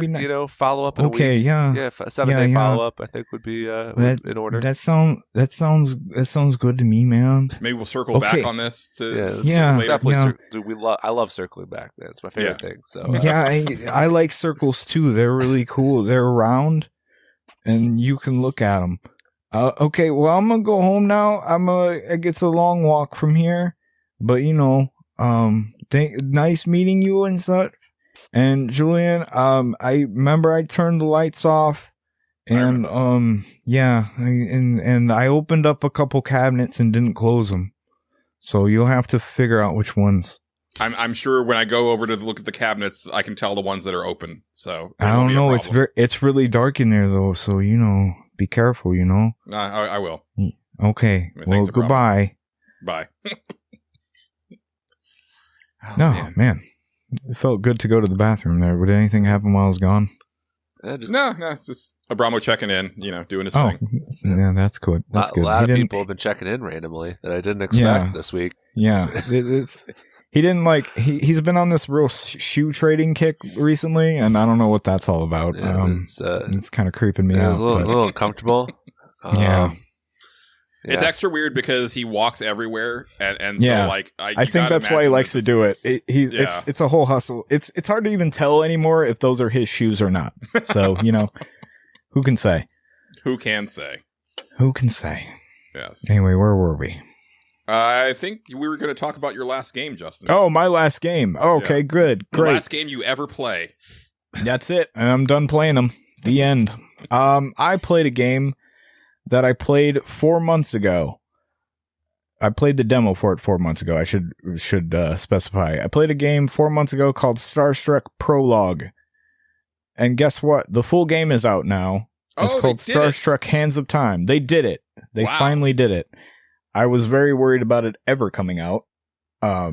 Follow up in a week. Okay, yeah, yeah. A 7-day follow up, I think, would be in order. That sounds good to me, man. Maybe we'll circle back on this. Yeah, definitely. Dude, I love circling back. That's my favorite thing. So I like circles too. They're really cool. They're round, and you can look at them. Okay, well, I'm gonna go home now. It's a long walk from here, but nice meeting you and such. And Julian, I remember I turned the lights off, and and I opened up a couple cabinets and didn't close them. So you'll have to figure out which ones. I'm sure when I go over to look at the cabinets, I can tell the ones that are open. So I don't know. It's really dark in there though. So be careful. No, I will. Okay. Well, goodbye. Bye. Man. It felt good to go to the bathroom there. Would anything happen while I was gone? No, it's just Abramo checking in, doing his thing. Yeah, that's good. That's good. A lot of people have been checking in randomly that I didn't expect this week. Yeah. He didn't he's been on this real shoe trading kick recently, and I don't know what that's all about. Yeah, it's kind of creeping me out. It's a little uncomfortable. Yeah. It's extra weird because he walks everywhere, and so I think that's why he likes to do it. It's a whole hustle. It's hard to even tell anymore if those are his shoes or not. So who can say? Who can say? Who can say? Yes. Anyway, where were we? I think we were going to talk about your last game, Justin. Oh, my last game. Oh, okay, good, great. The last game you ever play. That's it, and I'm done playing them. The end. I played a game that I played 4 months ago. I played the demo for it 4 months ago. I should specify. I played a game 4 months ago called Starstruck Prologue. And guess what? The full game is out now. It's called Starstruck Hands of Time. They did it. They finally did it. I was very worried about it ever coming out. To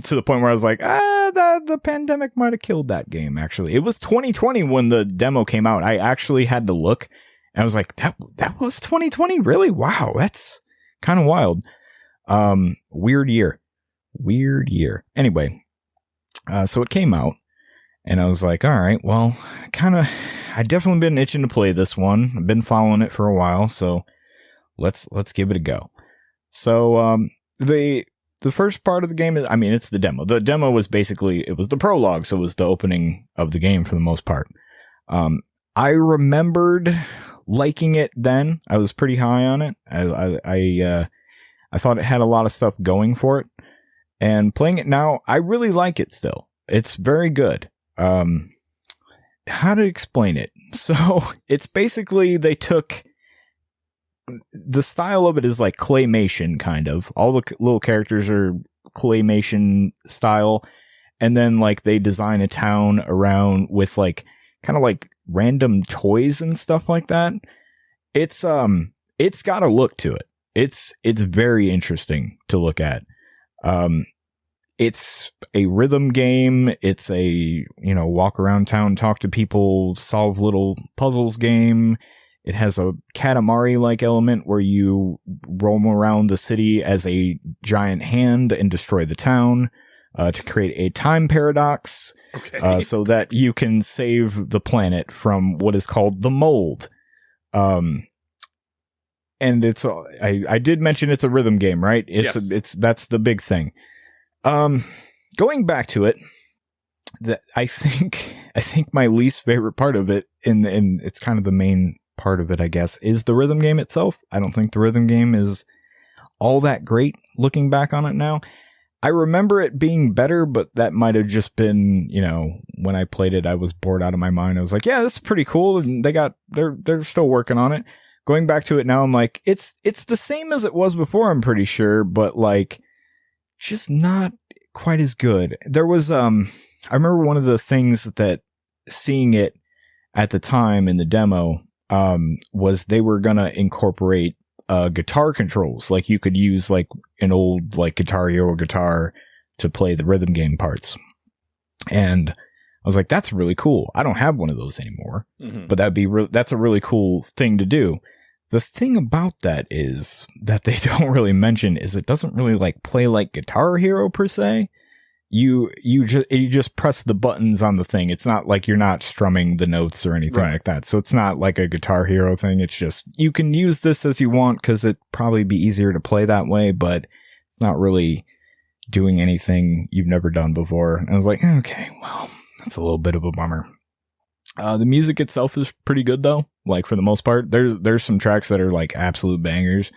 the point where I was like, the pandemic might have killed that game, actually. It was 2020 when the demo came out. I actually had to look. And I was like, that was 2020? Really? Wow, that's kind of wild. Weird year. Anyway, so it came out, and I was like, all right, well, I definitely been itching to play this one. I've been following it for a while, so let's give it a go. So, the first part of the game is, I mean, it's the demo. The demo was basically, it was the prologue, so it was the opening of the game for the most part. I remembered liking it then. I was pretty high on it. I thought it had a lot of stuff going for it. And playing it now, I really like it still. It's very good. How to explain it? So, it's basically, they took, the style of it is like claymation, kind of. All the little characters are claymation style. And then, like, they design a town around with, like, kind of like random toys and stuff like that. It's got a look to it. It's very interesting to look at. It's a rhythm game. It's a, walk around town, talk to people, solve little puzzles game. It has a Katamari-like element where you roam around the city as a giant hand and destroy the town to create a time paradox. Okay. So that you can save the planet from what is called the mold. And it's, I did mention it's a rhythm game, right? That's the big thing. Going back to it, I think my least favorite part of it, and it's kind of the main part of it, I guess, is the rhythm game itself. I don't think the rhythm game is all that great looking back on it now. I remember it being better, but that might have just been, when I played it, I was bored out of my mind. I was like, yeah, this is pretty cool. And they're still working on it. Going back to it now, I'm like, it's the same as it was before, I'm pretty sure, but like, just not quite as good. There was, I remember one of the things that seeing it at the time in the demo, was they were going to incorporate guitar controls. Like you could use like an old like Guitar Hero guitar to play the rhythm game parts. And I was like, that's really cool. I don't have one of those anymore, but that's a really cool thing to do. The thing about that is that they don't really mention is it doesn't really like play like Guitar Hero per se. You just press the buttons on the thing. It's not like you're not strumming the notes or anything like that. So it's not like a Guitar Hero thing. It's just, you can use this as you want because it'd probably be easier to play that way, but it's not really doing anything you've never done before. And I was like, okay, well, that's a little bit of a bummer. The music itself is pretty good though. Like for the most part, there's some tracks that are like absolute bangers.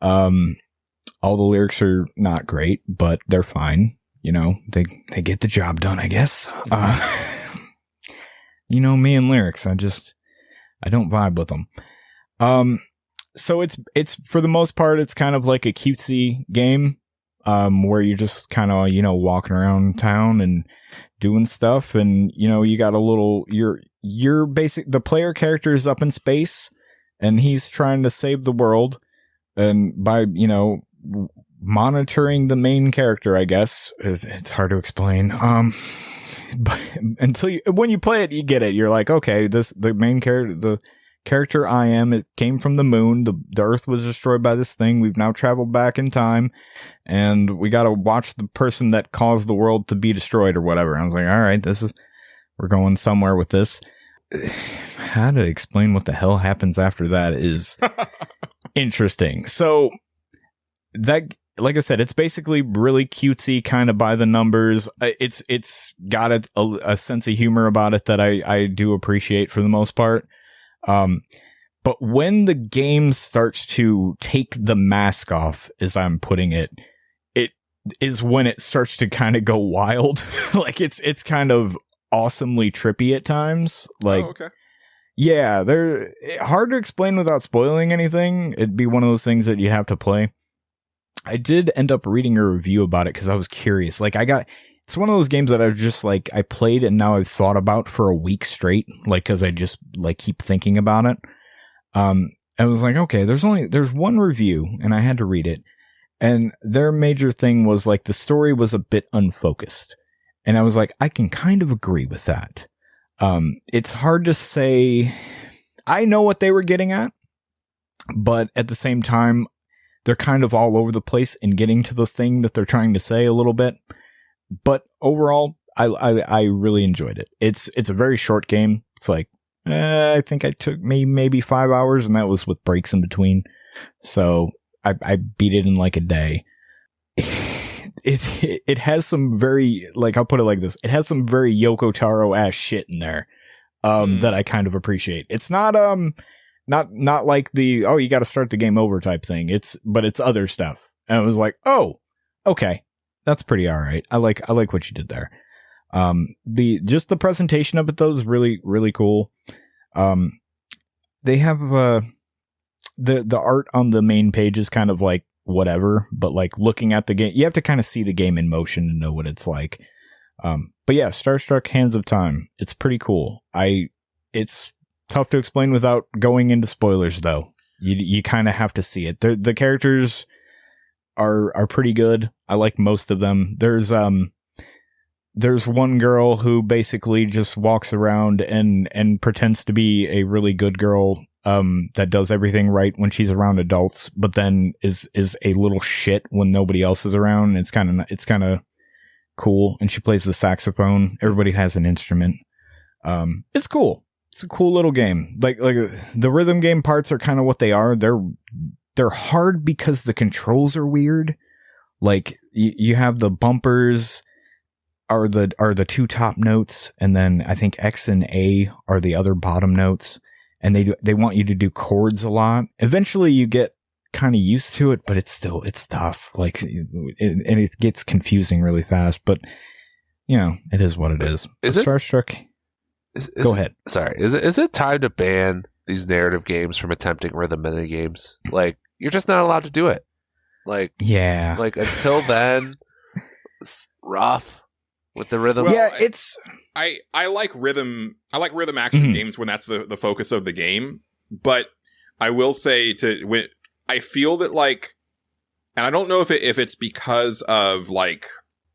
All the lyrics are not great, but they're fine. They get the job done, I guess. Me and lyrics, I don't vibe with them. So it's for the most part, it's kind of like a cutesy game, where you're just kind of, walking around town and doing stuff. And, you got a little, you're the player character is up in space and he's trying to save the world. And by, monitoring the main character, I guess. It's hard to explain. But when you play it, you get it. You're like, okay, the main character, the character I am, it came from the moon. The Earth was destroyed by this thing. We've now traveled back in time, and we got to watch the person that caused the world to be destroyed or whatever. And I was like, all right, we're going somewhere with this. How to explain what the hell happens after that is interesting. So that, like I said, it's basically really cutesy, kind of by the numbers. It's got a sense of humor about it that I do appreciate for the most part. But when the game starts to take the mask off, as I'm putting it, it is when it starts to kind of go wild. Like it's kind of awesomely trippy at times. Like, okay. Yeah, they're hard to explain without spoiling anything. It'd be one of those things that you have to play. I did end up reading a review about it because I was curious. Like it's one of those games that I've just like, I played and now I've thought about for a week straight. Like, cause I just like keep thinking about it. I was like, okay, there's one review and I had to read it. And their major thing was like the story was a bit unfocused. And I was like, I can kind of agree with that. It's hard to say. I know what they were getting at, but at the same time, they're kind of all over the place in getting to the thing that they're trying to say a little bit. But overall, I really enjoyed it. It's a very short game. It's like, I think I took maybe 5 hours, and that was with breaks in between. So I beat it in like a day. It has some very, like, I'll put it like this. It has some very Yoko Taro ass shit in there, that I kind of appreciate. It's not like the, oh, you got to start the game over type thing. But it's other stuff. And it was like, oh, okay, that's pretty all right. I like what you did there. Just the presentation of it though is really, really cool. They have, the art on the main page is kind of like whatever, but like looking at the game, you have to kind of see the game in motion to know what it's like. But yeah, Starstruck Hands of Time. It's pretty cool. It's tough to explain without going into spoilers though. You kind of have to see it. The characters are pretty good. I like most of them. There's one girl who basically just walks around and pretends to be a really good girl, that does everything right when she's around adults, but then is a little shit when nobody else is around. It's kind of cool. And she plays the saxophone. Everybody has an instrument. It's cool. It's a cool little game. Like the rhythm game parts are kind of what they are. They're hard because the controls are weird. Like you have the bumpers are the two top notes, and then I think X and A are the other bottom notes, and they want you to do chords a lot. Eventually you get kind of used to it, but it's tough. Like and it gets confusing really fast, but you know, it is what it is. Is it Starstruck? Go ahead. Sorry. Is it time to ban these narrative games from attempting rhythm mini games? Like, you're just not allowed to do it. Like, yeah. Like, until then, it's rough with the rhythm. Well, yeah, I like rhythm action games when that's the focus of the game. But I will say I feel that, like, and I don't know if it's because of like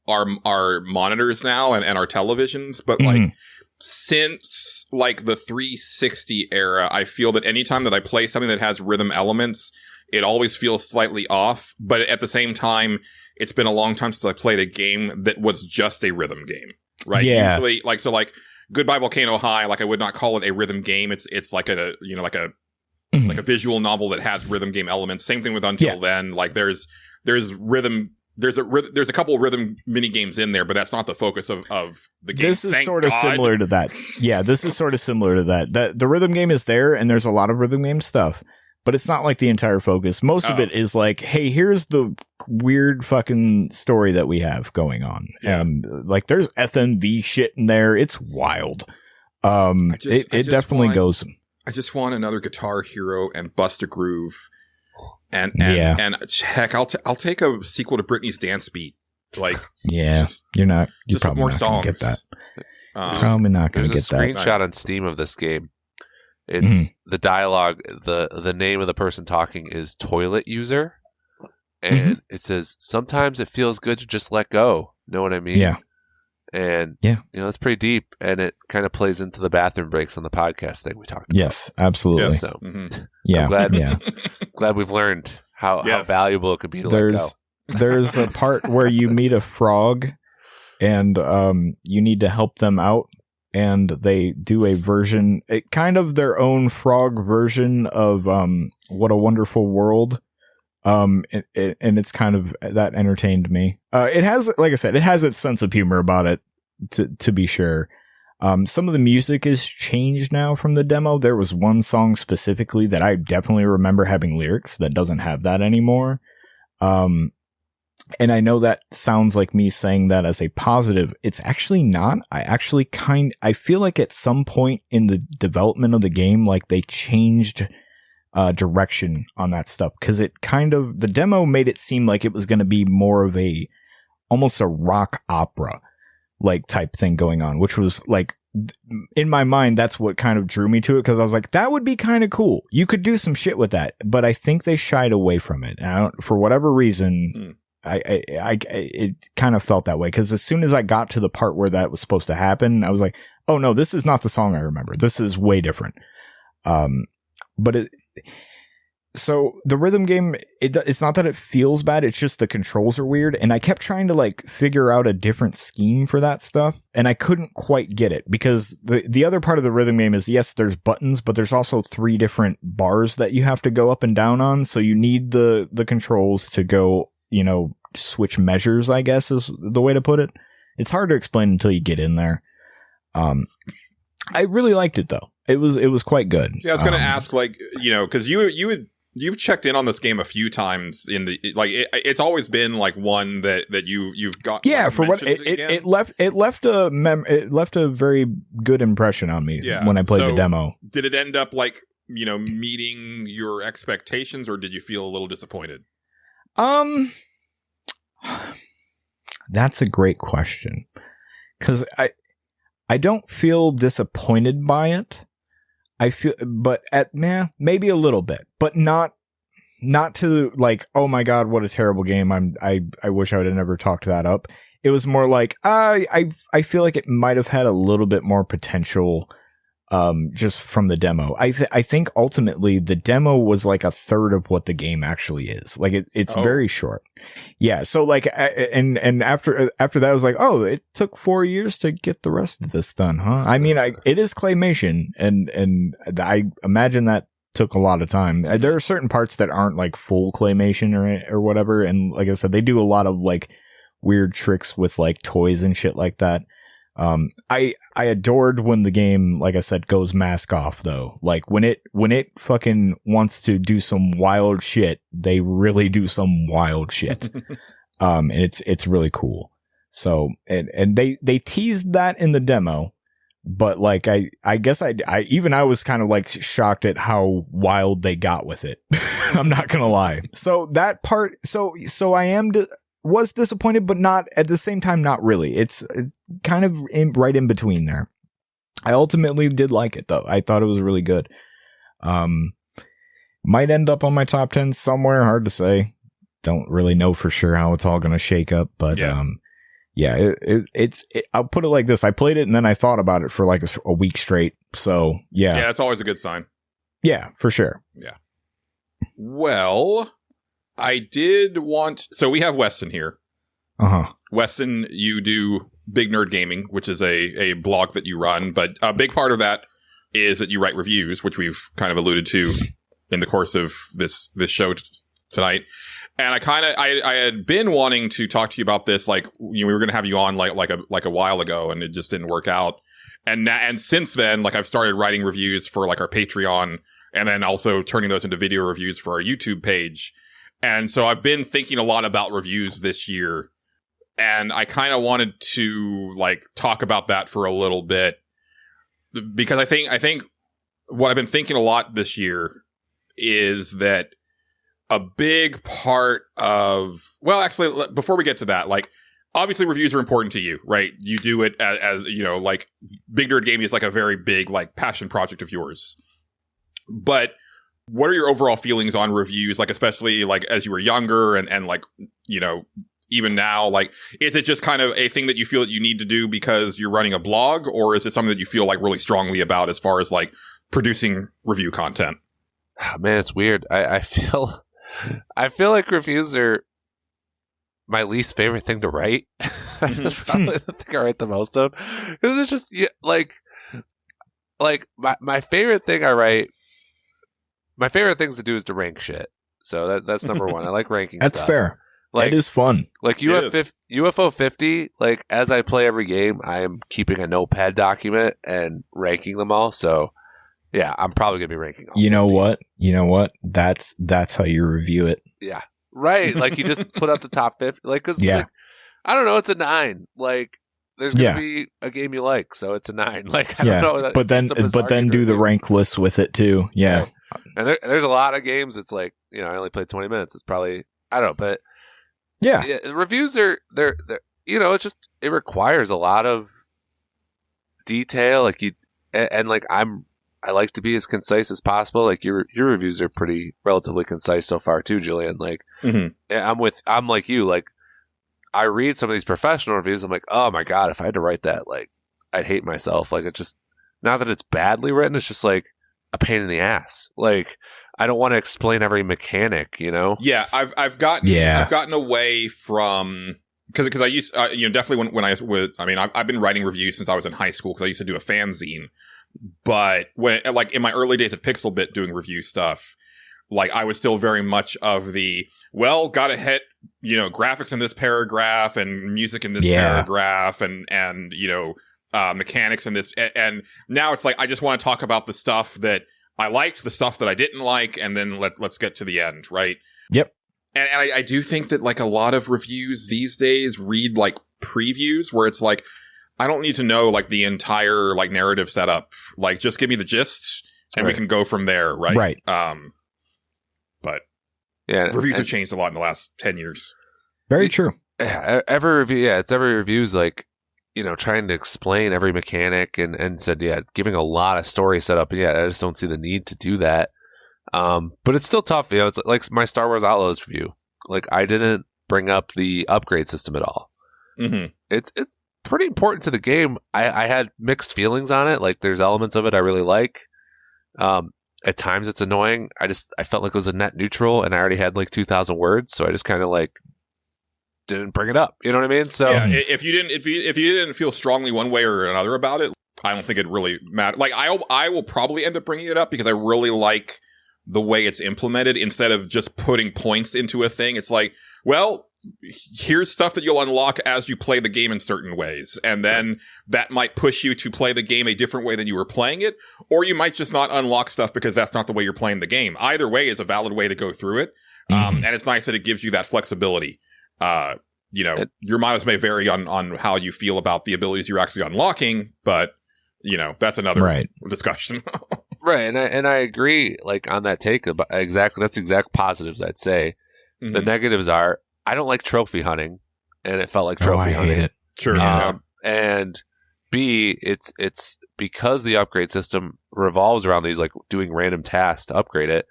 our monitors now and our televisions, but like since like the 360 era, I feel that anytime that I play something that has rhythm elements, it always feels slightly off. But at the same time, it's been a long time since I played a game that was just a rhythm game, right? Yeah. Usually, like, so like Goodbye Volcano High, like I would not call it a rhythm game. It's like a visual novel that has rhythm game elements. Same thing with Until Then. Like there's rhythm. There's a couple of rhythm mini games in there, but that's not the focus of the game. This is sort of similar to that. Yeah, this is sort of similar to that. The rhythm game is there, and there's a lot of rhythm game stuff, but it's not like the entire focus. Most of it is like, hey, here's the weird fucking story that we have going on. Yeah. Like there's FMV shit in there. It's wild. It definitely goes. I just want another Guitar Hero and Bust a Groove. And heck, I'll take a sequel to Britney's Dance Beat. Like, yeah, you're probably more not songs. Gonna get that. Probably not going to get that. There's a screenshot on Steam of this game. It's the dialogue. The name of the person talking is Toilet User, and it says sometimes it feels good to just let go. Know what I mean? Yeah. And it's pretty deep, and it kind of plays into the bathroom breaks on the podcast thing we talked about. Yes, absolutely. Yeah, so I'm glad we've learned how valuable it could be to let go. There's a part where you meet a frog, and you need to help them out, and they do a version, kind of their own frog version of What a Wonderful World. And it's kind of, that entertained me. It has, like I said, it has its sense of humor about it, to be sure. Some of the music is changed now from the demo. There was one song specifically that I definitely remember having lyrics that doesn't have that anymore. And I know that sounds like me saying that as a positive. It's actually not. I feel like at some point in the development of the game, like they changed direction on that stuff, because the demo made it seem like it was going to be more of almost a rock opera like type thing going on, which was like, in my mind, that's what kind of drew me to it, because I was like, that would be kind of cool. You could do some shit with that, but I think they shied away from it. And for whatever reason, it kind of felt that way, because as soon as I got to the part where that was supposed to happen, I was like, oh no, this is not the song I remember. This is way different. But so the rhythm game, it's not that it feels bad, it's just the controls are weird, and I kept trying to like figure out a different scheme for that stuff, and I couldn't quite get it, because the other part of the rhythm game is, yes, there's buttons, but there's also 3 different bars that you have to go up and down on, so you need the controls to go, switch measures, I guess is the way to put it. It's hard to explain until you get in there. I really liked it though. It was quite good. Yeah, I was going to ask, because you've checked in on this game a few times it's always been like one that you've got. Yeah, for what it left a very good impression on me when I played the demo. Did it end up meeting your expectations, or did you feel a little disappointed? That's a great question, because I don't feel disappointed by it. I feel, but maybe a little bit, but not to like, oh my god, what a terrible game. I wish I would have never talked that up. It was more like, I feel like it might have had a little bit more potential, just from the demo. I think ultimately the demo was like a third of what the game actually is. Like it's very short. Yeah. So like, and after that I was like, oh, it took 4 years to get the rest of this done, huh? I mean, it is claymation, and I imagine that took a lot of time. There are certain parts that aren't like full claymation or whatever. And like I said, they do a lot of like weird tricks with like toys and shit like that. I adored when the game, like I said, goes mask off though. Like when it fucking wants to do some wild shit, they really do some wild shit. And it's really cool. So, and they teased that in the demo, but like, I guess I was kind of like shocked at how wild they got with it. I'm not gonna lie. So that part, so I was disappointed, but not at the same time, not really. It's kind of right in between there. I ultimately did like it though. I thought it was really good. Might end up on my top 10 somewhere. Hard to say. Don't really know for sure how it's all going to shake up, but it's I'll put it like this. I played it and then I thought about it for like a week straight. So yeah. Yeah, it's always a good sign. Yeah, for sure. Yeah. Well, I did want... So we have Westen here. Uh-huh. Westen, you do Big Nerd Gaming, which is a blog that you run. But a big part of that is that you write reviews, which we've kind of alluded to in the course of this show tonight. And I had been wanting to talk to you about this. Like, we were going to have you on like a while ago, and it just didn't work out. And since then, like, I've started writing reviews for like our Patreon, and then also turning those into video reviews for our YouTube page. And so I've been thinking a lot about reviews this year, and I kind of wanted to like talk about that for a little bit, because I think what I've been thinking a lot this year is that a big part of, well, actually, before we get to that, like, obviously reviews are important to you, right? You do it as like Big Nerd Gaming is like a very big like passion project of yours. But what are your overall feelings on reviews? Like, especially like as you were younger and like, even now, like, is it just kind of a thing that you feel that you need to do because you're running a blog, or is it something that you feel like really strongly about as far as like producing review content? Oh, man, it's weird. I feel like reviews are my least favorite thing to write. That's probably the thing I write the most of. Because it's just like my favorite thing I write. My favorite things to do is to rank shit. So that's number one. I like ranking That's stuff. fair. Like, it is fun. Like UFO 50, like as I play every game, I am keeping a notepad document and ranking them all. So yeah, I'm probably going to be ranking all 50. You know what? That's how you review it. Yeah. Right. Like you just put up the top 50. Like, cause it's like, I don't know, it's a 9. Like, there's going to be a game you like, so it's a 9. Like, I don't know. But then do the rank list with it too. Yeah. Right. And there's a lot of games. It's like, I only played 20 minutes. It's probably, I don't know, but yeah, reviews are, they're it's just, it requires a lot of detail. Like like I like to be as concise as possible. Like your reviews are relatively concise so far too, Julian. Like, I'm like you, like I read some of these professional reviews. I'm like, oh my God, if I had to write that, like I'd hate myself. Like, it's just, not that it's badly written. It's just like, a pain in the ass. Like, I don't want to explain every mechanic, you know? Yeah, I've gotten away from because I used definitely when I was I've been writing reviews since I was in high school because I used to do a fanzine. But when like in my early days at Pixelbit doing review stuff, like I was still very much of the gotta hit graphics in this paragraph and music in this paragraph and mechanics in this and now it's like I just want to talk about the stuff that I liked, the stuff that I didn't like, and then let's get to the end, right? Yep. And I do think that like a lot of reviews these days read like previews where it's like I don't need to know like the entire like narrative setup. Like just give me the gist and we can go from there, right? Right. But yeah, reviews have changed a lot in the last 10 years. Very true. Every review's like, trying to explain every mechanic and said, giving a lot of story setup. I just don't see the need to do that. But it's still tough. It's like my Star Wars Outlaws review. Like I didn't bring up the upgrade system at all. Mm-hmm. It's pretty important to the game. I had mixed feelings on it. Like there's elements of it I really like. At times it's annoying. I felt like it was a net neutral and I already had like 2,000 words. So I just kind of like didn't bring it up. You know what I mean? So if you didn't feel strongly one way or another about it, I don't think it really mattered. Like I will probably end up bringing it up because I really like the way it's implemented instead of just putting points into a thing. It's like, here's stuff that you'll unlock as you play the game in certain ways. And then that might push you to play the game a different way than you were playing it. Or you might just not unlock stuff because that's not the way you're playing the game. Either way is a valid way to go through it. And it's nice that it gives you that flexibility. Your miles may vary on how you feel about the abilities you're actually unlocking, but that's another discussion. Right. And I agree like on that take about that's exact positives I'd say. Mm-hmm. The negatives are I don't like trophy hunting, and it felt like trophy hunting. Hate it. Sure. And B, it's because the upgrade system revolves around these like doing random tasks to upgrade it.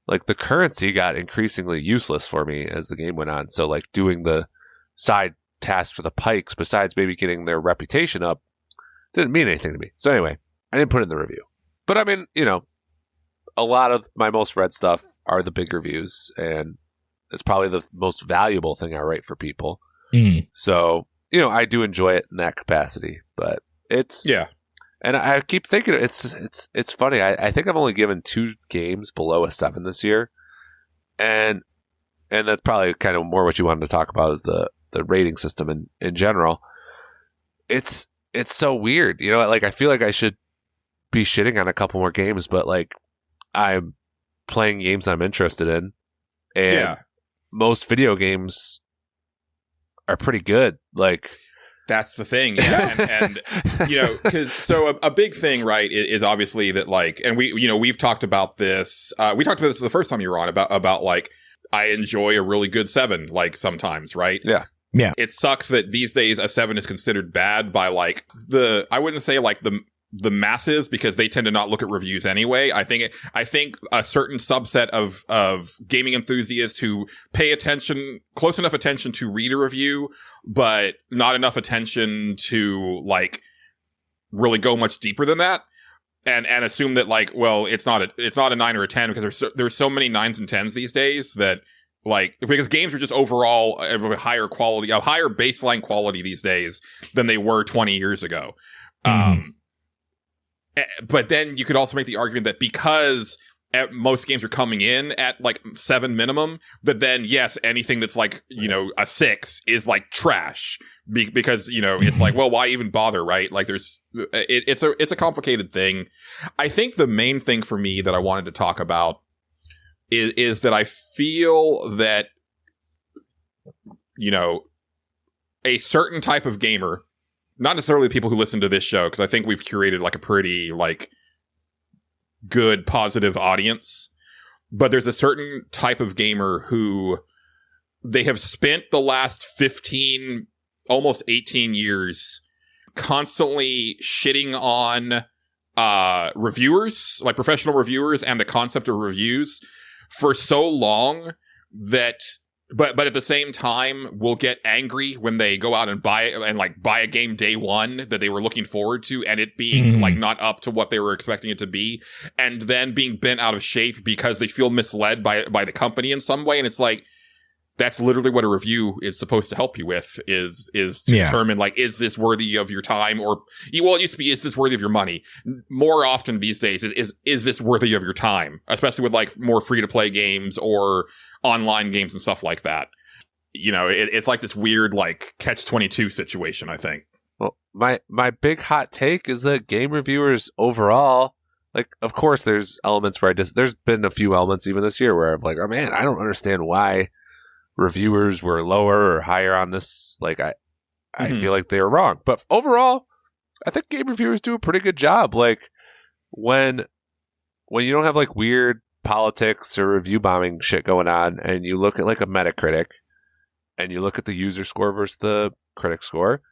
Like the currency got increasingly useless for me as the game went on. So like doing the side tasks for the pikes, besides maybe getting their reputation up, didn't mean anything to me. So anyway, I didn't put it in the review. But I mean, a lot of my most read stuff are the big reviews, and it's probably the most valuable thing I write for people. So, I do enjoy it in that capacity, but it's and I keep thinking it's funny. I think I've only given 2 games below a 7 this year, and that's probably kind of more what you wanted to talk about is the rating system in general. It's so weird, like I feel like I should be shitting on a couple more games, but like I'm playing games I'm interested in, and most video games are pretty good. Like that's the thing. And because a big thing, right, is obviously that like, and we've talked about this. We talked about this the first time you were on about like, I enjoy a really good 7, like sometimes, right? Yeah. It sucks that these days a 7 is considered bad by like I wouldn't say like the masses because they tend to not look at reviews anyway. I think a certain subset of gaming enthusiasts who pay close enough attention to read a review, but not enough attention to like really go much deeper than that. And assume that like, it's not a 9 or a 10 because there's so many 9s and 10s these days that like, because games are just overall of a higher quality, a higher baseline quality these days than they were 20 years ago. But then you could also make the argument that because most games are coming in at like 7 minimum, that then yes, anything that's like, a 6 is like trash because, it's like, why even bother? Right. Like it's a complicated thing. I think the main thing for me that I wanted to talk about is that I feel that, a certain type of gamer, not necessarily the people who listen to this show, because I think we've curated like a pretty like good, positive audience. But there's a certain type of gamer who they have spent the last 15, almost 18 years constantly shitting on reviewers, like professional reviewers and the concept of reviews for so long that But at the same time, we'll get angry when they go out and buy a game day one that they were looking forward to, and it being like not up to what they were expecting it to be, and then being bent out of shape because they feel misled by the company in some way. And it's like, that's literally what a review is supposed to help you with, is to determine, like, is this worthy of your time? Or, well, it used to be, is this worthy of your money? More often these days, is this worthy of your time? Especially with, like, more free-to-play games or online games and stuff like that. You know, it's like this weird, like, catch-22 situation, I think. Well, my big hot take is that game reviewers overall, like, of course, there's elements where there's been a few elements even this year where I'm like, oh man, I don't understand why reviewers were lower or higher on this. Like, I feel like they were wrong. But overall, I think game reviewers do a pretty good job. Like, when you don't have, like, weird politics or review bombing shit going on, and you look at, like, a Metacritic, and you look at the user score versus the critic score,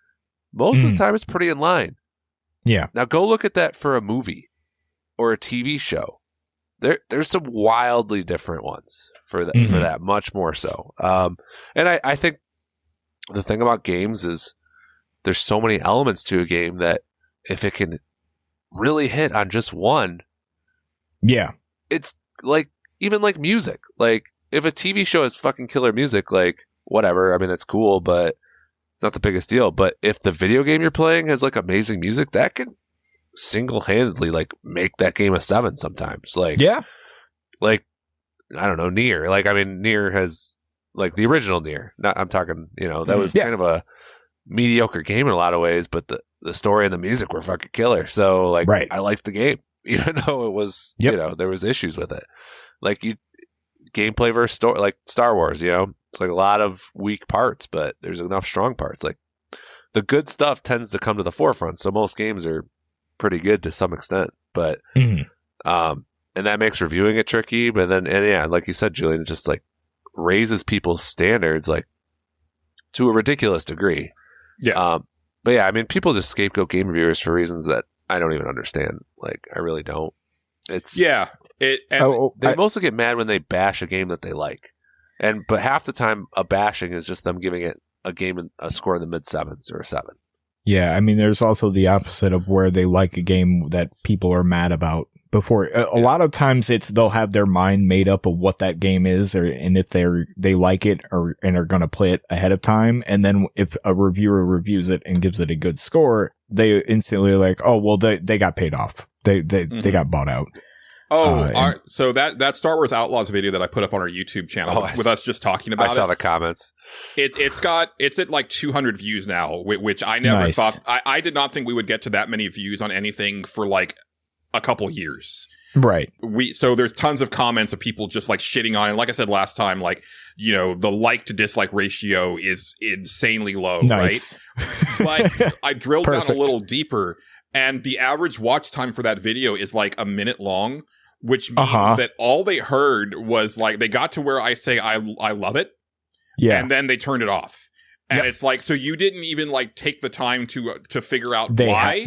most of the time it's pretty in line. Yeah. Now go look at that for a movie or a TV show. There's some wildly different ones for that, much more so. And I think the thing about games is there's so many elements to a game that if it can really hit on just one, it's like, even like music. Like, if a TV show has fucking killer music, like, whatever, I mean, that's cool, but it's not the biggest deal. But if the video game you're playing has, like, amazing music, that can single-handedly, like, make that game a 7 sometimes. Like, like, I don't know, Nier. Like, I mean, Nier has, like, the original Nier. I'm talking, you know, that was kind of a mediocre game in a lot of ways, but the story and the music were fucking killer. So, like, I liked the game, even though it was, you know, there was issues with it. Like, gameplay versus story, like Star Wars, you know, it's like a lot of weak parts, but there's enough strong parts. Like, the good stuff tends to come to the forefront. So most games are pretty good to some extent, but and that makes reviewing it tricky. But then, and yeah, like you said, Julian, it just, like, raises people's standards, like, to a ridiculous degree. But yeah, I mean, people just scapegoat game reviewers for reasons that I don't even understand. Like, I really don't. It's they mostly get mad when they bash a game that they like, but half the time a bashing is just them giving it a score in the mid-7s or a 7. Yeah, I mean, there's also the opposite of where they like a game that people are mad about before. A lot of times they'll have their mind made up of what that game is, and if they like it and are going to play it ahead of time. And then if a reviewer reviews it and gives it a good score, they instantly are like, oh, well, they got paid off. They got bought out. So that Star Wars Outlaws video that I put up on our YouTube channel with us just talking about it. I saw the comments. It's at like 200 views now, which I never thought. I did not think we would get to that many views on anything for like a couple years. Right. So there's tons of comments of people just, like, shitting on it. Like I said last time, like, you know, the like to dislike ratio is insanely low, right? But I drilled down a little deeper, and the average watch time for that video is like a minute long, which means that all they heard was, like, they got to where I say I love it, and then they turned it off. And it's like, so you didn't even, like, take the time to figure out why,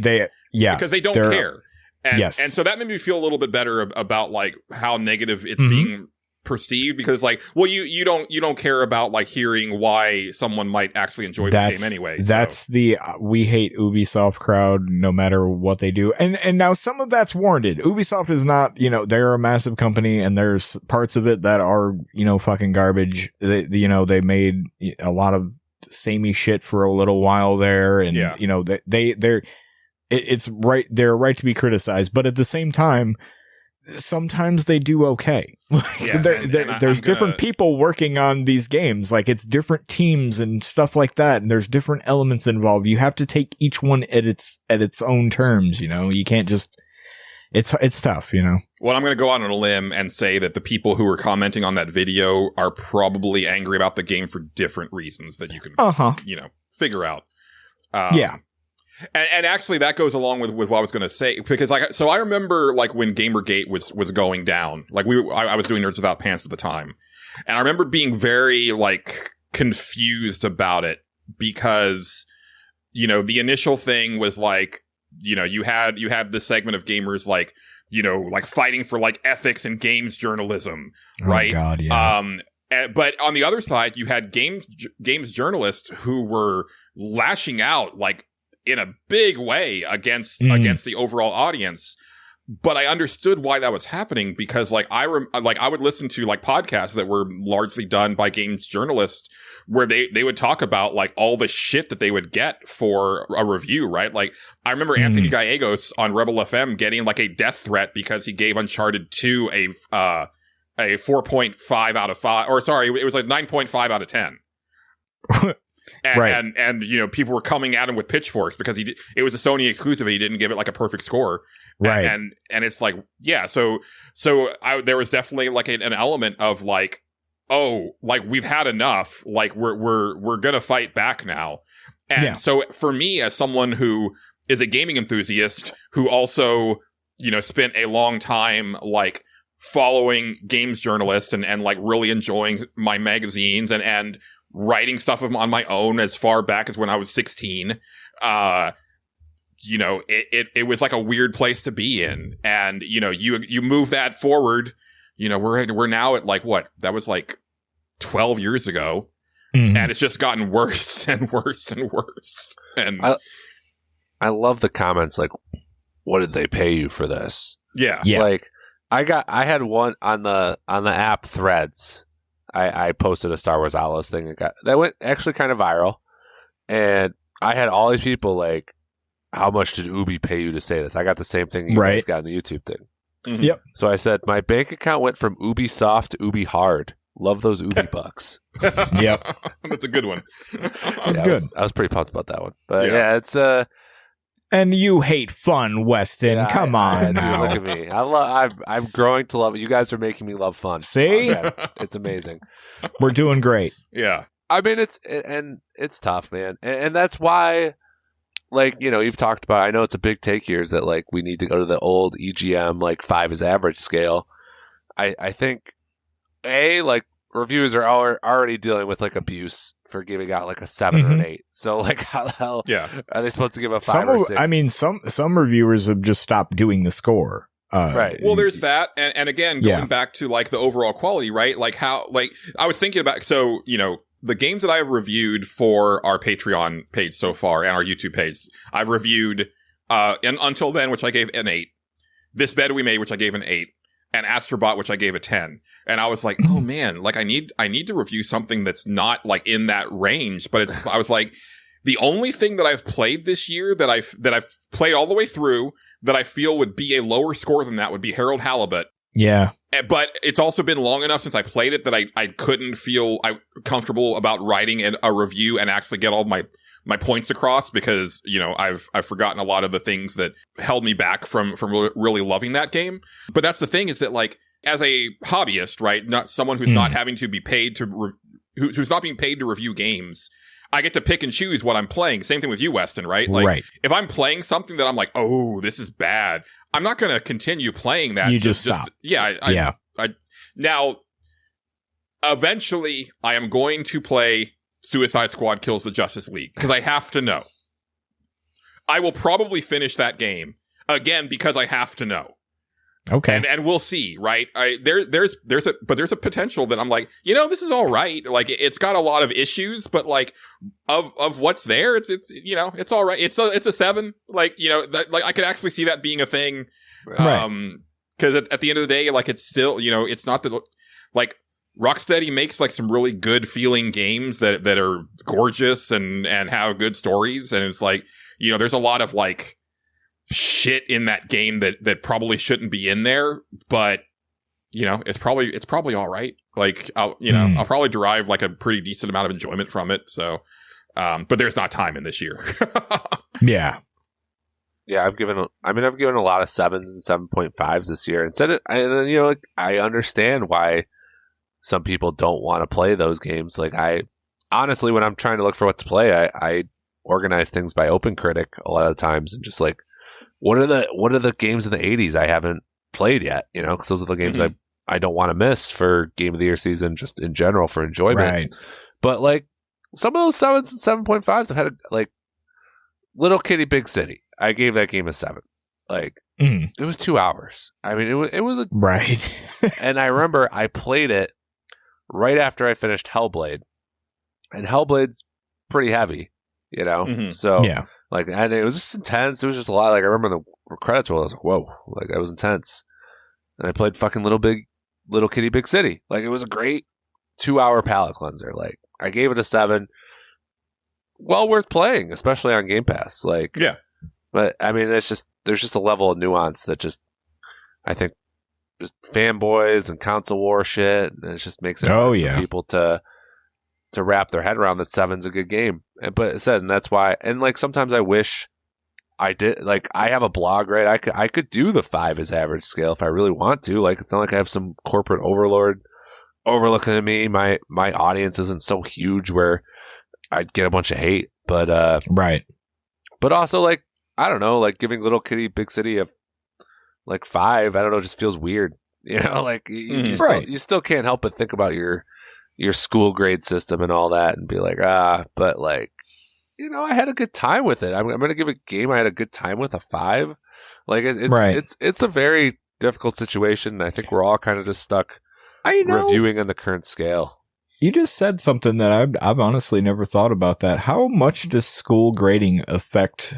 because they don't care. And so that made me feel a little bit better about, like, how negative it's being perceived, because, like, well, you don't care about, like, hearing why someone might actually enjoy this game anyway. That's the we hate Ubisoft crowd, no matter what they do. And now some of that's warranted. Ubisoft is not, you know, they're a massive company, and there's parts of it that are, you know, fucking garbage. They made a lot of samey shit for a little while there, and you know, it's right. They're right to be criticized, but at the same time, sometimes they do okay. There's different people working on these games. Like, it's different teams and stuff like that, and there's different elements involved. You have to take each one at its own terms. You know, you can't just. It's tough, you know. Well, I'm going to go out on a limb and say that the people who are commenting on that video are probably angry about the game for different reasons that you can, you know, figure out. And actually, that goes along with what I was going to say, because, like, so I remember, like, when Gamergate was going down, like, I was doing Nerds Without Pants at the time, and I remember being very, like, confused about it, because, you know, the initial thing was, like, you know, you had this segment of gamers, like, you know, like, fighting for, like, ethics and games journalism, right? Oh, God, yeah. But on the other side, you had games journalists who were lashing out like in a big way against the overall audience. But I understood why that was happening because like I would listen to like podcasts that were largely done by games journalists where they would talk about like all the shit that they would get for a review, right? Like I remember Anthony Gallegos on Rebel FM getting like a death threat because he gave Uncharted 2 a 4.5 out of 5, or sorry, it was like 9.5 out of 10. And you know, people were coming at him with pitchforks because it was a Sony exclusive and he didn't give it like a perfect score. Right. And it's like, yeah, so there was definitely like an element of like, oh, like we've had enough, like we're going to fight back now. And so for me, as someone who is a gaming enthusiast who also, you know, spent a long time like following games journalists and like really enjoying my magazines and writing stuff on my own as far back as when I was 16, you know, it was like a weird place to be in. And, you know, you move that forward, you know, we're now at like what? That was like 12 years ago. And it's just gotten worse and worse and worse. And I love the comments like, what did they pay you for this? Yeah. Like I had one on the app Threads. I posted a Star Wars Outlaws thing that went actually kind of viral. And I had all these people like, how much did Ubi pay you to say this? I got the same thing you guys got in the YouTube thing. Mm-hmm. Yep. So I said, my bank account went from Ubi soft to Ubi hard. Love those Ubi bucks. Yep. That's a good one. That's good. I was pretty pumped about that one. But yeah it's and you hate fun, Westen. yeah, Come on now. Dude, look at me. I'm growing to love it. You guys are making me love fun. See? It's amazing. We're doing great. Yeah. I mean, it's tough, man. And that's why, like, you know, you've talked about, I know it's a big take here is that, like, we need to go to the old EGM, like, 5 is average scale. I think, like, reviewers are already dealing with, like, abuse for giving out, like, a 7 or an 8. So, like, how the hell are they supposed to give a 5 or 6? I mean, some reviewers have just stopped doing the score. Right. Well, there's that. And again, going back to, like, the overall quality, right? Like, how, like, I was thinking about, so, you know, the games that I have reviewed for our Patreon page so far and our YouTube page, I've reviewed, and Until Then, which I gave an 8. This Bed We Made, which I gave an 8. And Astro Bot, which I gave a 10. And I was like, oh man, like I need to review something that's not like in that range. But I was like, the only thing that I've played this year that I've played all the way through that I feel would be a lower score than that would be Harold Halibut. Yeah. But it's also been long enough since I played it that I couldn't feel comfortable about writing a review and actually get all my points across because, you know, I've forgotten a lot of the things that held me back from really loving that game. But that's the thing is that, like, as a hobbyist, right, not someone who's not having to be paid who's not being paid to review games, I get to pick and choose what I'm playing. Same thing with you, Weston, right? Like, if I'm playing something that I'm like, oh, this is bad, I'm not going to continue playing that. You just stop. Yeah. Now, eventually, I am going to play Suicide Squad Kills the Justice League because I have to know. I will probably finish that game again because I have to know. Okay. And we'll see, right? There's a potential that I'm like, you know, this is all right. Like it's got a lot of issues, but like of what's there, it's you know, it's all right. It's a 7. Like, you know, like I could actually see that being a thing. Right. Because at the end of the day, like it's still, you know, it's not that like Rocksteady makes like some really good feeling games that are gorgeous and have good stories. And it's like, you know, there's a lot of like shit in that game that probably shouldn't be in there, but you know, it's probably all right. Like I'll probably derive like a pretty decent amount of enjoyment from it. So, but there's not time in this year. Yeah. Yeah, I've given a lot of 7s and 7.5s this year, and you know, I understand why some people don't want to play those games. Like I honestly, when I'm trying to look for what to play, I organize things by OpenCritic a lot of the times, and just like what are the games in the 80s I haven't played yet? You know, because those are the games I don't want to miss for Game of the Year season, just in general for enjoyment. Right. But like some of those 7s and 7.5s, I've had like Little Kitty Big City. I gave that game a 7. Like it was 2 hours. I mean, it was a right. and I remember I played it right after I finished Hellblade, and Hellblade's pretty heavy, you know. So Yeah. like, and it was just intense. It was just a lot. Like I remember the credits roll. I was like, whoa, like that was intense. And I played fucking Little Kitty Big City. Like it was a great 2-hour palate cleanser. Like I gave it a 7. Well worth playing, especially on Game Pass. Like, Yeah. But I mean, there's just a level of nuance that just, I think, just fanboys and console war shit, and it just makes it hard for people to wrap their head around that 7's a good game. But it said, and that's why. And like sometimes I wish I did. Like I have a blog, right? I could do the 5 as average scale if I really want to. Like it's not like I have some corporate overlord overlooking at me. My audience isn't so huge where I'd get a bunch of hate, but right. But also, like, I don't know, like giving Little Kitty Big City a like 5, I don't know, just feels weird. You know, like you still can't help but think about your school grade system and all that, and be like, but like, you know, I had a good time with it. I'm going to give a game I had a good time with a 5. Like it's a very difficult situation. And I think we're all kind of just stuck reviewing on the current scale. You just said something that I've honestly never thought about. That how much does school grading affect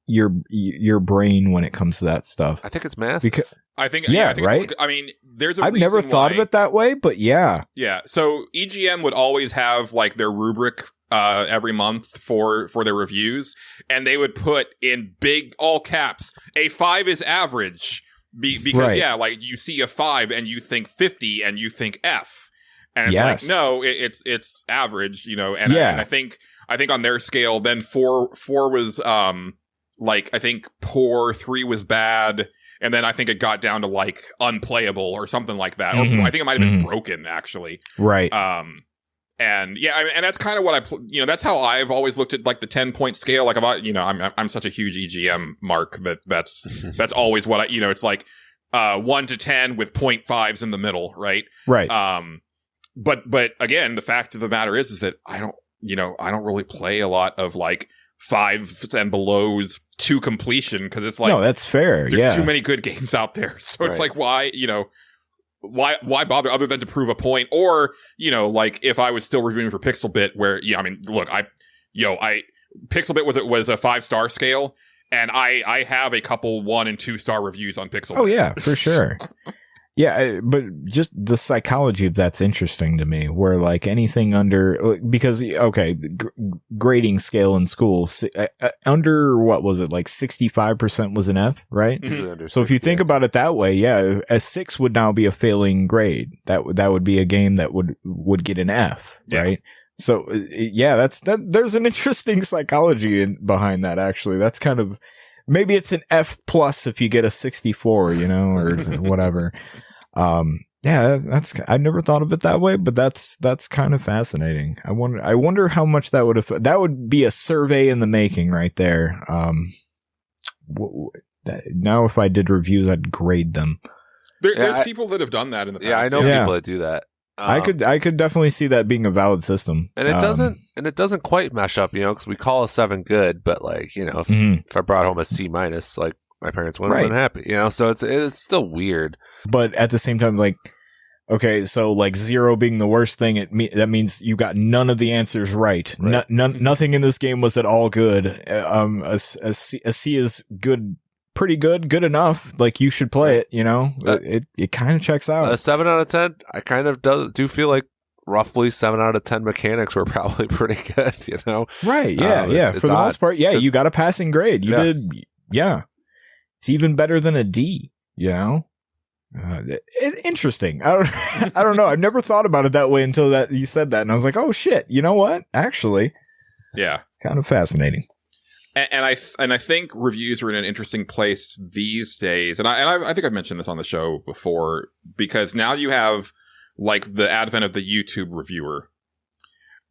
your brain when it comes to that stuff? I think it's massive. I think right. I mean, there's a I've never thought of it that way, but yeah. So EGM would always have like their rubric every month for their reviews, and they would put in big all caps, a 5 is average, because like you see a 5 and you think 50 and you think F. And it's like, no, it's average, you know. And, and I think on their scale, then 4 was like, I think poor, 3 was bad, and then I think it got down to like unplayable or something like that. Or I think it might have been broken, actually. Right. And yeah, I mean, and that's kind of what that's how I've always looked at like the 10-point scale. Like, I'm such a huge EGM mark that's always what it's like 1 to 10 with 0.5s in the middle, right? Right. But again, the fact of the matter is that I don't really play a lot of like 5s and belows to completion, because it's like, no, that's fair. There's too many good games out there, so it's like, why bother other than to prove a point? Or like if I was still reviewing for Pixelbit, where I mean, look, Pixelbit was a 5-star scale, and I have a couple 1 and 2-star reviews on Pixelbit. Oh yeah, for sure. Yeah, but just the psychology of that's interesting to me, where like anything under, because, grading scale in school, under, what was it, like 65% was an F, right? Mm-hmm. So if you think about it that way, a 6 would now be a failing grade. That would be a game that would get an F, right? So there's an interesting psychology behind that, actually. That's kind of, maybe it's an F plus if you get a 64, or whatever. I've never thought of it that way, but that's kind of fascinating. I wonder how much that would be a survey in the making right there. Now if I did reviews, I'd grade them. There's people that have done that in the past. Yeah, I know people that do that. I could definitely see that being a valid system. And it doesn't quite mesh up, because we call a 7 good, but like, if I brought home a C-, like my parents wouldn't have been happy, so it's still weird. But at the same time, like, okay, so like 0 being the worst thing, that means you got none of the answers right. Nothing in this game was at all good. A C is good, pretty good enough. Like, you should play it, it kind of checks out. A 7 out of 10, I kind of do feel like roughly 7 out of 10 mechanics were probably pretty good, Right, yeah. For the most part, you got a passing grade. You did, It's even better than a D, interesting. I don't know. I've never thought about it that way until that you said that, and I was like, oh shit, you know what? Actually, it's kind of fascinating. And I think reviews are in an interesting place these days, and I think I've mentioned this on the show before, because now you have like the advent of the YouTube reviewer.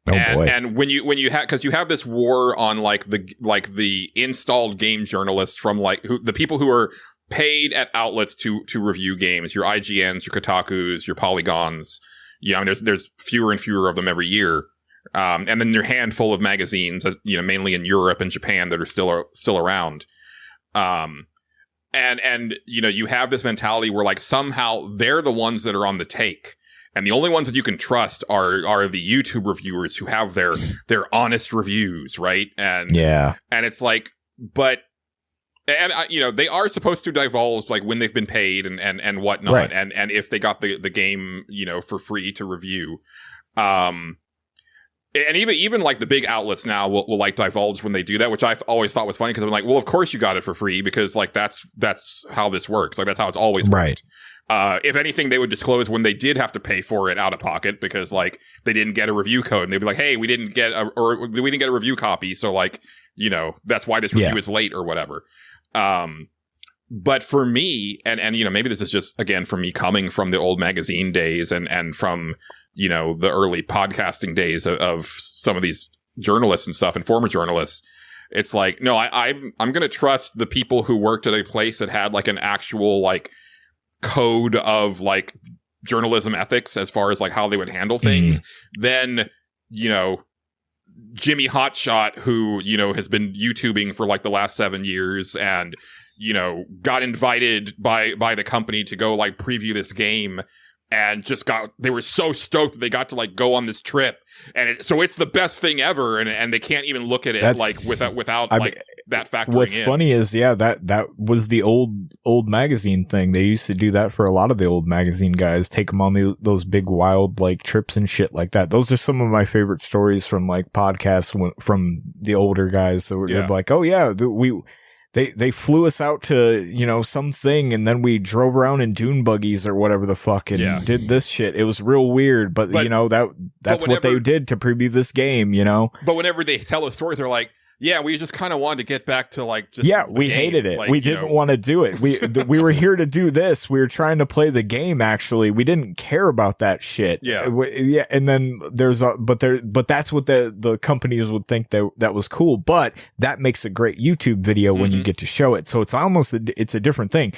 Oh boy! And when you have, because you have this war on like the installed game journalists from like the people who are paid at outlets to review games, your IGNs, your Kotakus, your Polygons. There's fewer and fewer of them every year. And then your handful of magazines, mainly in Europe and Japan, that are still around. And you have this mentality where like somehow they're the ones that are on the take. And the only ones that you can trust are the YouTube reviewers who have their honest reviews, right? And it's like, but. And they are supposed to divulge like when they've been paid and whatnot, right. and if they got the game for free to review, and even like the big outlets now will like divulge when they do that, which I've always thought was funny because I'm like, well, of course you got it for free because like that's how this works, like that's how it's always worked. Right. If anything, they would disclose when they did have to pay for it out of pocket because like they didn't get a review code, and they'd be like, hey, we didn't get a review copy, so like that's why this review is late or whatever. But for me, and maybe this is just, again, from me coming from the old magazine days and from, the early podcasting days of some of these journalists and stuff and former journalists, it's like, no, I'm going to trust the people who worked at a place that had like an actual like code of like journalism ethics as far as like how they would handle things. Then, Jimmy Hotshot, who, has been YouTubing for like the last 7 years and, got invited by the company to go like preview this game and they were so stoked that they got to like go on this trip. And so it's the best thing ever. And they can't even look at it like without that factoring in. What's funny is, that was the old magazine thing. They used to do that for a lot of the old magazine guys, take them on those big wild like trips and shit like that. Those are some of my favorite stories from like podcasts from the older guys that were like, oh yeah, They flew us out to, something, and then we drove around in dune buggies or whatever the fuck and did this shit. It was real weird, but that's what they did to preview this game, But whenever they tell those stories, they're like, yeah, we just kind of wanted to get back to like just we hated it. Like, we didn't want to do it. We were here to do this. We were trying to play the game. Actually, we didn't care about that shit. Yeah. And then but that's what the companies would think that was cool. But that makes a great YouTube video when you get to show it. So it's almost it's a different thing.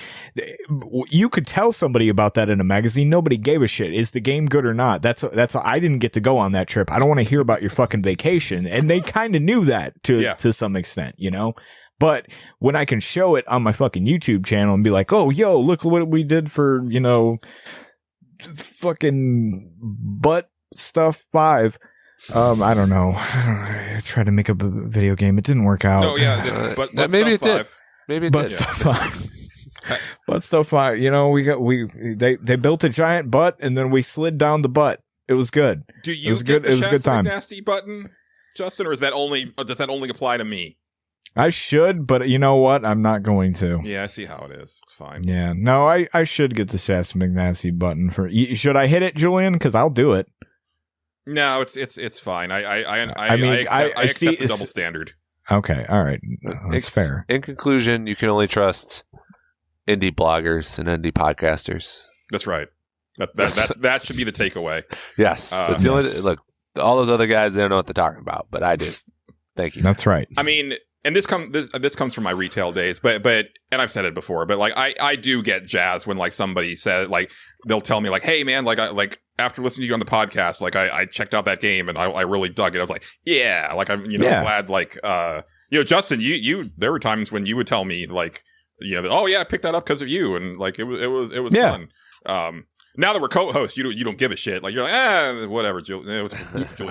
You could tell somebody about that in a magazine. Nobody gave a shit. Is the game good or not? I didn't get to go on that trip. I don't want to hear about your fucking vacation. And they kind of knew that to some extent, but when I can show it on my fucking YouTube channel and be like, oh, yo, look what we did for, fucking butt stuff 5. I don't know. I tried to make up a video game. It didn't work out. No, yeah, but maybe it did. 5. Maybe it butt did. Stuff 5. Butt stuff 5. They built a giant butt and then we slid down the butt. It was good. Do you get the Shasta McNasty button, Justin, or does that only apply to me? I should, but you know what? I'm not going to. Yeah, I see how it is. It's fine. Yeah, no, I should get the Shasta McNasty button for. Should I hit it, Julian? Because I'll do it. No, it's fine. I accept the double standard. Okay, all right, that's fair. In conclusion, you can only trust indie bloggers and indie podcasters. That's right. That should be the takeaway. Yes, that's the only look. All those other guys, they don't know what they're talking about, but I do. Thank you. That's right. I mean, and this comes from my retail days, but and I've said it before, but like I do get jazzed when like somebody says, like they'll tell me like, hey man, like after listening to you on the podcast, like I checked out that game and I really dug it. I was like, yeah, like I'm glad like Justin, you there were times when you would tell me like that, oh yeah, I picked that up because of you, and like it was fun. Now that we're co-hosts, you don't give a shit. Like you're like, whatever.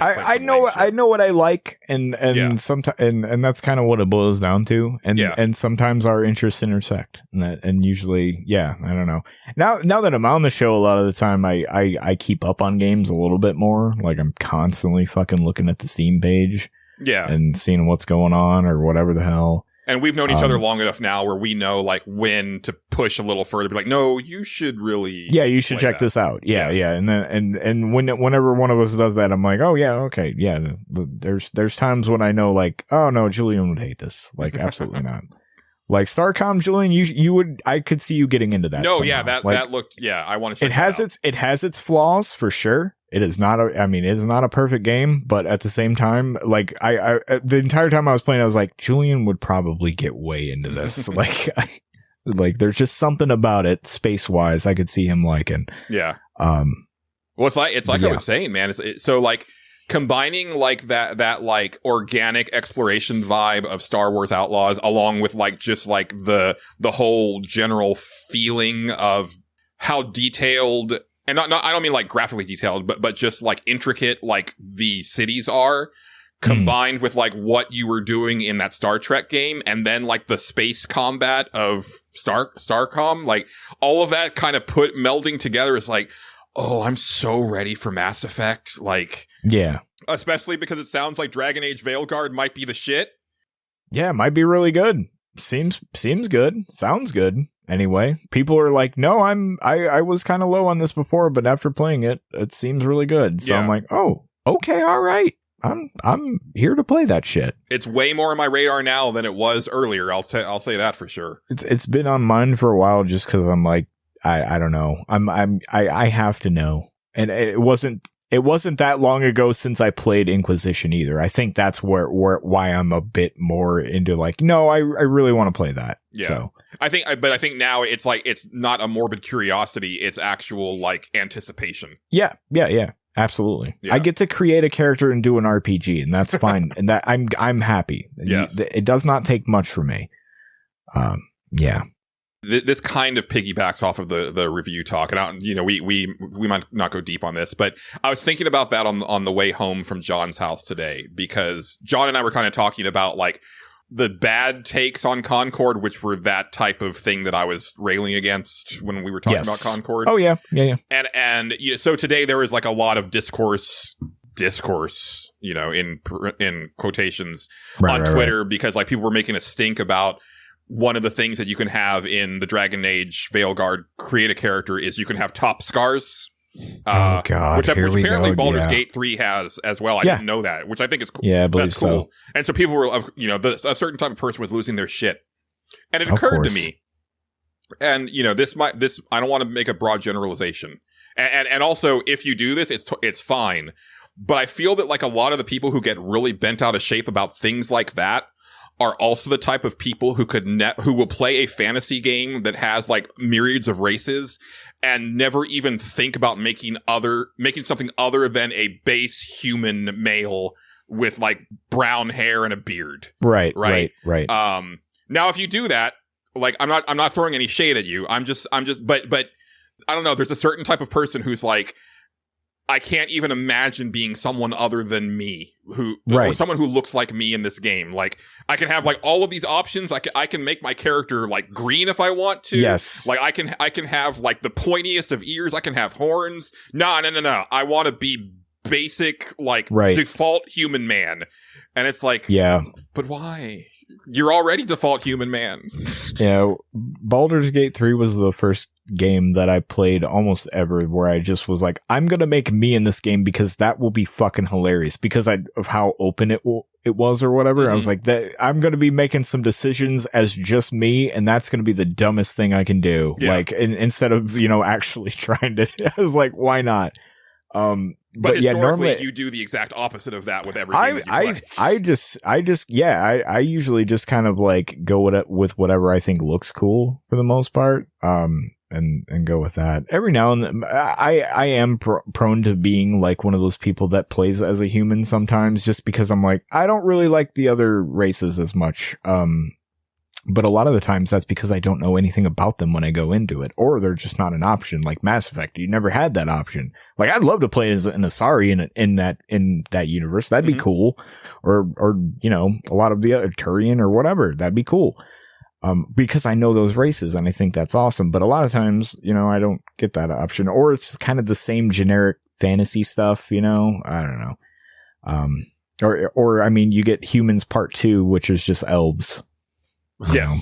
I know what I like, and sometimes and that's kind of what it boils down to. And sometimes our interests intersect, and usually, I don't know. Now that I'm on the show, a lot of the time I keep up on games a little bit more. Like I'm constantly fucking looking at the Steam page, and seeing what's going on or whatever the hell. And we've known each other long enough now where we know like when to push a little further. Be like, no, you should really. Yeah, you should check this out. Yeah. And then and whenever one of us does that, I'm like, oh yeah, okay, yeah. There's times when I know like, oh no, Julian would hate this. Like, absolutely not. Like Starcom, Julian, you would. I could see you getting into that. No, somehow. Yeah, that looked. Yeah, I want to. It has its flaws for sure. It is not it's not a perfect game, but at the same time, like I the entire time I was playing, I was like, Julian would probably get way into this. like there's just something about it, space wise, I could see him liking. Yeah. Well, it's like I was saying, man. So like combining like that like organic exploration vibe of Star Wars Outlaws, along with like just like the whole general feeling of how detailed and not I don't mean like graphically detailed, but just like intricate, like the cities are, combined with like what you were doing in that Star Trek game, and then like the space combat of Starcom, like all of that kind of melding together is like, oh, I'm so ready for Mass Effect. Like, yeah, especially because it sounds like Dragon Age Veilguard might be the shit. Yeah, it might be really good. Seems good. Sounds good. Anyway, people are like, no, I was kind of low on this before, but after playing it, it seems really good. So I'm like, oh, okay, all right. I'm here to play that shit. It's way more on my radar now than it was earlier. I'll say that for sure. It's been on mine for a while just because I'm like, I don't know. I have to know. And it wasn't that long ago since I played Inquisition either. I think that's why I'm a bit more into like, no, I really want to play that. Yeah. So I think now it's like, it's not a morbid curiosity. It's actual like anticipation. Yeah. Absolutely. Yeah. I get to create a character and do an RPG, and that's fine. And that I'm happy. Yes. It does not take much for me. Yeah. This kind of piggybacks off of the review talk, and we might not go deep on this, but I was thinking about that on the way home from John's house today, because John and I were kind of talking about like the bad takes on Concord, which were that type of thing that I was railing against when we were talking about Concord. Oh yeah. And so today there was like a lot of discourse, in quotations on Twitter, because like people were making a stink about one of the things that you can have in the Dragon Age Veilguard create a character is you can have top scars. Oh God! Which apparently Baldur's Gate 3 has as well. I didn't know that, which I think is cool. Yeah, I believe that's cool. So. And so people were, a certain type of person was losing their shit, and it occurred to me. And I don't want to make a broad generalization, and also if you do this, it's fine. But I feel that like a lot of the people who get really bent out of shape about things like that are also the type of people who will play a fantasy game that has like myriads of races and never even think about making something other than a base human male with like brown hair and a beard. Right. Now, if you do that, like, I'm not throwing any shade at you. But I don't know. There's a certain type of person who's like, I can't even imagine being someone other than me, or someone who looks like me in this game. Like, I can have like all of these options. I can make my character like green if I want to. Yes. Like I can have like the pointiest of ears. I can have horns. No. I want to be basic, like default human man. And it's like, yeah, but why? You're already default human man. Yeah. Baldur's Gate 3 was the first game that I played almost ever where I just was like, I'm going to make me in this game because that will be fucking hilarious because of how open it was or whatever. I was like, I'm going to be making some decisions as just me, and that's going to be the dumbest thing I can do. Yeah. Like, instead of, actually trying to, I was like, why not? But historically, you do the exact opposite of that with every game that you play. I usually just kind of like go with whatever I think looks cool for the most part. And go with that. Every now and then, I am prone to being like one of those people that plays as a human sometimes, just because I'm like, I don't really like the other races as much. But a lot of the times that's because I don't know anything about them when I go into it, or they're just not an option. Like Mass Effect, you never had that option. Like, I'd love to play as an Asari in that universe. That'd be cool. Or a lot of the other Turian or whatever. That'd be cool. Because I know those races and I think that's awesome. But a lot of times, I don't get that option, or it's kind of the same generic fantasy stuff, I don't know. Or I mean, you get Humans Part 2, which is just elves. Yes.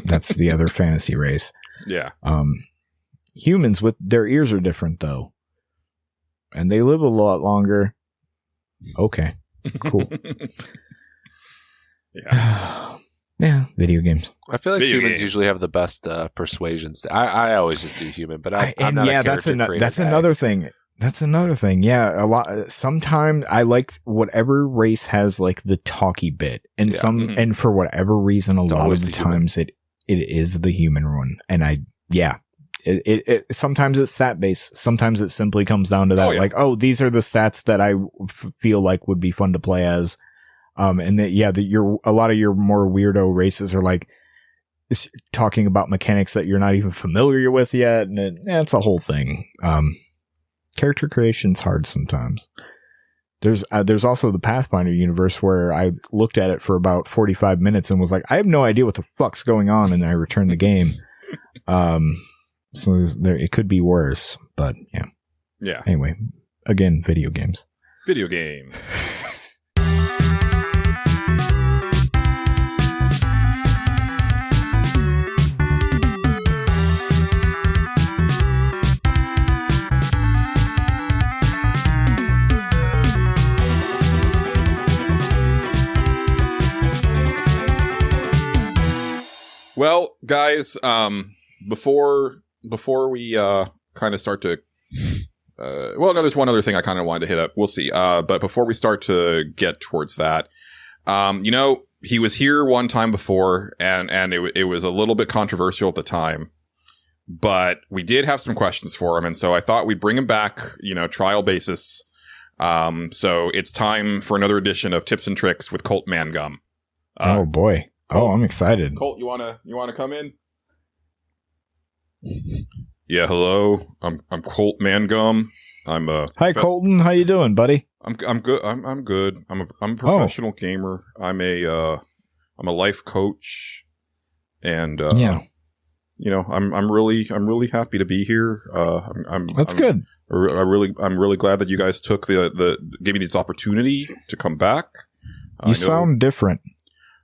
That's the other fantasy race. Yeah. Humans with their ears are different though. And they live a lot longer. Okay. Cool. Yeah. Yeah, video games. I feel like humans usually have the best persuasion. I always just do human, but I'm not a character creator. That's another thing. That's another thing. Yeah, a lot. Sometimes I like whatever race has like the talky bit, and and for whatever reason, a lot of the times it is the human one. And it sometimes it's stat based. Sometimes it simply comes down to that. Like, these are the stats that I feel like would be fun to play as. And that a lot of your more weirdo races are like talking about mechanics that you're not even familiar with yet, and it's a whole thing. character creation's hard sometimes. There's also the Pathfinder universe where I looked at it for about 45 minutes and was like, I have no idea what the fuck's going on, and I returned the game. So it could be worse, but yeah. Yeah. Anyway, again, video games. Video games. Well, guys, before we kind of start to, well, no, there's one other thing I kind of wanted to hit up. We'll see. But before we start to get towards that, he was here one time before, and it was a little bit controversial at the time, but we did have some questions for him, and so I thought we'd bring him back, trial basis. So it's time for another edition of Tips and Tricks with Colt Mangum. Oh boy. Colt, I'm excited. Colt, you wanna come in? Yeah, hello. I'm Colt Mangum. Hi Colton, how you doing, buddy? I'm good. I'm good. I'm a professional gamer. I'm a life coach, and I'm really happy to be here. That's good. I'm really glad that you guys took gave me this opportunity to come back. You sound different.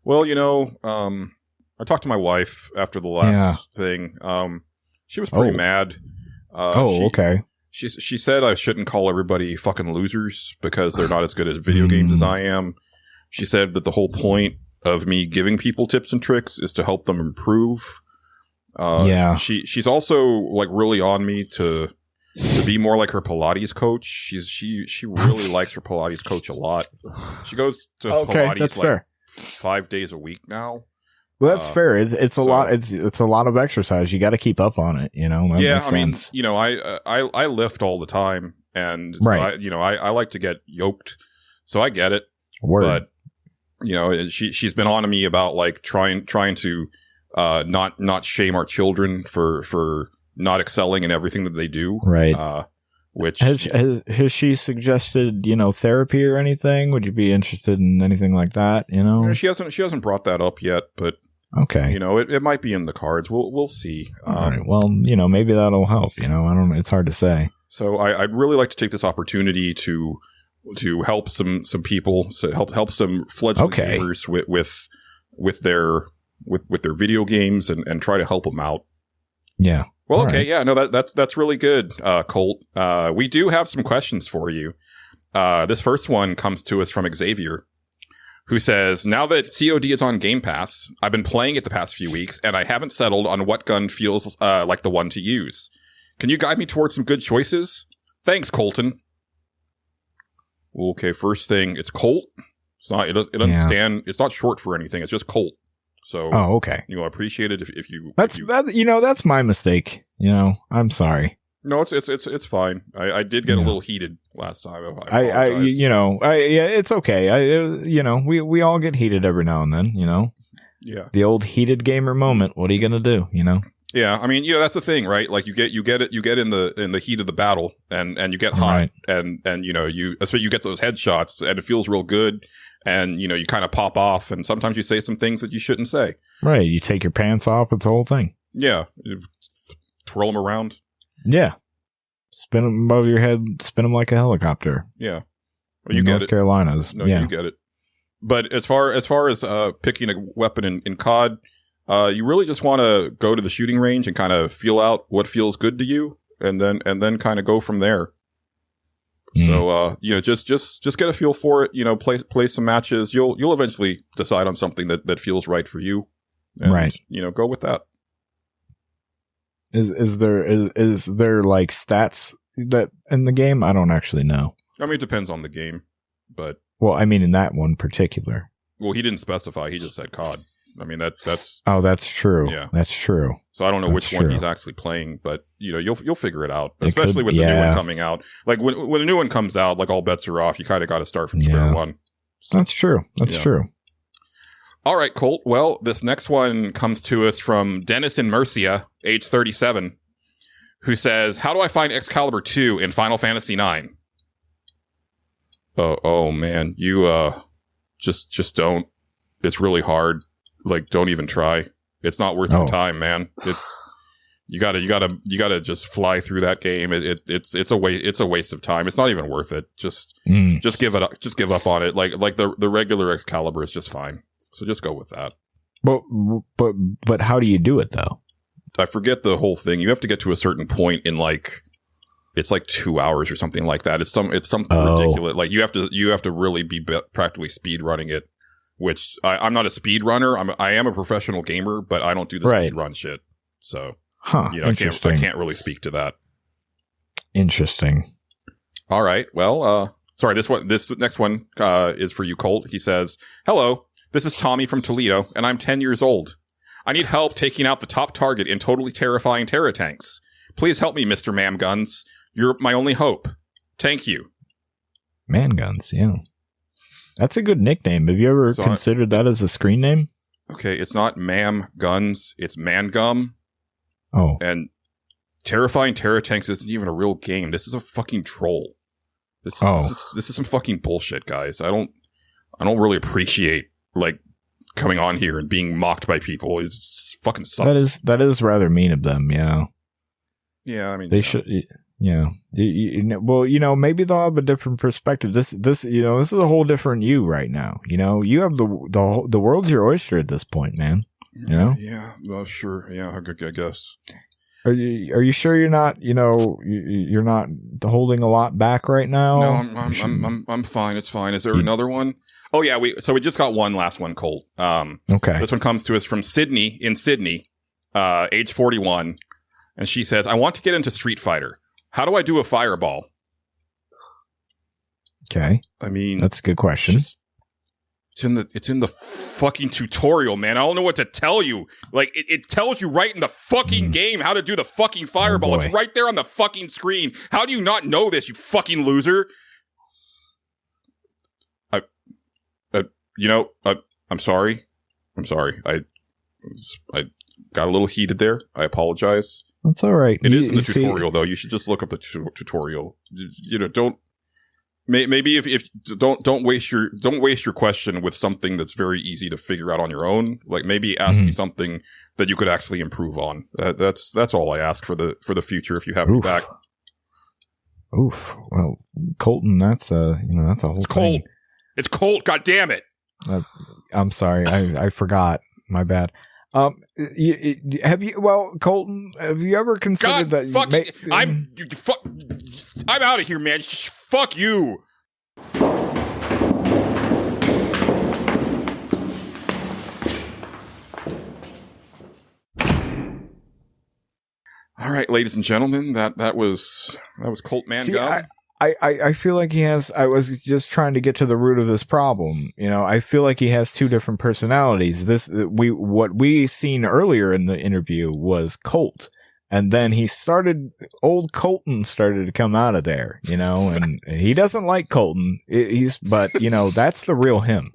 Well, I talked to my wife after the last thing. She was pretty mad. Okay. She said I shouldn't call everybody fucking losers because they're not as good at video games as I am. She said that the whole point of me giving people tips and tricks is to help them improve. She's also like really on me to be more like her Pilates coach. She really likes her Pilates coach a lot. She goes to Pilates that's fair. 5 days a week now. Well, that's fair. It's a lot. It's a lot of exercise. You got to keep up on it. That makes sense. I lift all the time, and right. So I like to get yoked, so I get it. Word. But she's been on to me about like trying to not shame our children for not excelling in everything that they do. Right. Which has she suggested, therapy or anything? Would you be interested in anything like that? She hasn't brought that up yet, but okay. It might be in the cards. We'll see. All right. Well, maybe that'll help. I don't know. It's hard to say. So I'd really like to take this opportunity to help some people, so help some fledgling gamers with their video games and try to help them out. Yeah. Well, okay, right. Yeah, no, that's really good, Colt. We do have some questions for you. This first one comes to us from Xavier, who says, now that COD is on Game Pass, I've been playing it the past few weeks, and I haven't settled on what gun feels like the one to use. Can you guide me towards some good choices? Thanks, Colton. Okay, first thing, it's Colt. It's not. It doesn't stand. It's not short for anything. It's just Colt. So, okay. I appreciate it if you. That's my mistake. I'm sorry. No, it's fine. I did get a little heated last time. It's okay. We all get heated every now and then. Yeah. The old heated gamer moment. What are you gonna do? Yeah, I mean, that's the thing, right? Like you get in the heat of the battle, and you get hot, right. and that's what you get those headshots, and it feels real good. And, you kind of pop off, and sometimes you say some things that you shouldn't say. Right. You take your pants off. It's the whole thing. Yeah. Twirl them around. Yeah. Spin them above your head. Spin them like a helicopter. Yeah. Well, you get North Carolinas. No, you get it. But as far as picking a weapon in COD, you really just want to go to the shooting range and kind of feel out what feels good to you, and then kind of go from there. So, just get a feel for it, play some matches. You'll eventually decide on something that feels right for you. And, right. Go with that. Is there like stats that in the game? I don't actually know. I mean, it depends on the game, but. Well, I mean, in that one particular. Well, he didn't specify. He just said COD. I mean, that's. Oh, that's true. Yeah. That's true. So I don't know which one he's actually playing, but you'll figure it out, especially with the new one coming out. Like when a new one comes out, like all bets are off. You kind of got to start from square one. So, that's true. That's true. All right, Colt. Well, this next one comes to us from Dennis in Murcia, age 37, who says, "How do I find Excalibur 2 in Final Fantasy 9?" Oh man, you just don't. It's really hard. Like, don't even try. It's not worth your time, man. It's you gotta just fly through that game. It's a waste of time. It's not even worth it. Just give it up. Just give up on it. Like the regular Excalibur is just fine. So just go with that. But how do you do it though? I forget the whole thing. You have to get to a certain point in it's like 2 hours or something like that. It's something ridiculous. Like you have to really be practically speed running it, which I'm not a speed runner. I am a professional gamer, but I don't do the speed run shit. So, I can't really speak to that. Interesting. All right. Well, sorry. This next one is for you, Colt. He says, "Hello, this is Tommy from Toledo, and I'm 10 years old. I need help taking out the top target in totally terrifying Terra tanks. Please help me, Mr. Man Guns. You're my only hope. Thank you." Man Guns, yeah. That's a good nickname. Have you ever considered that as a screen name? Okay, it's not Mam Guns, it's Man Gum. Oh. And Terrifying Terra Tanks isn't even a real game. This is a fucking troll. This is some fucking bullshit, guys. I don't really appreciate coming on here and being mocked by people. It's fucking sucks. That is rather mean of them, yeah. Yeah, I mean, they should. Yeah. Well, maybe they'll have a different perspective. This is a whole different you right now. You have the world's your oyster at this point, man. Yeah. Well, sure. Yeah, I guess. Are you sure you're not? You're not holding a lot back right now. No, I'm fine. It's fine. Is there another one? Oh yeah, we just got one last one, Colt. Okay. This one comes to us from Sydney in Sydney, age 41, and she says, "I want to get into Street Fighter. How do I do a fireball?" Okay. I mean, that's a good question. It's in the fucking tutorial, man. I don't know what to tell you. It tells you right in the fucking game how to do the fucking fireball. It's right there on the fucking screen. How do you not know this, you fucking loser? I'm sorry. I got a little heated there. I apologize. That's all right. It is in the tutorial, though. You should just look up the tutorial. Don't. Maybe if don't waste your question with something that's very easy to figure out on your own. Maybe ask me something that you could actually improve on. That's all I ask for the future. If you have me back. Oof. Well, Colton, that's a whole thing. It's Colt. God damn it. I'm sorry. I forgot. My bad. Colton, have you ever considered I'm out of here, man. Fuck you. All right, ladies and gentlemen, that was Colt Man Gum. I feel like he has. I was just trying to get to the root of this problem. I feel like he has two different personalities. What we seen earlier in the interview was Colt, and then old Colton started to come out of there. And he doesn't like Colton. But that's the real him.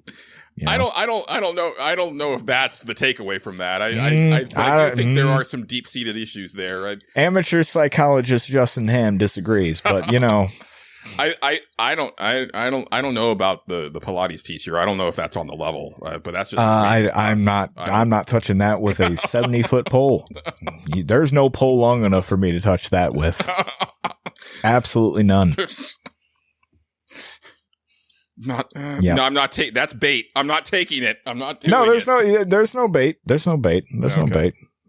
I don't know if that's the takeaway from that. I do think there are some deep-seated issues there. Amateur psychologist Justin Ham disagrees, but I don't know about the Pilates teacher. I don't know if that's on the level, but that's just. I'm not touching that with a 70-foot pole. There's no pole long enough for me to touch that with. Absolutely none. No, I'm not taking. That's bait. I'm not taking it. I'm not doing it. There's no bait. There's no bait.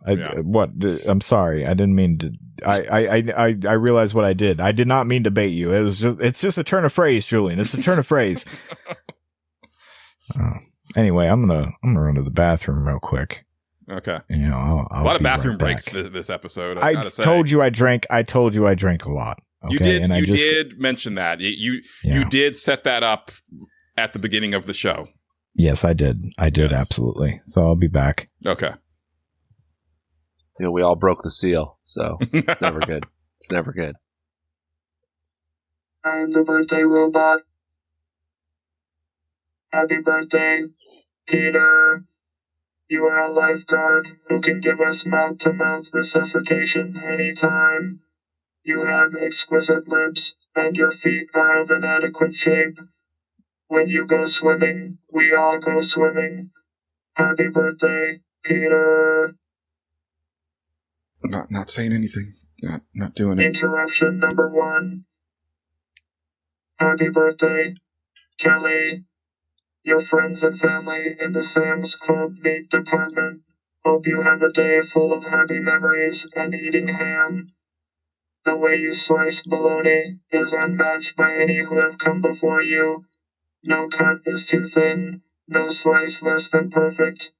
I'm sorry. I didn't mean to. I realized what I did. I did not mean to bait you. It's just a turn of phrase, Julian. It's a turn of phrase. Anyway, I'm gonna run to the bathroom real quick. Okay. I'll a lot of bathroom breaks this episode. I told you I drank a lot. Okay? You did mention that. You did set that up at the beginning of the show. Yes, I did. Yes. Absolutely. So I'll be back. Okay. We all broke the seal, so it's never good. It's never good. I'm the birthday robot. Happy birthday, Peter. You are a lifeguard who can give us mouth-to-mouth resuscitation anytime. You have exquisite lips, and your feet are of an adequate shape. When you go swimming, we all go swimming. Happy birthday, Peter. Not saying anything. Not doing it. Interruption number 1. Happy birthday, Kelly. Your friends and family in the Sam's Club meat department hope you have a day full of happy memories and eating ham. The way you slice bologna is unmatched by any who have come before you. No cut is too thin, no slice less than perfect.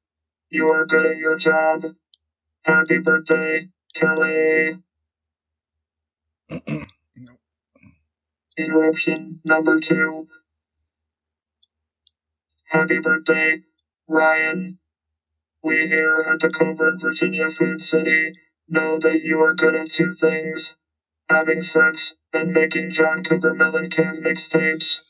You are good at your job. Happy birthday, Kelly. Interruption number 2. Happy birthday, Ryan. We here at the Covert Virginia Food City know that you are good at 2 things: having sex and making John Cougar Mellencamp mixtapes.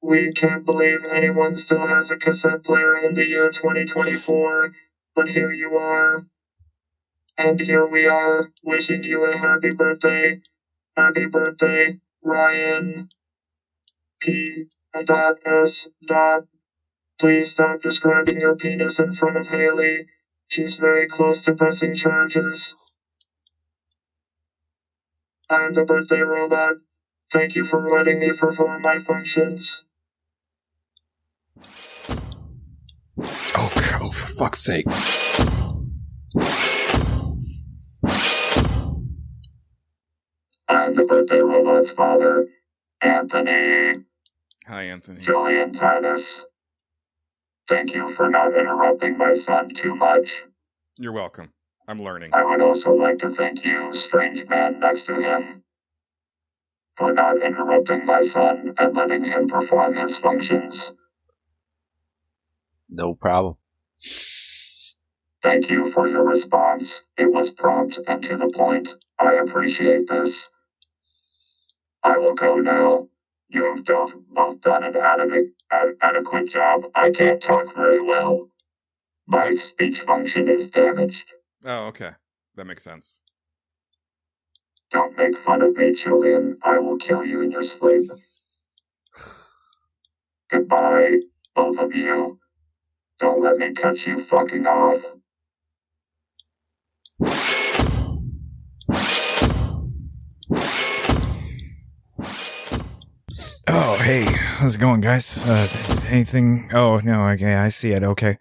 We can't believe anyone still has a cassette player in the year 2024, but here you are. And here we are, wishing you a happy birthday. Happy birthday, Ryan. P.S. Please stop describing your penis in front of Haley. She's very close to pressing charges. I'm the birthday robot. Thank you for letting me perform my functions. Oh, for fuck's sake. I'm the birthday robot's father, Anthony. Hi, Anthony. Julian Titus. Thank you for not interrupting my son too much. You're welcome. I'm learning. I would also like to thank you, strange man next to him, for not interrupting my son and letting him perform his functions. No problem. Thank you for your response. It was prompt and to the point. I appreciate this. I will go now. You've both done an adequate job. I can't talk very well. My speech function is damaged. Oh, okay. That makes sense. Don't make fun of me, Julian. I will kill you in your sleep. Goodbye, both of you. Don't let me cut you fucking off. Oh, hey, how's it going, guys? Anything? Oh, no, okay, I see it. Okay.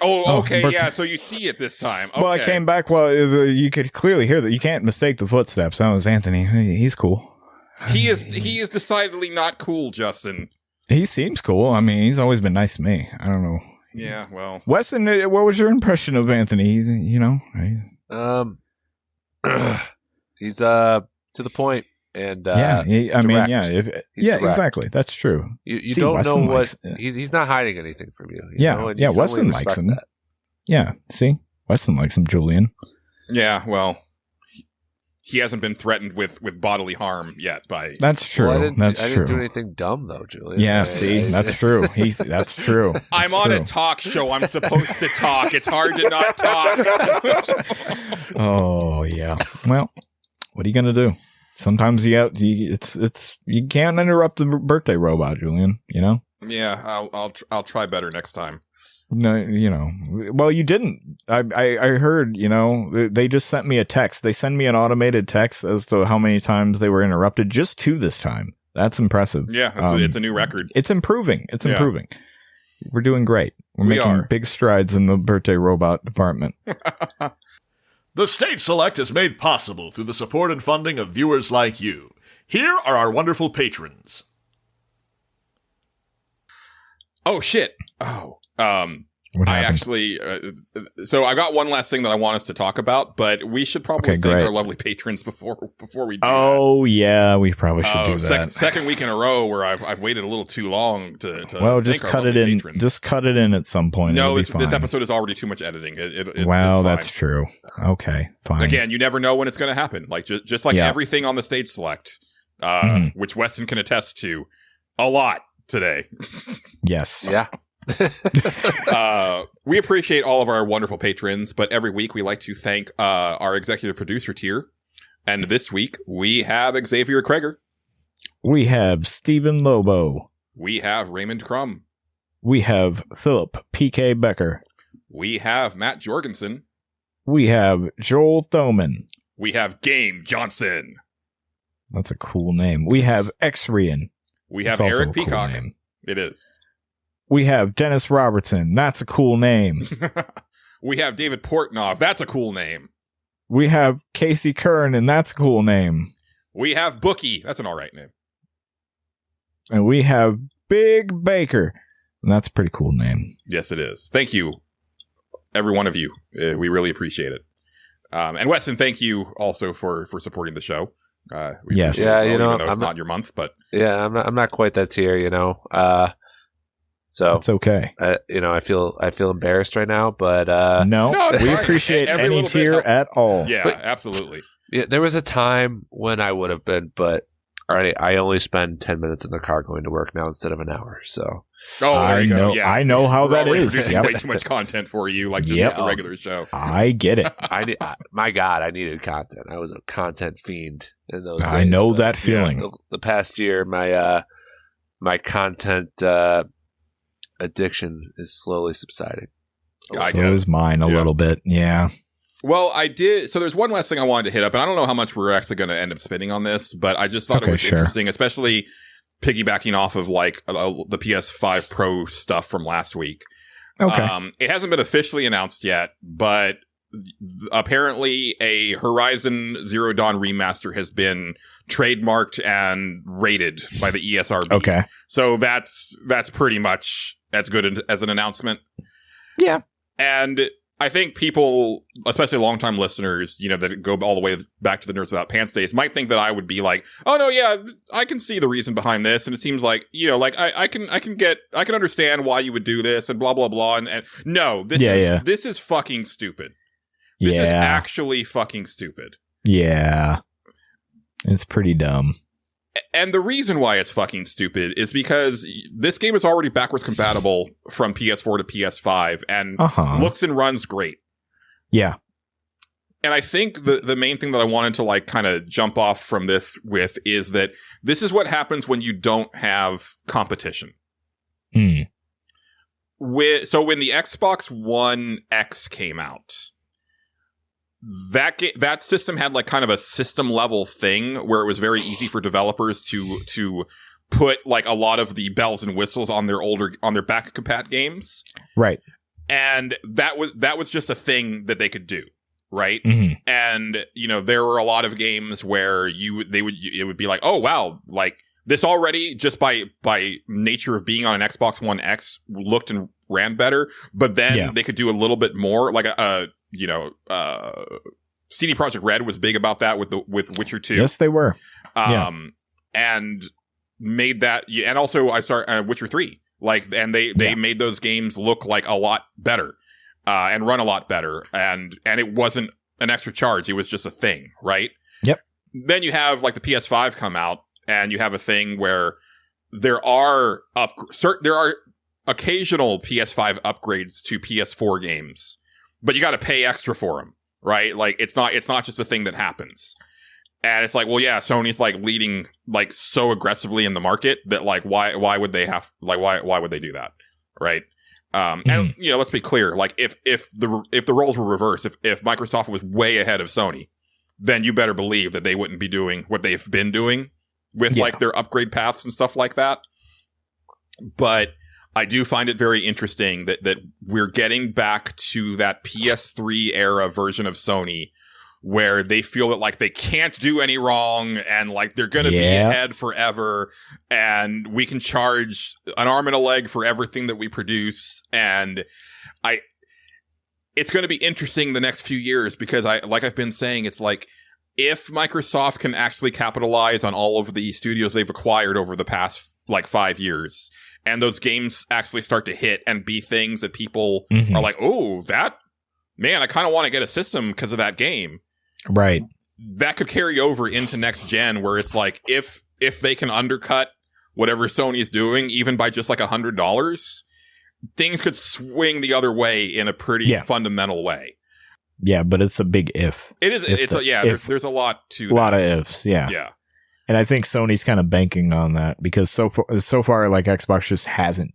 Oh, okay, yeah. So you see it this time. Okay. Well, I came back. Well, you could clearly hear that. You can't mistake the footsteps. That was Anthony. He's cool. He is decidedly not cool, Justin. He seems cool. I mean, he's always been nice to me. I don't know. Yeah, well, Westen, what was your impression of Anthony? You know, He's to the point, and I mean, direct. Direct. Exactly. That's true. You See, don't Westen know likes, what he's not hiding anything from you. Yeah, and you can only Westen likes respect him. that. Yeah, see, Westen likes him, Julian. yeah, well, he hasn't been threatened with bodily harm yet by. That's true. Well, I that's didn't true. do anything dumb though, Julian. Yeah, see, that's true. That's true. I'm on a talk show. I'm supposed to talk. It's hard to not talk. Oh yeah. Well, what are you gonna do? Sometimes you can't interrupt the birthday robot, Julian. You know. Yeah, I'll try better next time. No, you know. Well, you didn't. I heard. You know, they just sent me a text. They send me an automated text as to how many times they were interrupted. Just 2 this time. That's impressive. Yeah, it's a new record. It's improving. It's improving. We're doing great. We're making big strides in the birthday robot department. The State Select is made possible through the support and funding of viewers like you. Here are our wonderful patrons. Oh, shit. Oh, What I happened? actually, so I got one last thing that I want us to talk about, but we should probably thank great. our lovely patrons before we do Oh yeah, we probably should do that. Second week in a row where I've waited a little too long to Well, thank just our cut it lovely in. patrons. Just cut it in at some point. No, It'll be this fine. episode is already too much editing. It's That's fine. true. Okay, fine. Again, you never know when it's going to happen. Like just like everything on the Stage Select, which Westen can attest to, a lot today. Yes. Yeah. We appreciate all of our wonderful patrons, but every week we like to thank our executive producer tier. And this week we have Xavier Kreger. We have Stephen Lobo. We have Raymond Crum. We have Philip P.K. Becker. We have Matt Jorgensen. We have Joel Thoman. We have Game Johnson. That's a cool name. We have X-Rian. We have That's also Eric a cool Peacock. name. It is. We have Dennis Robertson. That's a cool name. We have David Portnoy. That's a cool name. We have Casey Kern, and that's a cool name. We have Bookie. That's an all right name. And we have Big Baker, and that's a pretty cool name. Yes, it is. Thank you, every one of you. We really appreciate it. And Weston, thank you also for supporting the show. Yes. Yeah, even though it's I'm not your month, but Yeah, I'm not quite that tier, So It's okay. I feel embarrassed right now, but No, it's we fine. appreciate Every any little bit tier help. at all. yeah, But- absolutely. yeah, there was a time when I would have been, but I only spend 10 minutes in the car going to work now instead of an hour. So Oh, there I you know. go. Yeah, I know how We're that already is. producing Yep. way too much content for you, like just Yep. with the regular show. I get it. my God, I needed content. I was a content fiend in those days. I know but that feeling. The past year, my content addiction is slowly subsiding. I So get it. is mine a Yeah. little bit. Yeah. Well, I did. So there's one last thing I wanted to hit up, and I don't know how much we're actually going to end up spending on this, but I just thought it Okay, was sure. interesting, especially piggybacking off of like the PS5 Pro stuff from last week. Okay. It hasn't been officially announced yet, but apparently a Horizon Zero Dawn remaster has been trademarked and rated by the ESRB. Okay. So that's pretty much as good as an announcement. Yeah. And I think people, especially longtime listeners, that go all the way back to the Nerds Without Pants days, might think that I would be like, oh no, yeah, I can see the reason behind this. And it seems like, I can understand why you would do this and blah, blah, blah. And no, this is fucking stupid. This is actually fucking stupid. Yeah. It's pretty dumb. And the reason why it's fucking stupid is because this game is already backwards compatible from PS4 to PS5 and looks and runs great. Yeah. And I think the main thing that I wanted to like kind of jump off from this with is that this is what happens when you don't have competition. Mm. So when the Xbox One X came out, that system had like kind of a system level thing where it was very easy for developers to put like a lot of the bells and whistles on their back compat games. Right. And that was just a thing that they could do. Right. Mm-hmm. And, there were a lot of games where it would be like, oh, wow, like this already just by nature of being on an Xbox One X looked and ran better. But then they could do a little bit more like CD Projekt Red was big about that with Witcher 2. Yes, they were. And made that, and also Witcher 3. And they made those games look like a lot better, and run a lot better. And it wasn't an extra charge. It was just a thing, right? Yep. Then you have like the PS5 come out and you have a thing where there are occasional PS5 upgrades to PS4 games, but you got to pay extra for them, right? Like it's not just a thing that happens. And it's like, well, yeah, Sony's like leading like so aggressively in the market that like why would they have like why would they do that, right? And let's be clear, like if the roles were reversed, if Microsoft was way ahead of Sony, then you better believe that they wouldn't be doing what they've been doing with like their upgrade paths and stuff like that. But I do find it very interesting that we're getting back to that PS3 era version of Sony where they feel that like they can't do any wrong and like they're going to be ahead forever and we can charge an arm and a leg for everything that we produce. And it's going to be interesting the next few years because like I've been saying, it's like if Microsoft can actually capitalize on all of the studios they've acquired over the past like 5 years and those games actually start to hit and be things that people are like, oh, that man, I kind of want to get a system because of that game. Right. That could carry over into next gen where it's like, if they can undercut whatever Sony's doing, even by just like $100, things could swing the other way in a pretty fundamental way. Yeah, but it's a big if. It is. There's a lot to a lot of ifs. Yeah. Yeah. And I think Sony's kind of banking on that because so far, like Xbox just hasn't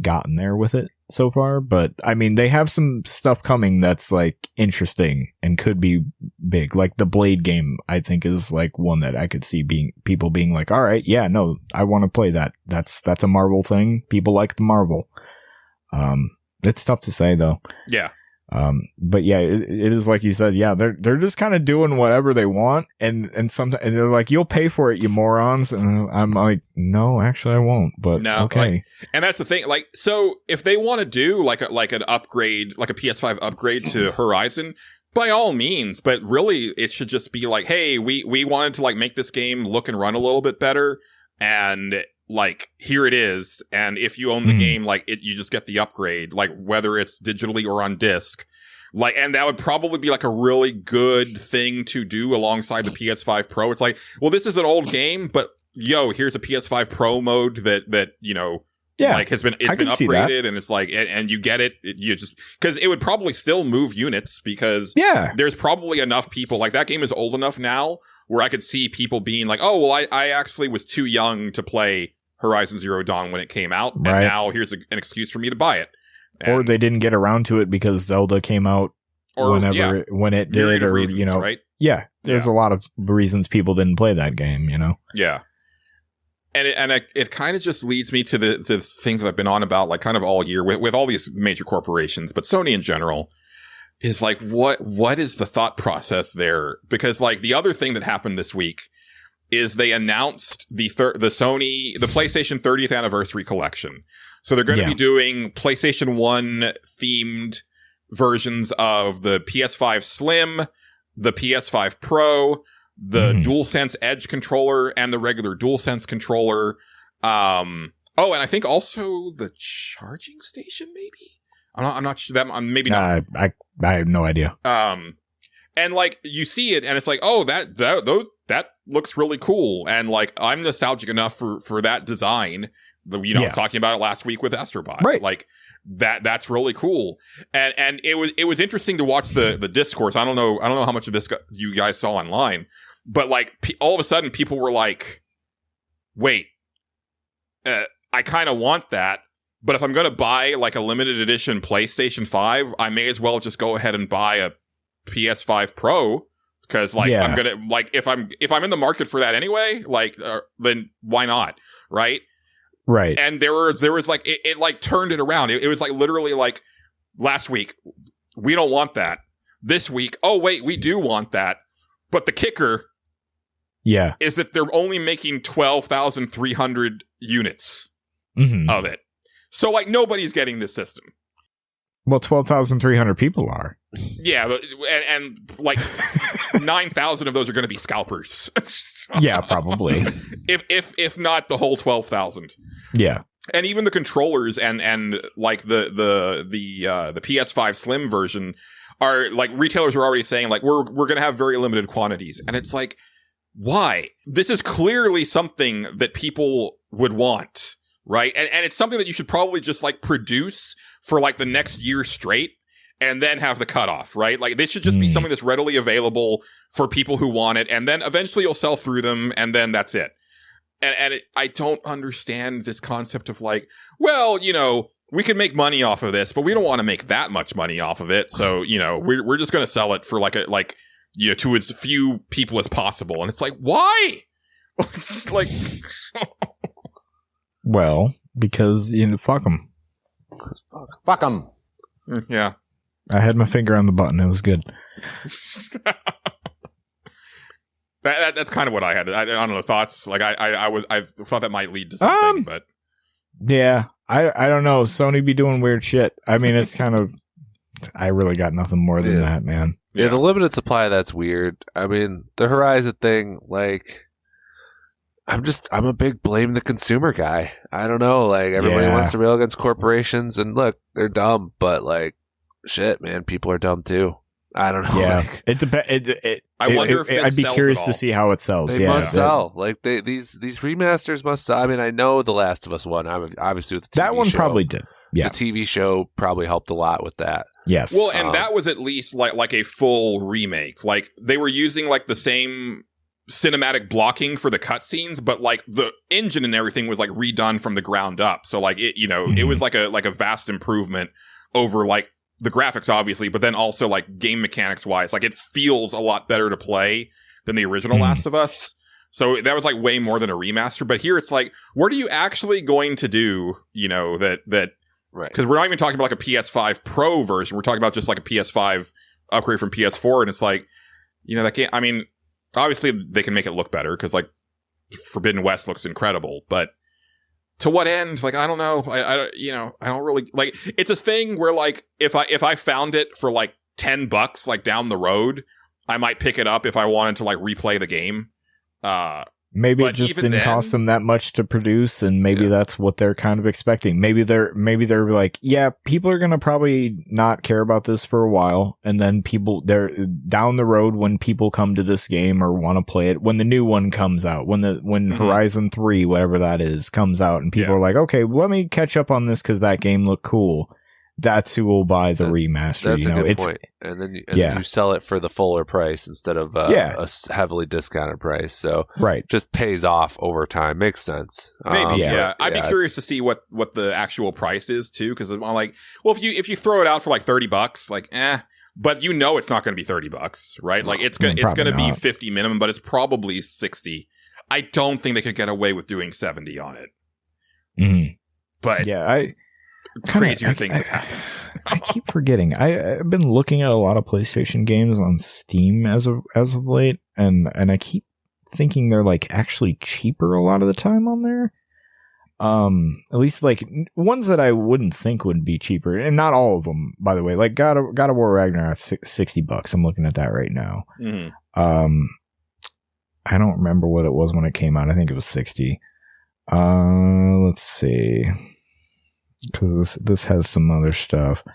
gotten there with it so far. But I mean, they have some stuff coming that's like interesting and could be big. Like the Blade game, I think is like one that I could see people being like, all right, yeah, no, I want to play that. That's a Marvel thing. People like the Marvel. It's tough to say though. Yeah. But yeah, it is like you said. Yeah, they're just kind of doing whatever they want, and sometimes they're like, "You'll pay for it, you morons." And I'm like, "No, actually, I won't." But no, okay. And that's the thing. Like, so if they want to do like an upgrade, like a PS5 upgrade to Horizon, by all means. But really, it should just be like, "Hey, we wanted to like make this game look and run a little bit better, and like here it is. And if you own the game, like you just get the upgrade, like whether it's digitally or on disc." Like, and that would probably be like a really good thing to do alongside the PS5 Pro. It's like, well, this is an old game, but here's a PS5 Pro mode that like it's been upgraded, and it's like, and you get it. You just because it would probably still move units because there's probably enough people like that game is old enough now where I could see people being like, oh, well, I actually was too young to play Horizon Zero Dawn when it came out, and now here's an excuse for me to buy it. Or they didn't get around to it because Zelda came out when it did, or reasons, right? Yeah, there's a lot of reasons people didn't play that game, Yeah, and it kind of just leads me to the things that I've been on about like kind of all year with all these major corporations, but Sony in general is like, what is the thought process there? Because like the other thing that happened this week is they announced the PlayStation 30th anniversary collection. So they're going to be doing PlayStation 1 themed versions of the PS5 Slim, the PS5 Pro, the DualSense Edge controller, and the regular DualSense controller. And I think also the charging station, maybe? I'm not sure. Maybe not. I have no idea. And like you see it, and it's like, oh, that looks really cool, and like I'm nostalgic enough for that design. I was talking about it last week with Astro Bot. Right. Like that's really cool. And it was interesting to watch the discourse. I don't know how much of this you guys saw online, but like all of a sudden people were like, wait, I kind of want that. But if I'm going to buy like a limited edition PlayStation 5, I may as well just go ahead and buy a PS5 Pro. Cause like, I'm going to like, if I'm in the market for that anyway, like, then why not? Right. Right. And there was like, it like turned it around. It was like literally like last week, we don't want that. This week, oh wait, we do want that. But the kicker is that they're only making 12,300 units of it. So like nobody's getting this system. Well, 12,300 people are. Yeah. And like 9,000 of those are going to be scalpers. Yeah, probably. If not the whole 12,000. Yeah. And even the controllers and like the PS5 Slim version are like retailers are already saying like we're going to have very limited quantities. And it's like, why? This is clearly something that people would want, right? And it's something that you should probably just like produce for like the next year straight and then have the cutoff, right? Like this should just be something that's readily available for people who want it. And then eventually you'll sell through them and then that's it. And I don't understand this concept of like, well, we can make money off of this, but we don't want to make that much money off of it. So, we're just going to sell it for to as few people as possible. And it's like, why? It's just like, well, because, fuck them. Fuck them. Yeah. I had my finger on the button. It was good. That's kind of what I had. I don't know, thoughts. Like I thought that might lead to something, but yeah, I don't know. Sony be doing weird shit. I mean, it's kind of. I really got nothing more than that, man. Yeah, the limited supply. That's weird. I mean, the Horizon thing. Like, I'm a big blame the consumer guy. I don't know. Like everybody wants to rail against corporations, and look, they're dumb. But like, shit, man, people are dumb too. I don't know. Yeah, like, I wonder if I'd be curious to see how it sells. They must sell. Like these remasters must sell. I mean, I know The Last of Us one. I'm obviously with the TV that one show. Probably did. Yeah. The TV show probably helped a lot with that. Yes. Well, and that was at least like a full remake. Like they were using like the same cinematic blocking for the cutscenes, but like the engine and everything was like redone from the ground up. So like it, it was like a vast improvement over like the graphics, obviously, but then also like game mechanics wise, like it feels a lot better to play than the original Last of Us. So that was like way more than a remaster. But here it's like, what are you actually going to do? That Right. Because we're not even talking about like a PS5 Pro version. We're talking about just like a PS5 upgrade from PS4. And it's like, that can't, I mean, obviously they can make it look better because like Forbidden West looks incredible, but to what end? Like, I don't know. I don't really like, it's a thing where like, if I found it for like $10, like down the road, I might pick it up if I wanted to like replay the game. Maybe it just didn't cost them that much to produce, and maybe that's what they're kind of expecting. Maybe they're like, yeah, people are gonna probably not care about this for a while, and then they're down the road when people come to this game or want to play it, when the new one comes out, when Horizon 3, whatever that is, comes out, and people are like, okay, let me catch up on this because that game looked cool. That's who will buy the remaster. That's a good point. And then you sell it for the fuller price instead of a heavily discounted price. So just pays off over time. Makes sense. Maybe, I'd be curious to see what the actual price is too, because I'm like, well, if you throw it out for like $30, like, but it's not going to be $30, right? Like it's going to be 50 minimum, but it's probably 60. I don't think they could get away with doing 70 on it. Mm-hmm. But crazier things have happened. I keep forgetting. I've been looking at a lot of PlayStation games on Steam as of late, and I keep thinking they're like actually cheaper a lot of the time on there. At least like ones that I wouldn't think would be cheaper, and not all of them, by the way. Like God of War Ragnarok, $60. I'm looking at that right now. Mm-hmm. I don't remember what it was when it came out. I think it was 60. Let's see. Because this has some other stuff.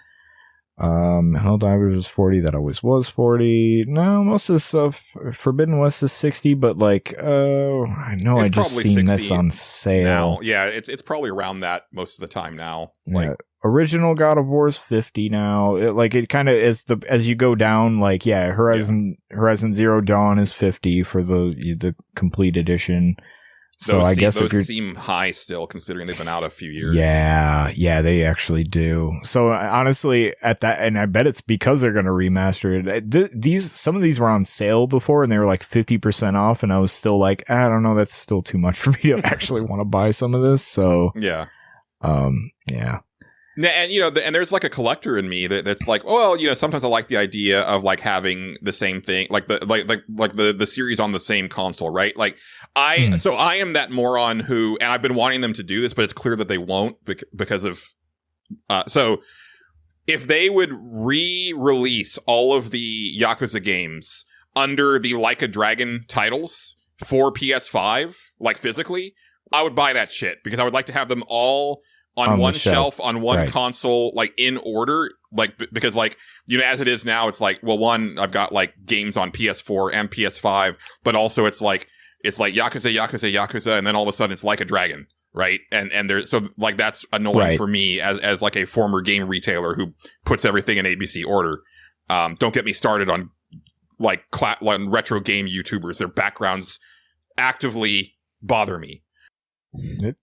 Helldivers is 40. That always was 40. No, most of the stuff. Forbidden West is 60, but like, I know I just seen this on sale. Now. Yeah, it's probably around that most of the time now. Like original God of War is 50 now. It kind of is as you go down. Like Horizon Zero Dawn is 50 for the complete edition. So I guess those seem high still, considering they've been out a few years. Yeah, they actually do. So honestly, at that, and I bet it's because they're going to remaster it. Some of these were on sale before, and they were like 50% off, and I was still like, I don't know, that's still too much for me to actually want to buy some of this. So yeah. And and there's like a collector in me that's like, well, sometimes I like the idea of like having the same thing, like the series on the same console, right? Like so I am that moron who, and I've been wanting them to do this, but it's clear that they won't because of, so if they would re-release all of the Yakuza games under the Like a Dragon titles for PS5, like physically, I would buy that shit because I would like to have them all on one shelf, on one console, like in order, like, because like, as it is now, it's like, well, one, I've got like games on PS4 and PS5, but also it's like Yakuza, and then all of a sudden it's Like a Dragon, right? And there's, so like, that's annoying for me as like a former game retailer who puts everything in ABC order. Don't get me started on like retro game YouTubers. Their backgrounds actively bother me.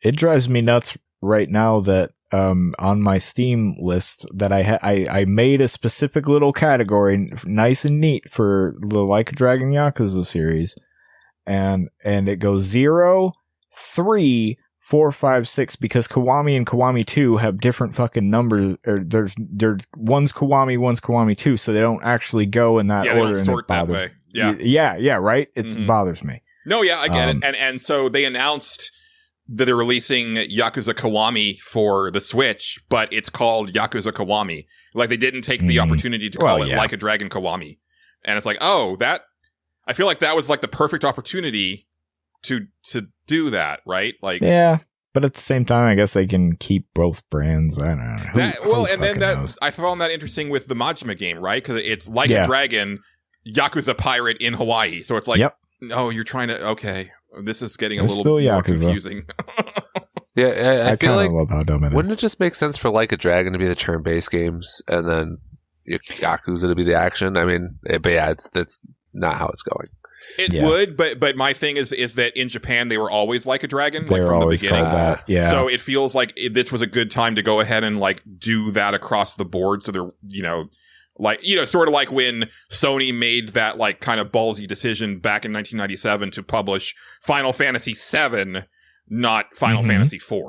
It drives me nuts right now that on my Steam list that I made a specific little category, nice and neat, for the Like a Dragon Yakuza series, and it goes 0, 3, 4, 5, 6, because Kiwami and Kiwami 2 have different fucking numbers. Or there's one's Kiwami, one's Kiwami 2, so they don't actually go in that order. They don't sort that way. Yeah, right. It bothers me. No, yeah, I get it. And so they announced that they're releasing Yakuza Kiwami for the Switch, but it's called Yakuza Kiwami. Like, they didn't take the opportunity to call it Like a Dragon Kiwami. And it's like, I feel like that was like the perfect opportunity to do that, right? Like, yeah, but at the same time, I guess they can keep both brands. I don't know. I found that interesting with the Majima game, right? Because it's Like a Dragon, Yakuza pirate in Hawaii. So it's like, you're trying to, okay, this is getting a little more confusing. Yeah, I feel kind like of love how dumb it is. wouldn't it just make sense for Like a Dragon to be the turn-based games and then Yakuza to be the action? I mean, but yeah, that's not how it's going. It would, but my thing is that in Japan they were always Like a Dragon, They like were from the always beginning. called that. Yeah. So it feels like this was a good time to go ahead and like do that across the board. So they're, sort of like when Sony made that like kind of ballsy decision back in 1997 to publish Final Fantasy VII, not Final Fantasy IV,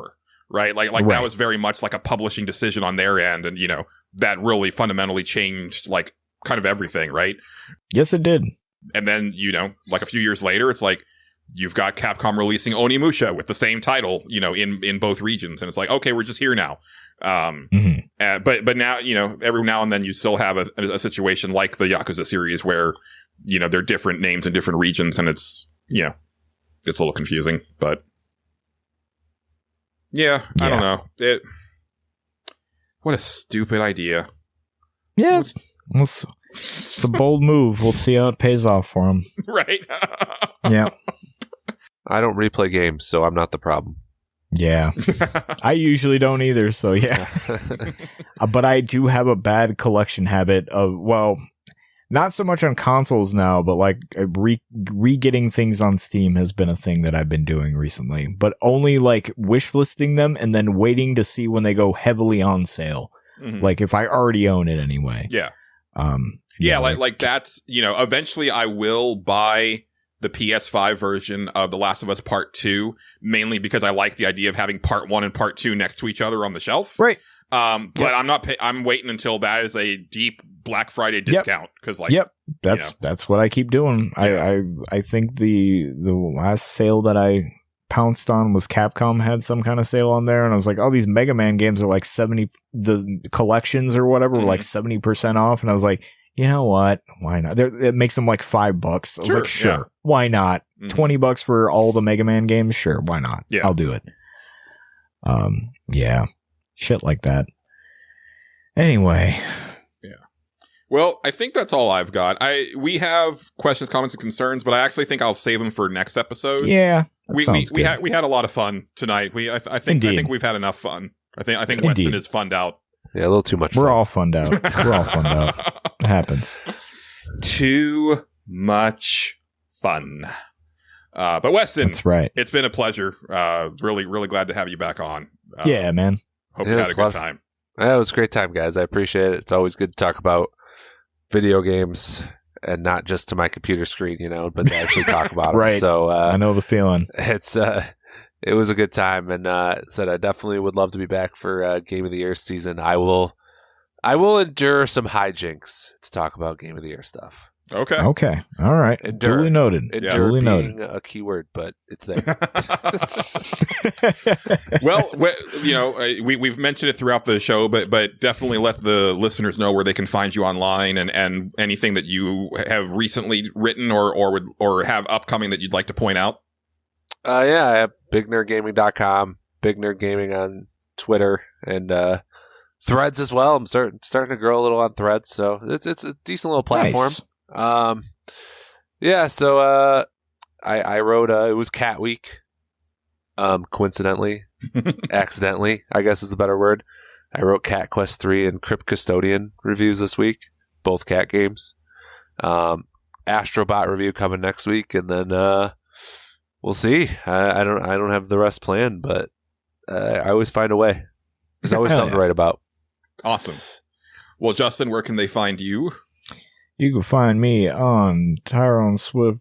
right? Like Right. that was very much like a publishing decision on their end. And, that really fundamentally changed like kind of everything, right? Yes, it did. And then, like a few years later, it's like you've got Capcom releasing Onimusha with the same title, in both regions. And it's like, okay, we're just here now. But now, every now and then you still have a situation like the Yakuza series where, they're different names in different regions and it's, it's a little confusing, but I don't know. What a stupid idea. Yeah, it's a bold move. We'll see how it pays off for him. Right. Yeah. I don't replay games, so I'm not the problem. Yeah. I usually don't either, so yeah. But I do have a bad collection habit of, not so much on consoles now, but like re-getting things on Steam has been a thing that I've been doing recently, but only like wish listing them and then waiting to see when they go heavily on sale. Like if I already own it anyway. Yeah. Like that's, eventually I will buy the PS5 version of The Last of Us Part 2, mainly because I like the idea of having Part 1 and Part 2 next to each other on the shelf. Right. But I'm waiting until that is a deep Black Friday discount. Cause that's what I keep doing. Yeah. I think the last sale that I pounced on was Capcom had some kind of sale on there, and I was like, oh, these Mega Man games are like 70, the collections or whatever were like 70% off, and I was like, you know what, why not? It makes them like $5. I was like, sure, why not? $20 for all the Mega Man games, sure, why not? Yeah, I'll do it. Shit like that. Anyway. Well, I think that's all I've got. We have questions, comments, and concerns, but I actually think I'll save them for next episode. Yeah, we had a lot of fun tonight. I think we've had enough fun. I think Westen is funned out. Yeah, a little too much. We're all funned out. It happens. Too much fun. But Westen, that's right. It's been a pleasure. Really, really glad to have you back on. Yeah, man. Hope you had a good time. Yeah, it was a great time, guys. I appreciate it. It's always good to talk about video games and not just to my computer screen, but to actually talk about them. Right. So I know the feeling. It was a good time, and said I definitely would love to be back for Game of the Year season. I will endure some hijinks to talk about Game of the Year stuff. Okay. All right. Endure. Duly noted. Endure Duly being noted. a keyword, but it's there. Well, we've mentioned it throughout the show, but definitely let the listeners know where they can find you online and anything that you have recently written or have upcoming that you'd like to point out. I have bignerdgaming.com, Big Nerd Gaming on Twitter, and Threads as well. I'm starting to grow a little on Threads, so it's a decent little platform. Nice. So I wrote it was Cat Week. Coincidentally, accidentally, I guess is the better word. I wrote Cat Quest 3 and Crypt Custodian reviews this week, both cat games. Astro Bot review coming next week, and then we'll see. I don't have the rest planned, but I always find a way. There's always something to write about. Awesome. Well, Justin, where can they find you? You can find me on Tyrone Swift,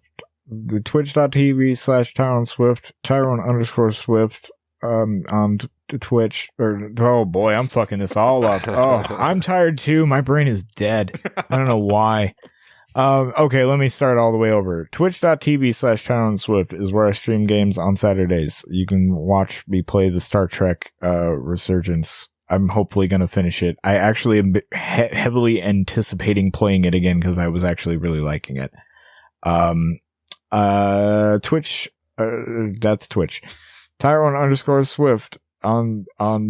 the twitch.tv/Tyrone Swift, Tyrone_Swift, on Twitch. Oh boy, I'm fucking this all up. Oh, I'm tired too. My brain is dead. I don't know why. Okay, let me start all the way over. Twitch.tv/Tyrone Swift is where I stream games on Saturdays. You can watch me play the Star Trek Resurgence. I'm hopefully going to finish it. I actually am heavily anticipating playing it again because I was actually really liking it. Twitch, that's Twitch. Tyrone_Swift on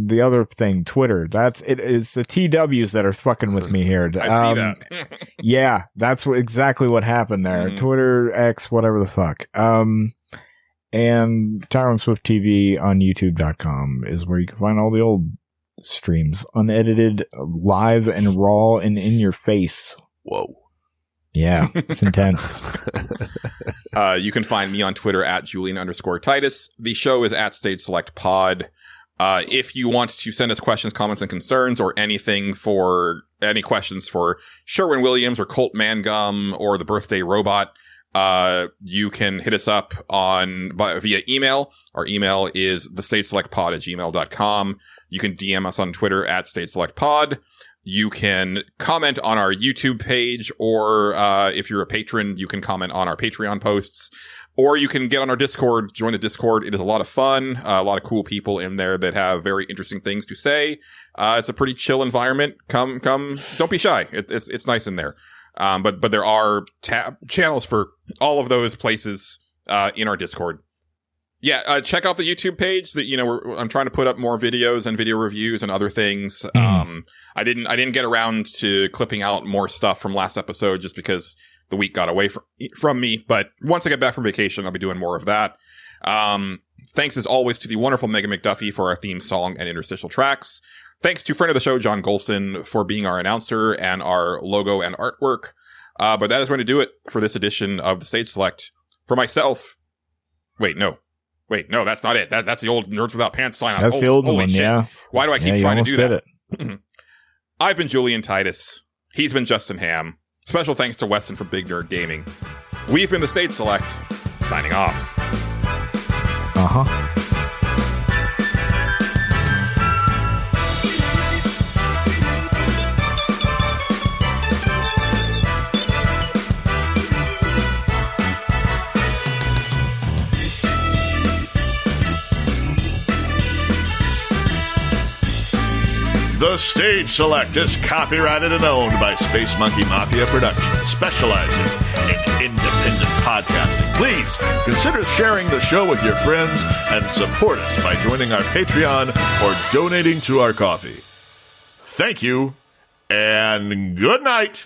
the other thing, Twitter. That's it. It's the TWs that are fucking with me here. I see that. Yeah, that's exactly what happened there. Twitter, X, whatever the fuck. And Tyrone Swift TV on YouTube.com is where you can find all the old streams, unedited, live and raw and in your face. Whoa. Yeah, it's intense. You can find me on Twitter at Julian_Titus. The show is at Stage Select Pod. If you want to send us questions, comments, and concerns, or any questions for Sherwin Williams or Colt Mangum or the Birthday Robot, you can hit us up via email. Our email is thestageselectpod@gmail.com. You can DM us on Twitter at stageselectpod. You can comment on our YouTube page, or if you're a patron, you can comment on our Patreon posts, or you can get on our Discord, join the Discord. It is a lot of fun, a lot of cool people in there that have very interesting things to say. It's a pretty chill environment. Come, don't be shy. It's nice in there. But there are channels for all of those places in our Discord. Yeah, check out the YouTube page. That I'm trying to put up more videos and video reviews and other things. I didn't get around to clipping out more stuff from last episode just because the week got away from me. But once I get back from vacation, I'll be doing more of that. Thanks as always to the wonderful Megan McDuffie for our theme song and interstitial tracks. Thanks to friend of the show, John Gholson, for being our announcer and our logo and artwork. But that is going to do it for this edition of the Stage Select. For myself, wait, no, that's not it. That's the old Nerds Without Pants sign off. That's the old one, shit. yeah. Why do I keep trying to do that? It. I've been Julian Titus. He's been Justin Ham. Special thanks to Westen from Big Nerd Gaming. We've been the Stage Select, signing off. Uh-huh. The Stage Select is copyrighted and owned by Space Monkey Mafia Productions, specializing in independent podcasting. Please consider sharing the show with your friends and support us by joining our Patreon or donating to our coffee. Thank you, and good night.